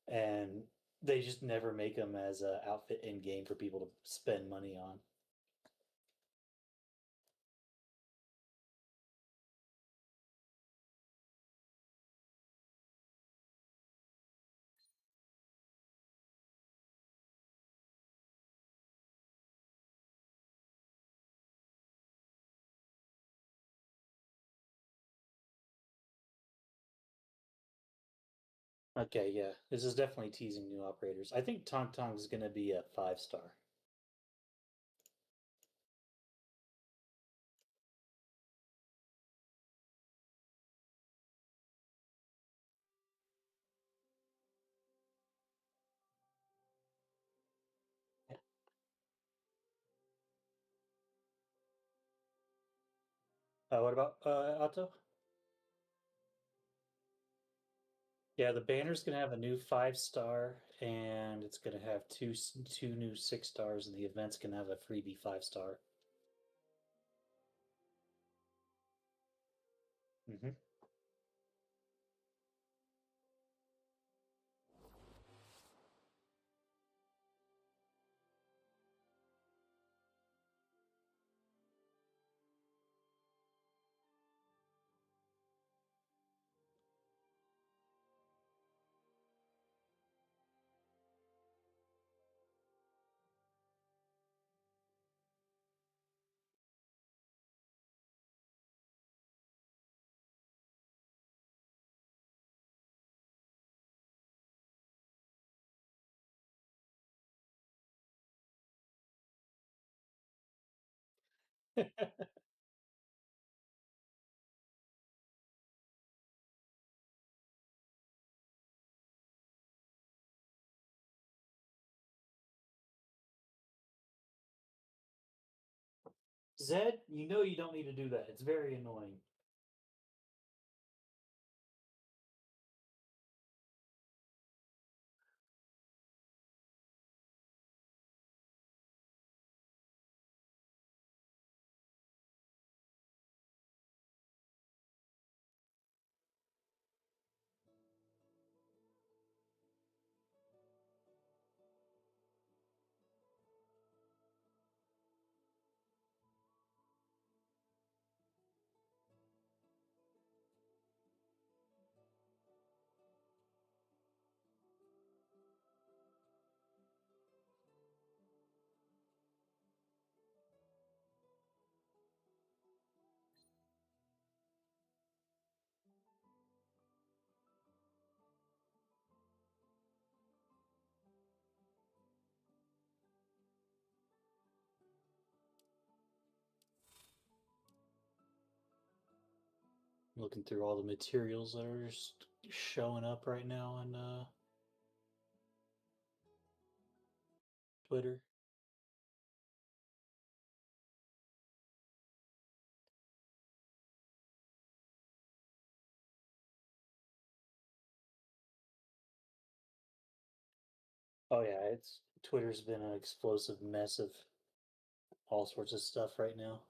and they just never make them as an outfit in game for people to spend money on. Okay, yeah, this is definitely teasing new operators. I think Tong Tong is going to be a 5-star. What about Otto? Yeah, the banner's going to have a new 5-star, and it's going to have two new 6-stars, and the event's going to have a freebie 5-star. Mm-hmm. Zed, you know you don't need to do that. It's very annoying. Looking through all the materials that are just showing up right now on Twitter. Oh yeah, it's Twitter's been an explosive mess of all sorts of stuff right now.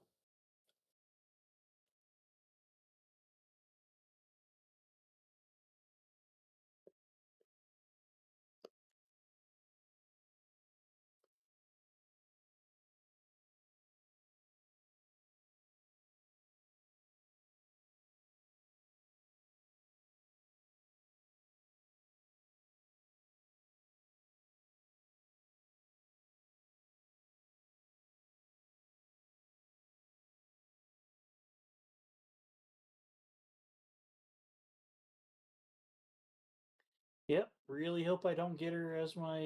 Yep, really hope I don't get her as my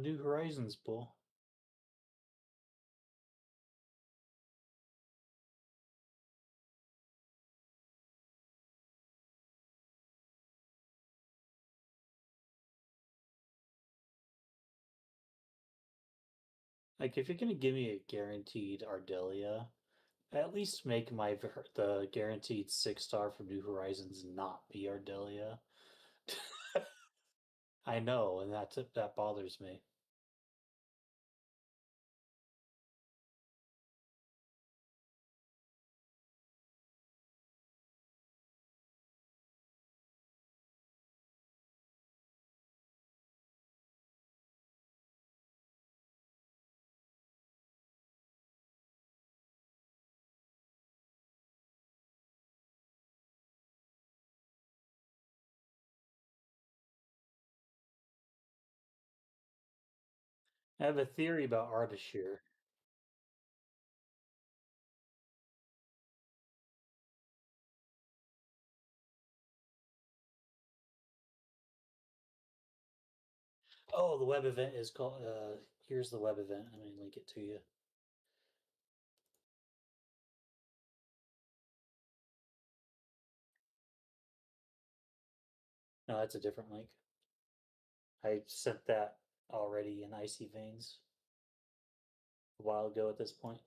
New Horizons pull. Like, if you're gonna give me a guaranteed Ardelia, at least make the guaranteed 6-star from New Horizons not be Ardelia. I know, and that bothers me. I have a theory about Ardashir. Oh, the web event is called. Here's the web event. I'm gonna link it to you. No, that's a different link. I sent that already in Icy Veins a while ago at this point.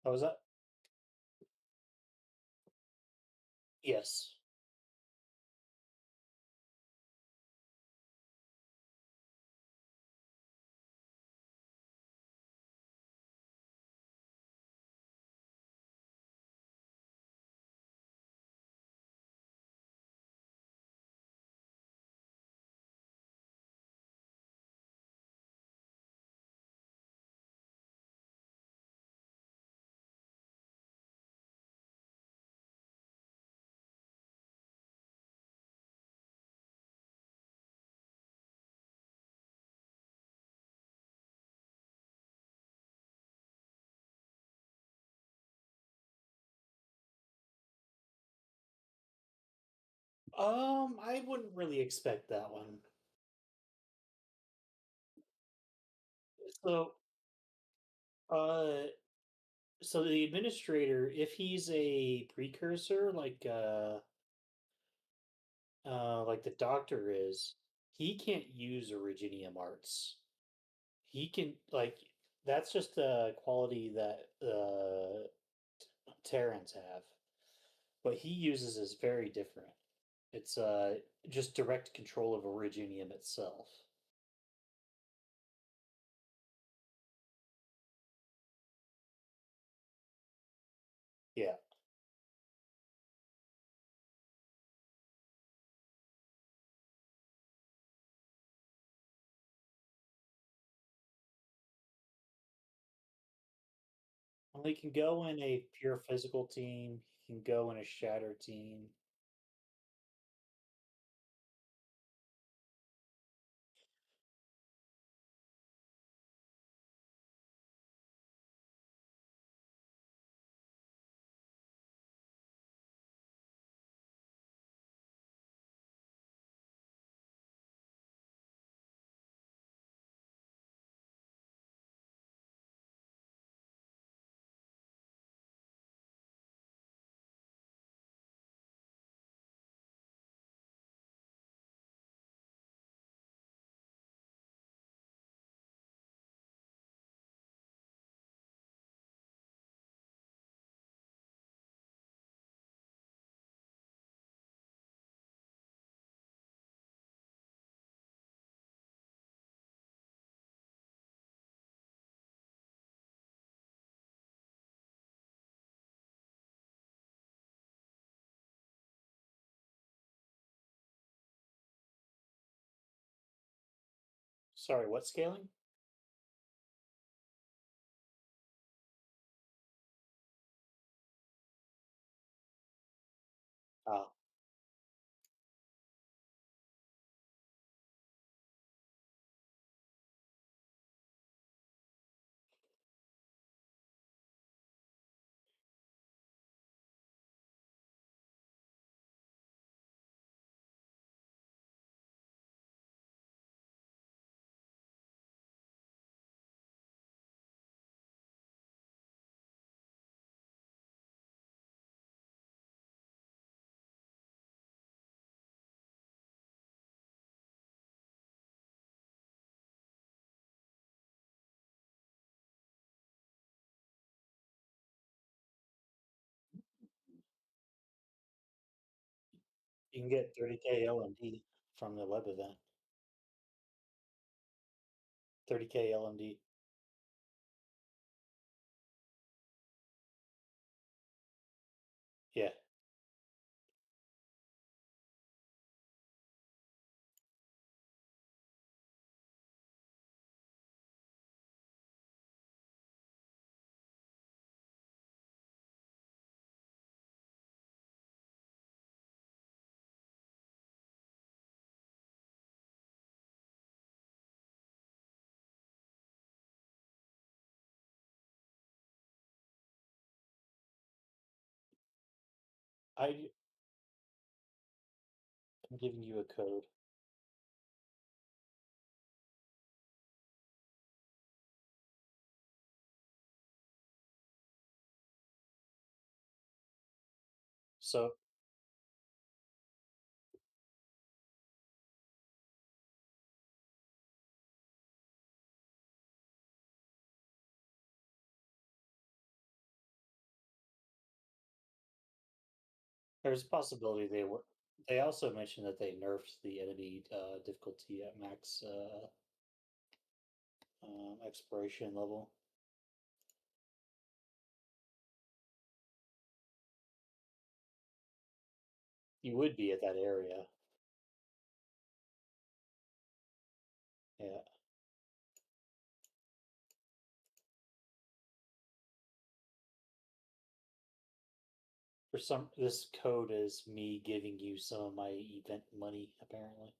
How was that? Yes. I wouldn't really expect that one. So, uh, so the administrator, if he's a precursor, like the doctor is, he can't use originium arts. He can like that's just a quality that Terrans have. What he uses is very different. It's just direct control of originium itself. Yeah. Well, he can go in a pure physical team. He can go in a shatter team. Sorry, what scaling? Ah. You can get 30k LMD from the web event. 30k LMD. Yeah. I'm giving you a code. So there's a possibility they were. They also mentioned that they nerfed the enemy difficulty at max exploration level. You would be at that area. Yeah. For some, this code is me giving you some of my event money, apparently.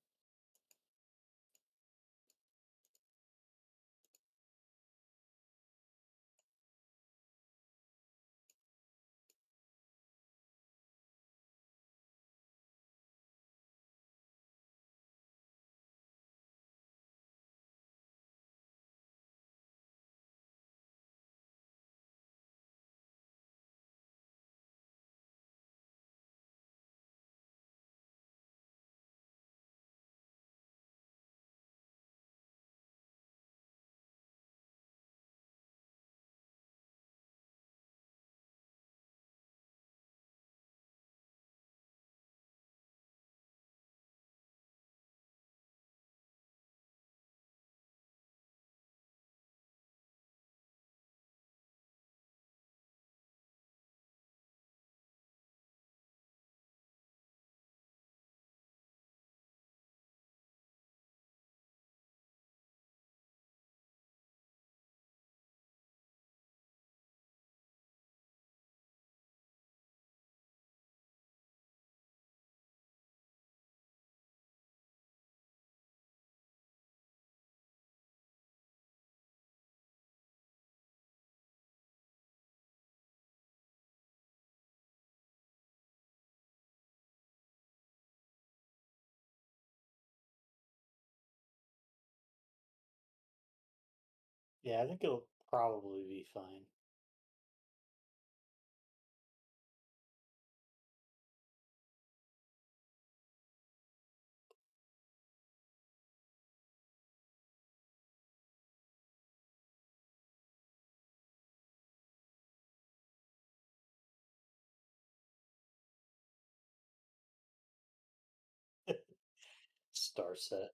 Yeah, I think it'll probably be fine. Star set.